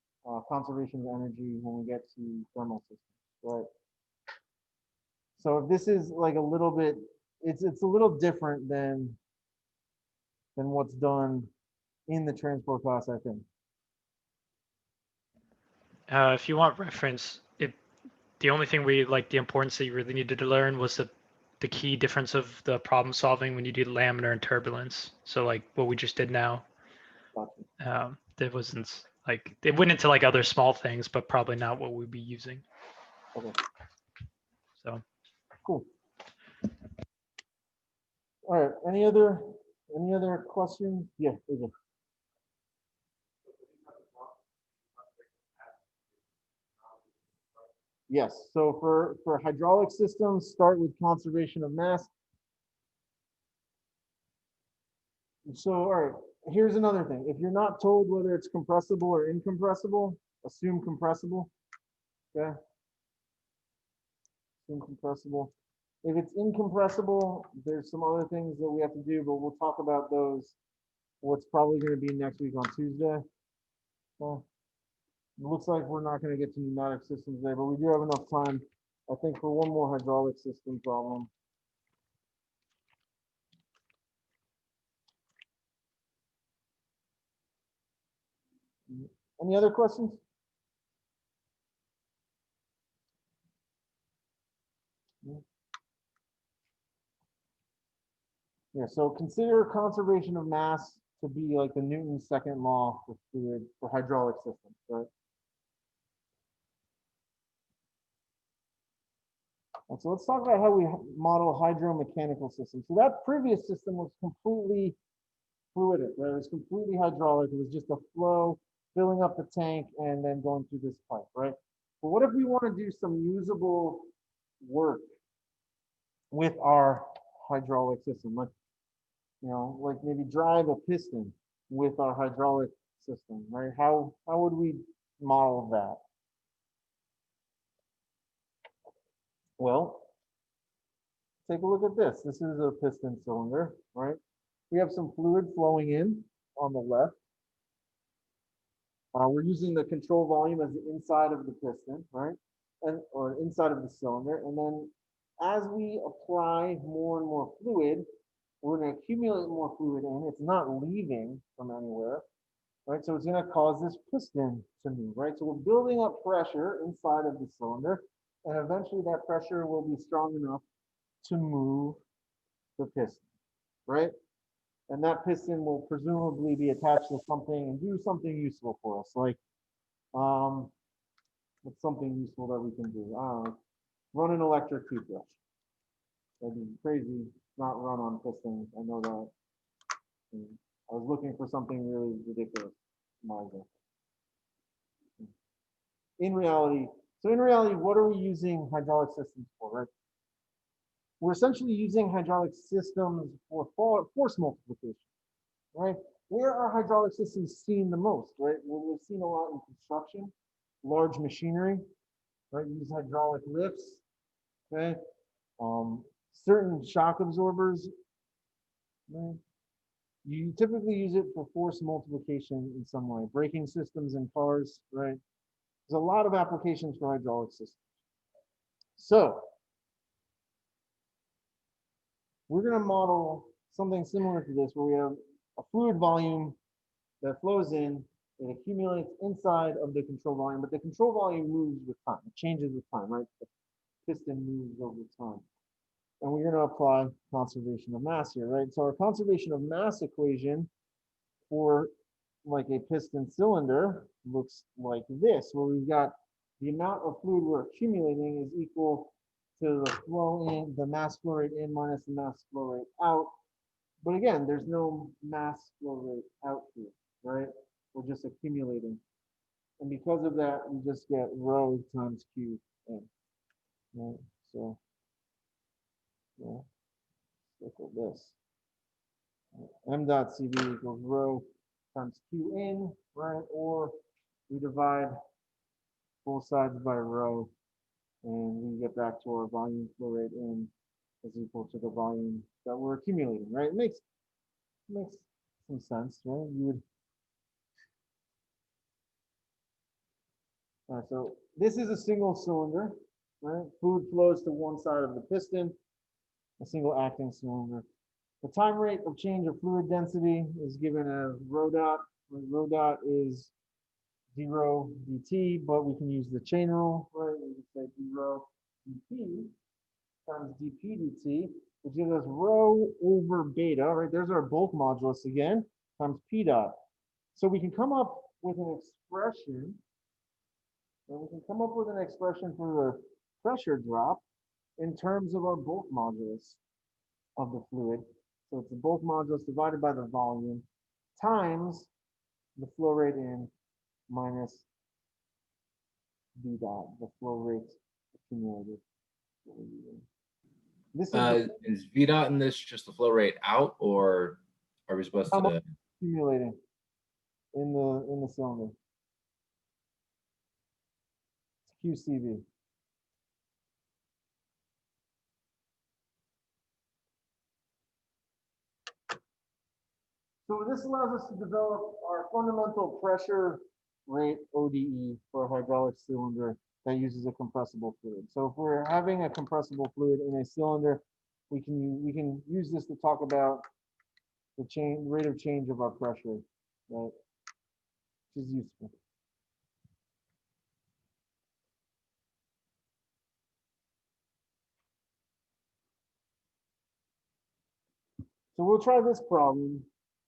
conservation of energy when we get to thermal systems, right? So this is like a little bit, it's a little different than what's done in the transport class, I think. If you want reference, the only thing the importance that you really needed to learn was the key difference of the problem solving when you do laminar and turbulence. So like what we just did now. There wasn't it went into like other small things, but probably not what we'd be using. Okay. So cool. All right. Any other questions? Yeah. Yes. So for hydraulic systems, start with conservation of mass. So, all right, here's another thing. If you're not told whether it's compressible or incompressible, assume compressible. Okay. Assume compressible. If it's incompressible, there's some other things that we have to do, but we'll talk about those. What's probably going to be next week on Tuesday. Well, it looks like we're not going to get to pneumatic systems there, but we do have enough time, I think, for one more hydraulic system problem. Any other questions? Yeah, so consider conservation of mass to be like the Newton's second law for fluid, for hydraulic systems, right? And so let's talk about how we model hydromechanical systems. So that previous system was completely fluidic, right? It was completely hydraulic. It was just a flow filling up the tank and then going through this pipe, right? But what if we want to do some usable work with our hydraulic system? Like, like maybe drive a piston with our hydraulic system, right? How would we model that? Well, take a look at this. This is a piston cylinder, right? We have some fluid flowing in on the left. We're using the control volume as the inside of the piston, right? Or inside of the cylinder. And then as we apply more and more fluid, we're going to accumulate more fluid in. It's not leaving from anywhere, right? So it's going to cause this piston to move, right? So we're building up pressure inside of the cylinder, and eventually that pressure will be strong enough to move the piston, right? And that piston will presumably be attached to something and do something useful for us. Like, what's something useful that we can do? Run an electric toothbrush. That'd be crazy, not run on pistons, I know that. And I was looking for something really ridiculous. Marvel. In reality, what are we using hydraulic systems for, right? We're essentially using hydraulic systems for force multiplication, right? Where are hydraulic systems seen the most, right? Well, we've seen a lot in construction, large machinery, right? Use hydraulic lifts, okay? Certain shock absorbers, right? You typically use it for force multiplication in some way. Braking systems in cars, right? There's a lot of applications for hydraulic systems. So we're going to model something similar to this, where we have a fluid volume that flows in, it accumulates inside of the control volume, but the control volume moves with time. It changes with time, right? The piston moves over time. And we're going to apply conservation of mass here, right? So our conservation of mass equation for like a piston cylinder looks like this, where we've got the amount of fluid we're accumulating is equal to the flow in, the mass flow rate in minus the mass flow rate out. But again, there's no mass flow rate out here, right? We're just accumulating. And because of that, we just get rho times Q in. Right? So, yeah, look at this. M dot CV equals rho times Q in, right? Or we divide both sides by rho, and we get back to our volume flow rate in is equal to the volume that we're accumulating, right? It makes some sense, right? You would. All right, so this is a single cylinder, right? Fluid flows to one side of the piston, a single acting cylinder. The time rate of change of fluid density is given as rho dot. Rho dot is 0 dt, but we can use the chain rule, right? We can say d rho dp times dp dt, which gives us rho over beta, right? There's our bulk modulus again, times p dot. So we can come up with an expression, and we can come up with an expression for the pressure drop in terms of our bulk modulus of the fluid. So it's the bulk modulus divided by the volume times the flow rate in minus v dot, the flow rate accumulated. This Is V dot in this just the flow rate out, or are we supposed how much to? accumulating in the cylinder. It's QCV. So this allows us to develop our fundamental pressure rate ODE for a hydraulic cylinder that uses a compressible fluid. So if we're having a compressible fluid in a cylinder, we can use this to talk about the rate of change of our pressure, right? Which is useful. So we'll try this problem,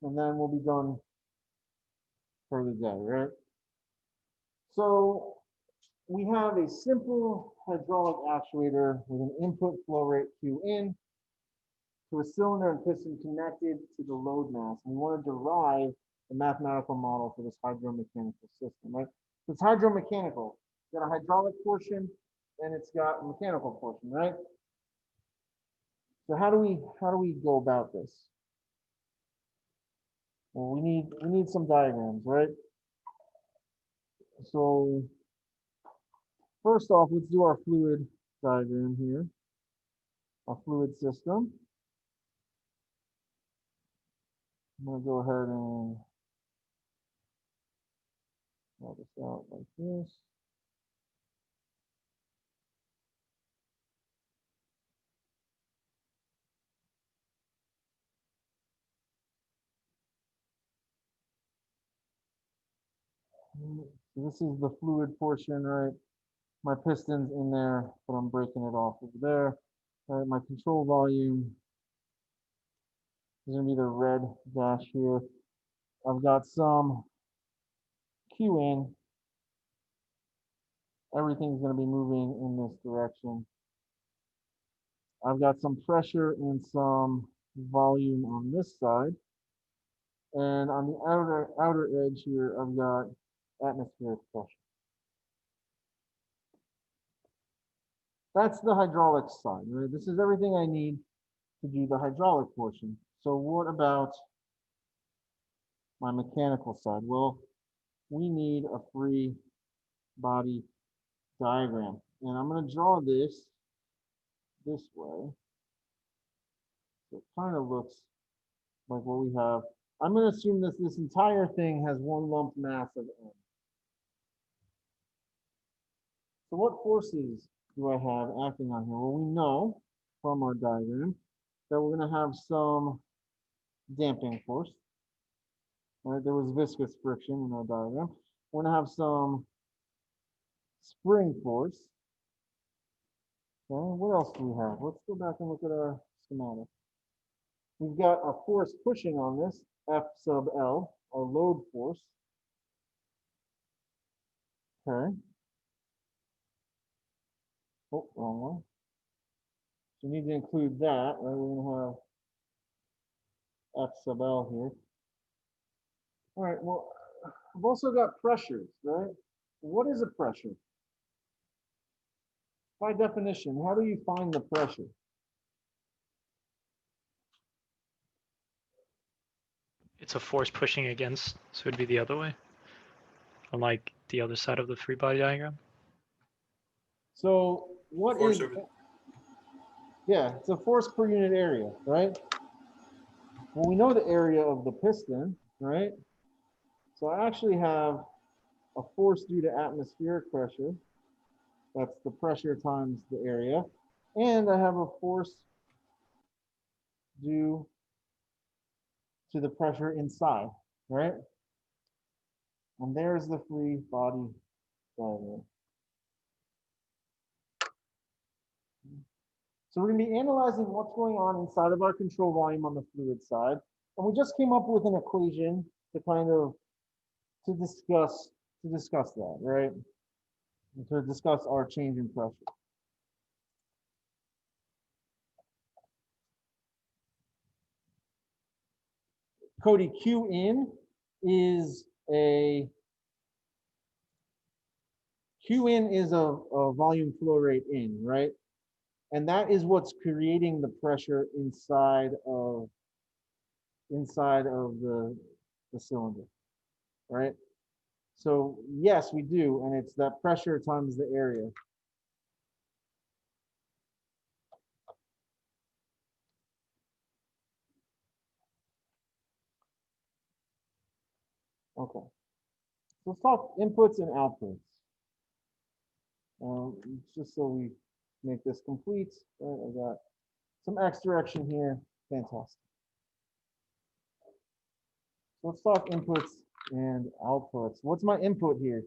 and then we'll be done for the day, right? So we have a simple hydraulic actuator with an input flow rate Q in to a cylinder and piston connected to the load mass. And we want to derive a mathematical model for this hydromechanical system, right? So it's hydromechanical. It's got a hydraulic portion and it's got a mechanical portion, right? So how do we go about this? Well, we need some diagrams, right? So first off, let's do our fluid diagram here. Our fluid system. I'm going to go ahead and draw this out like this. So this is the fluid portion, right? My piston's in there, but I'm breaking it off over there. All right, my control volume is going to be the red dash here. I've got some Q in. Everything's going to be moving in this direction. I've got some pressure and some volume on this side. And on the outer edge here, I've got atmospheric pressure. That's the hydraulic side, right? This is everything I need to do the hydraulic portion. So what about my mechanical side? Well, we need a free body diagram. And I'm going to draw this way. So it kind of looks like what we have. I'm going to assume this entire thing has one lump mass of M. So what forces do I have acting on here? Well, we know from our diagram that we're going to have some damping force. Right? There was viscous friction in our diagram. We're going to have some spring force. Okay, what else do we have? Let's go back and look at our schematic. We've got a force pushing on this, F sub L, our load force. Okay. Oh, wrong one. So we need to include that, right? We're going to have F sub L here. All right, well, I've also got pressures, right? What is a pressure? By definition, how do you find the pressure? It's a force pushing against, so it'd be the other way, unlike the other side of the free body diagram. So what Force is, over- yeah, it's a force per unit area, right? Well, we know the area of the piston, right? So I actually have a force due to atmospheric pressure. That's the pressure times the area. And I have a force due to the pressure inside, right? And there's the free body diagram. So we're going to be analyzing what's going on inside of our control volume on the fluid side. And we just came up with an equation to kind of to discuss that, right? And to discuss our change in pressure. Cody, Q in is a volume flow rate in, right? And that is what's creating the pressure inside of the cylinder, right? So yes, we do, and it's that pressure times the area. Okay. So let's talk inputs and outputs. Just so we make this complete, right? I got some X direction here. Fantastic. So let's talk inputs and outputs. What's my input here?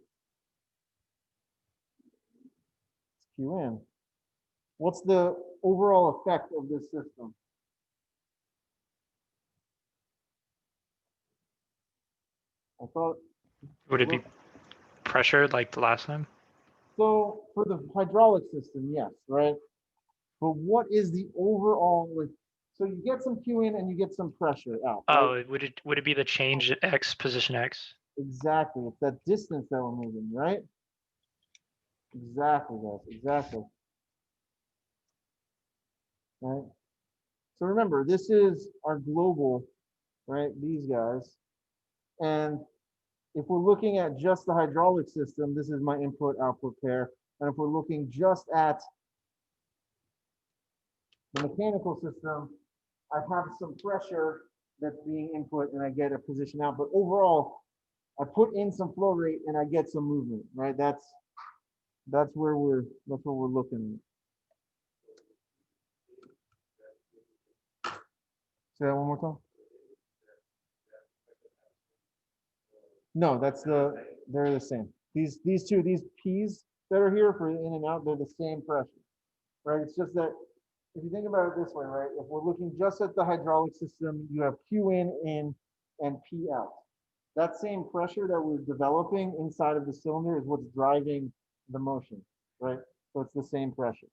It's Qn. What's the overall effect of this system? I thought. Would it be pressure like the last time? So for the hydraulic system, yes, right? But what is the overall, like, so you get some Q in and you get some pressure out. Oh, right? would it be the change at X, position X? Exactly. It's that distance that we're moving, right? Exactly, guys. Exactly. Right. So remember, this is our global, right? These guys. And if we're looking at just the hydraulic system, this is my input-output pair. And if we're looking just at the mechanical system, I have some pressure that's being input and I get a position out. But overall, I put in some flow rate and I get some movement, right? That's where we're looking. Say that one more time. No, they're the same. These P's that are here for in and out, they're the same pressure, right? It's just that if you think about it this way, right? If we're looking just at the hydraulic system, you have Q in, and P out. That same pressure that we're developing inside of the cylinder is what's driving the motion, right? So it's the same pressure.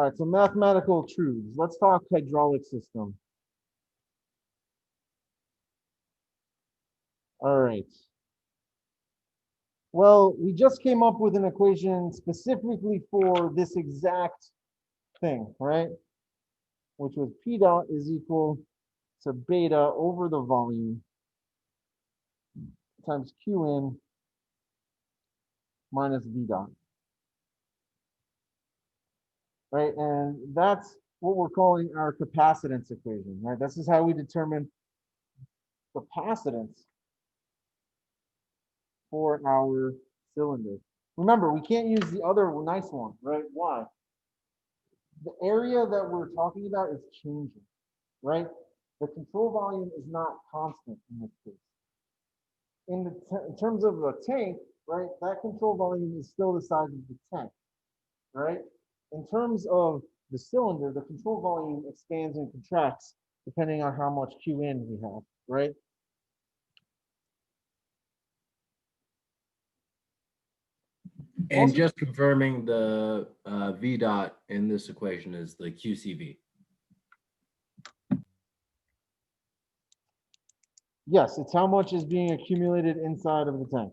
All right, so mathematical truths. Let's talk hydraulic system. All right. Well, we just came up with an equation specifically for this exact thing, right? Which was P dot is equal to beta over the volume times Q in minus V dot. Right, and that's what we're calling our capacitance equation, right? This is how we determine capacitance for our cylinder. Remember, we can't use the other nice one, right? Why? The area that we're talking about is changing, right? The control volume is not constant in this case. In terms of the tank, right, that control volume is still the size of the tank, right? In terms of the cylinder, the control volume expands and contracts depending on how much Q in we have, right? And Also- just confirming the V dot in this equation is the QCV. Yes, it's how much is being accumulated inside of the tank.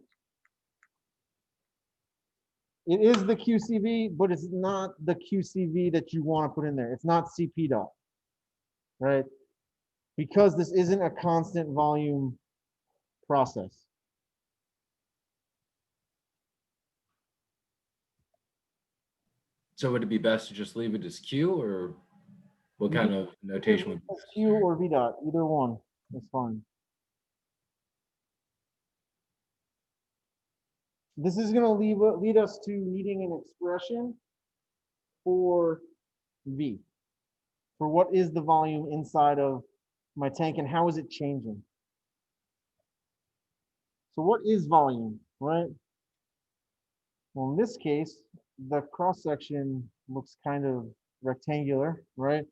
It is the QCV, but it's not the QCV that you want to put in there. It's not CP dot, right? Because this isn't a constant volume process. So would it be best to just leave it as Q, or what kind of notation would be Q or V dot, either one, that's fine. This is going to lead us to needing an expression for V, for what is the volume inside of my tank and how is it changing? So what is volume, right? Well, in this case, the cross section looks kind of rectangular, right?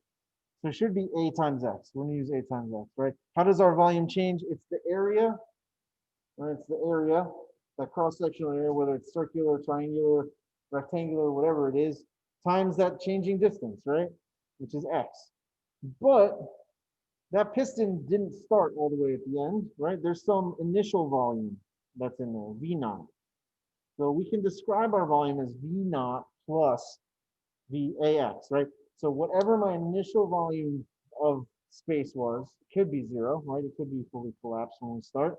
So it should be A times X. We're going to use A times X, right? How does our volume change? It's the area, right? It's the area, that cross-sectional area, whether it's circular, triangular, rectangular, whatever it is, times that changing distance, right? Which is X. But that piston didn't start all the way at the end, right? There's some initial volume that's in there, V naught. So we can describe our volume as V naught plus VAX, right? So whatever my initial volume of space was, it could be 0, right? It could be fully collapsed when we start,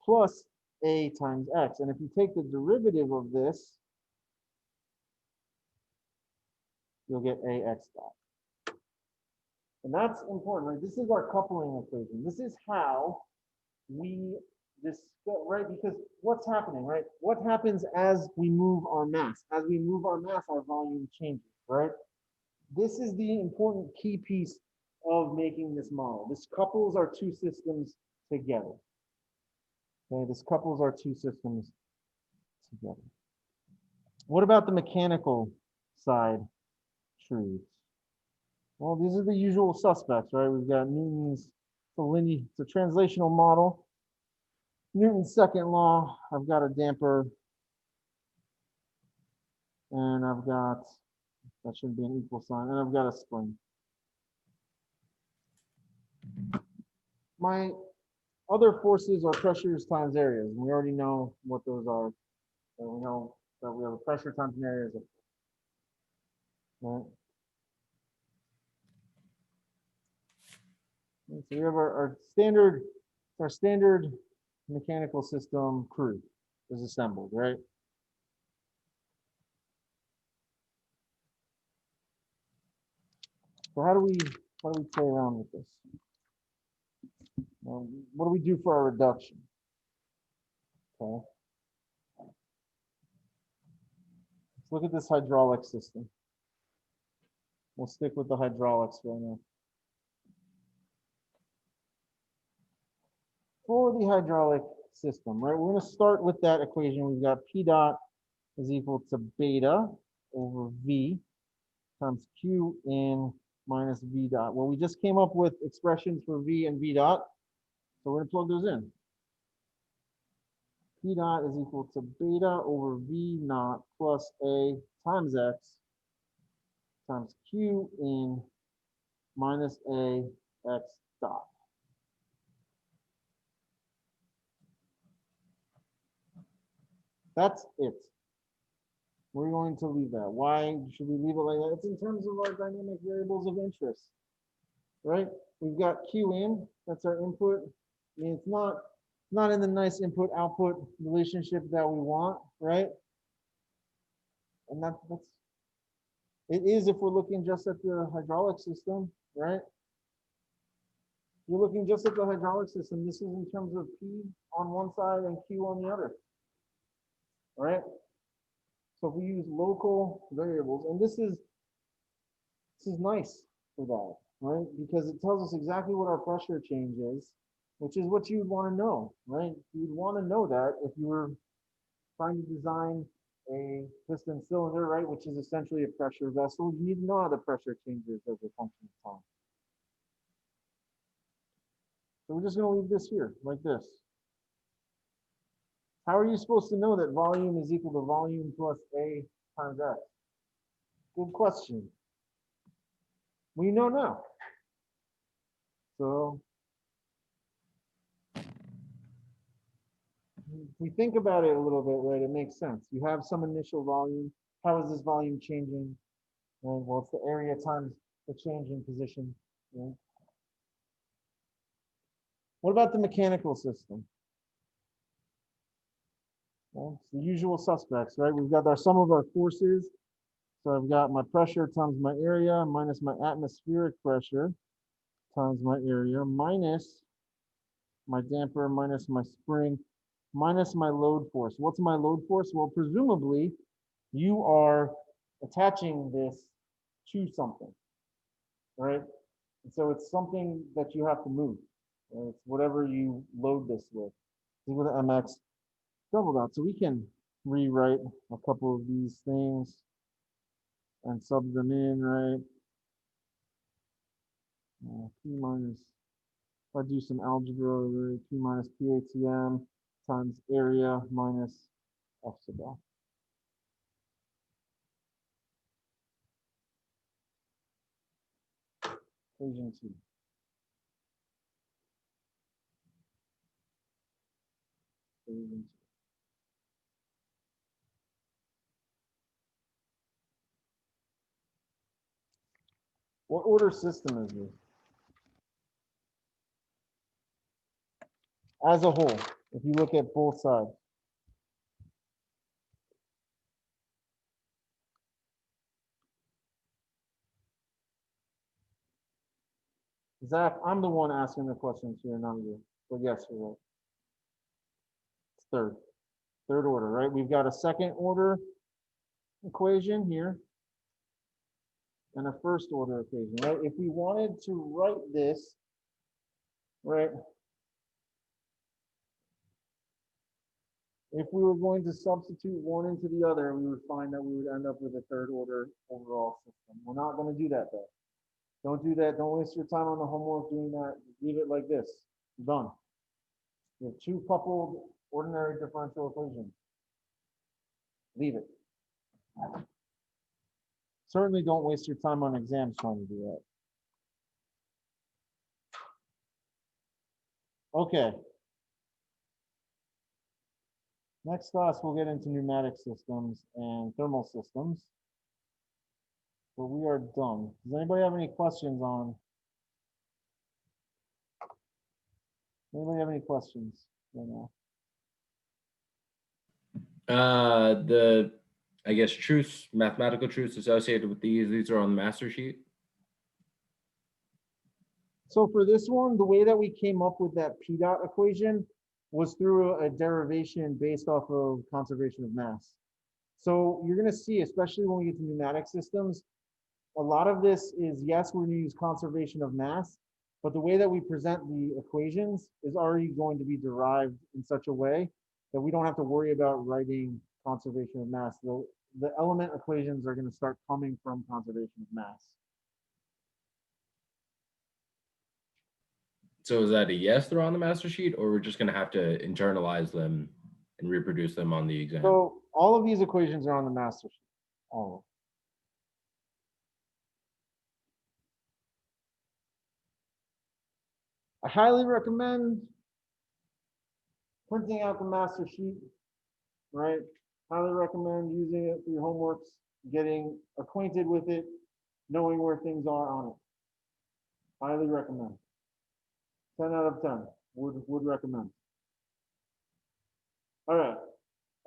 plus A times X. And if you take the derivative of this, you'll get AX dot. And that's important, right? This is our coupling equation. This is how we discuss, right? Because what's happening, right? What happens as we move our mass? As we move our mass, our volume changes, right? This is the important key piece of making this model. This couples our two systems together. Okay, this couples our two systems together. What about the mechanical side truths? Well, these are the usual suspects, right? We've got Newton's it's a translational model. Newton's second law, I've got a damper, and I've got, that should be an equal sign, and I've got a spring. My other forces are pressures times areas, and we already know what those are. So we know that we have a pressure times an area. Right? So we have our standard mechanical system crew is assembled, right? So how do we play around with this? What do we do for our reduction? Okay. Let's look at this hydraulic system. We'll stick with the hydraulics right now. For the hydraulic system, right, we're going to start with that equation. We've got P dot is equal to beta over V times Q in minus V dot. Well, we just came up with expressions for V and V dot, so we're going to plug those in. P dot is equal to beta over V naught plus A times X times Q in minus A X dot. That's it. We're going to leave that. Why should we leave it like that? It's in terms of our dynamic variables of interest, right? We've got Q in, that's our input. I mean, it's not in the nice input-output relationship that we want, right? And that's, it is if we're looking just at the hydraulic system, right? You're looking just at the hydraulic system. This is in terms of P on one side and Q on the other, right? So if we use local variables, and this is nice for that, right? Because it tells us exactly what our pressure change is, which is what you would want to know, right? You'd want to know that if you were trying to design a piston cylinder, right, which is essentially a pressure vessel, you need to know how the pressure changes as a function of time. So we're just going to leave this here, like this. How are you supposed to know that volume is equal to volume plus A times X? Good question. We know now. So if we think about it a little bit, right, it makes sense. You have some initial volume. How is this volume changing? Right, well, it's the area times the change in position. Right? What about the mechanical system? Well, it's the usual suspects, right? We've got our sum of our forces. So I've got my pressure times my area minus my atmospheric pressure times my area minus my damper minus my spring minus my load force. What's my load force? Well, presumably you are attaching this to something, right? And so it's something that you have to move. Right? It's whatever you load this with. Equal to mx double dot. So we can rewrite a couple of these things and sub them in, right? P minus, if I do some algebra, right? P minus PATM times area minus F sub L. Equation 2. Equation 2. What order system is this? As a whole, if you look at both sides. Zach, I'm the one asking the questions here, not you. But yes, you're right. It's third order, right? We've got a second order equation here and a first order equation, right? If we wanted to write this, right? If we were going to substitute one into the other, we would find that we would end up with a third order overall system. We're not going to do that though. Don't do that. Don't waste your time on the homework doing that. Leave it like this. Done. You have two coupled ordinary differential equations. Leave it. Certainly don't waste your time on exams trying to do that. Okay. Next class, we'll get into pneumatic systems and thermal systems. But we are done. Does anybody have any questions on? Anybody have any questions right now? The, I guess, truths, mathematical truths associated with these are on the master sheet. So for this one, the way that we came up with that P dot equation was through a derivation based off of conservation of mass. So you're going to see, especially when we get to pneumatic systems, a lot of this is, yes, we're going to use conservation of mass, but the way that we present the equations is already going to be derived in such a way that we don't have to worry about writing conservation of mass. The element equations are going to start coming from conservation of mass. So is that a yes, they're on the master sheet, or we're just going to have to internalize them and reproduce them on the exam? So all of these equations are on the master sheet. All of them. I highly recommend printing out the master sheet, right? Highly recommend using it for your homeworks, getting acquainted with it, knowing where things are on it. Highly recommend. 10 out of 10, would recommend. All right,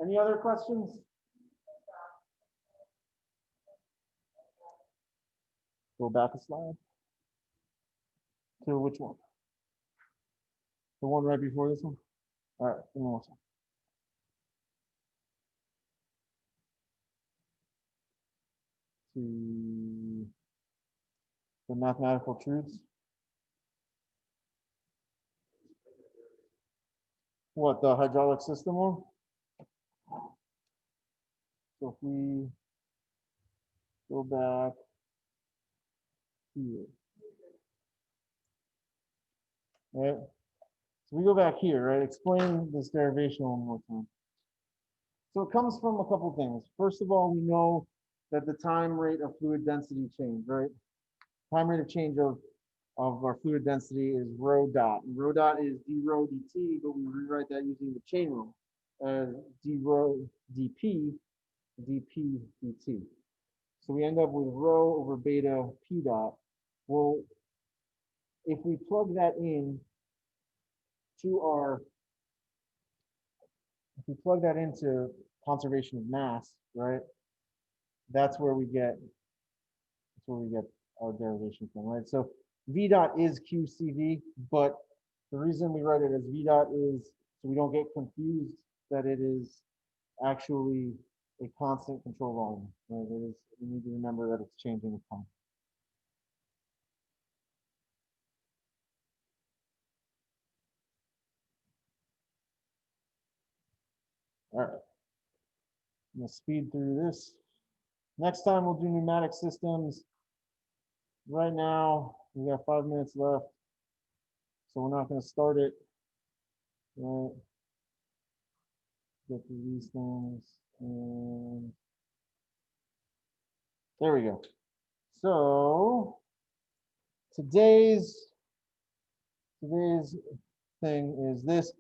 any other questions? Go back a slide. To which one? The one right before this one? All right, give me one second. To the mathematical truths. What, the hydraulic system one? So if we go back here. Right? So we go back here, right? Explain this derivation one more time. So it comes from a couple things. First of all, we know that the time rate of fluid density change, right? Time rate of change of our fluid density is rho dot. And rho dot is d rho dt, but we rewrite that using the chain rule as d rho dp dp dt. So we end up with rho over beta p dot. Well, if we plug that in to our, if we plug that into conservation of mass, right? That's where we get our derivation from, right? So V dot is QCV, but the reason we write it as V dot is so we don't get confused that it is actually a constant control volume, right? It is, we need to remember that it's changing with time. All right, I'm gonna speed through this. Next time we'll do pneumatic systems. Right now, we got 5 minutes left, so we're not gonna start it. Right. Get through these things, and there we go. So today's thing is this.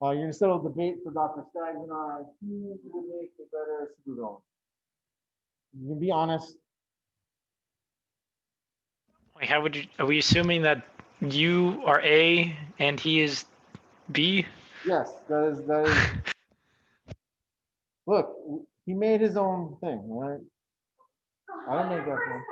You're gonna settle a debate for Dr. Staggs and I. Who will make a better supervillain? You can be honest. Wait, how would you? Are we assuming that you are A and he is B? Yes, that is. Look, he made his own thing, right? I didn't make that one.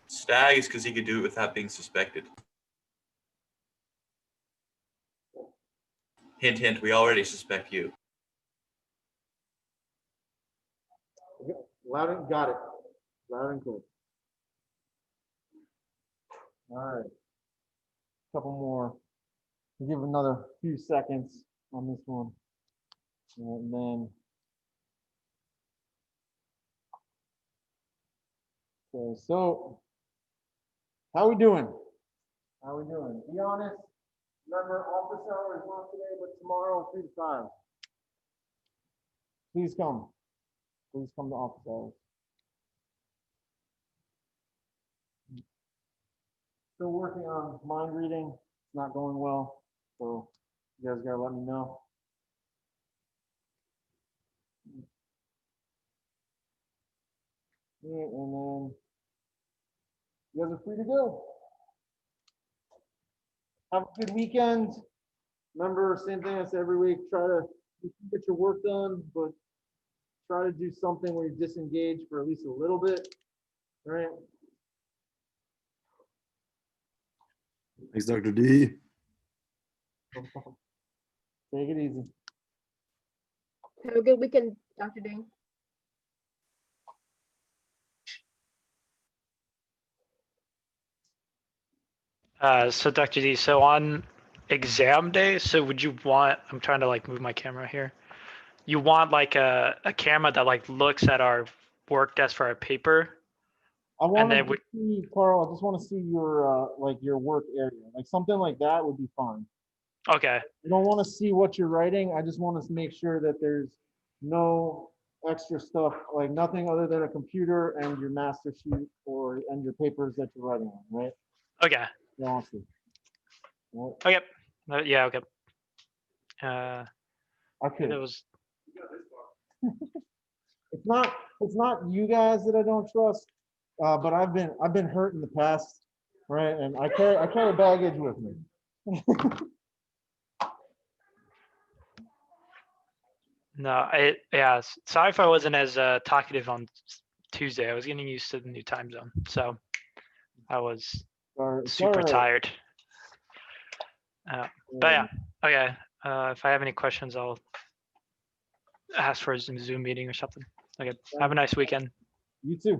Staggs because he could do it without being suspected. Hint, hint, we already suspect you. Loud and got it. Loud and clear. All right. Couple more. We'll give another few seconds on this one. And then okay, so how we doing? How we doing? Be honest. Remember, office hours not today, but tomorrow, 3 to 5. Please come. Please come to office hours. Still working on mind reading. It's not going well, so you guys gotta let me know. Yeah, and then you guys are free to go. Have a good weekend. Remember, same thing I say every week, try to get your work done, but try to do something where you disengage for at least a little bit, right? Thanks, Dr. D. Take it easy. Have a good weekend, Dr. Ding. So Dr. D, so on exam day, so would you want, I'm trying to like move my camera here. You want like a camera that like looks at our work desk for our paper, I want then to we- see, Carl, I just want to see your, like your work area, like something like that would be fine. Okay. I don't want to see what you're writing. I just want to make sure that there's no extra stuff, like nothing other than a computer and your master sheet and your papers that you're writing on, right? Okay. Yeah, I see. Well, Okay. Yeah. Okay. okay. That was. It's not you guys that I don't trust, but I've been hurt in the past, right? And I carry baggage with me. No, sorry if I wasn't as talkative on Tuesday. I was getting used to the new time zone, so I was super tired. But yeah, okay. If I have any questions, I'll ask for a Zoom meeting or something. Okay. Have a nice weekend. You too.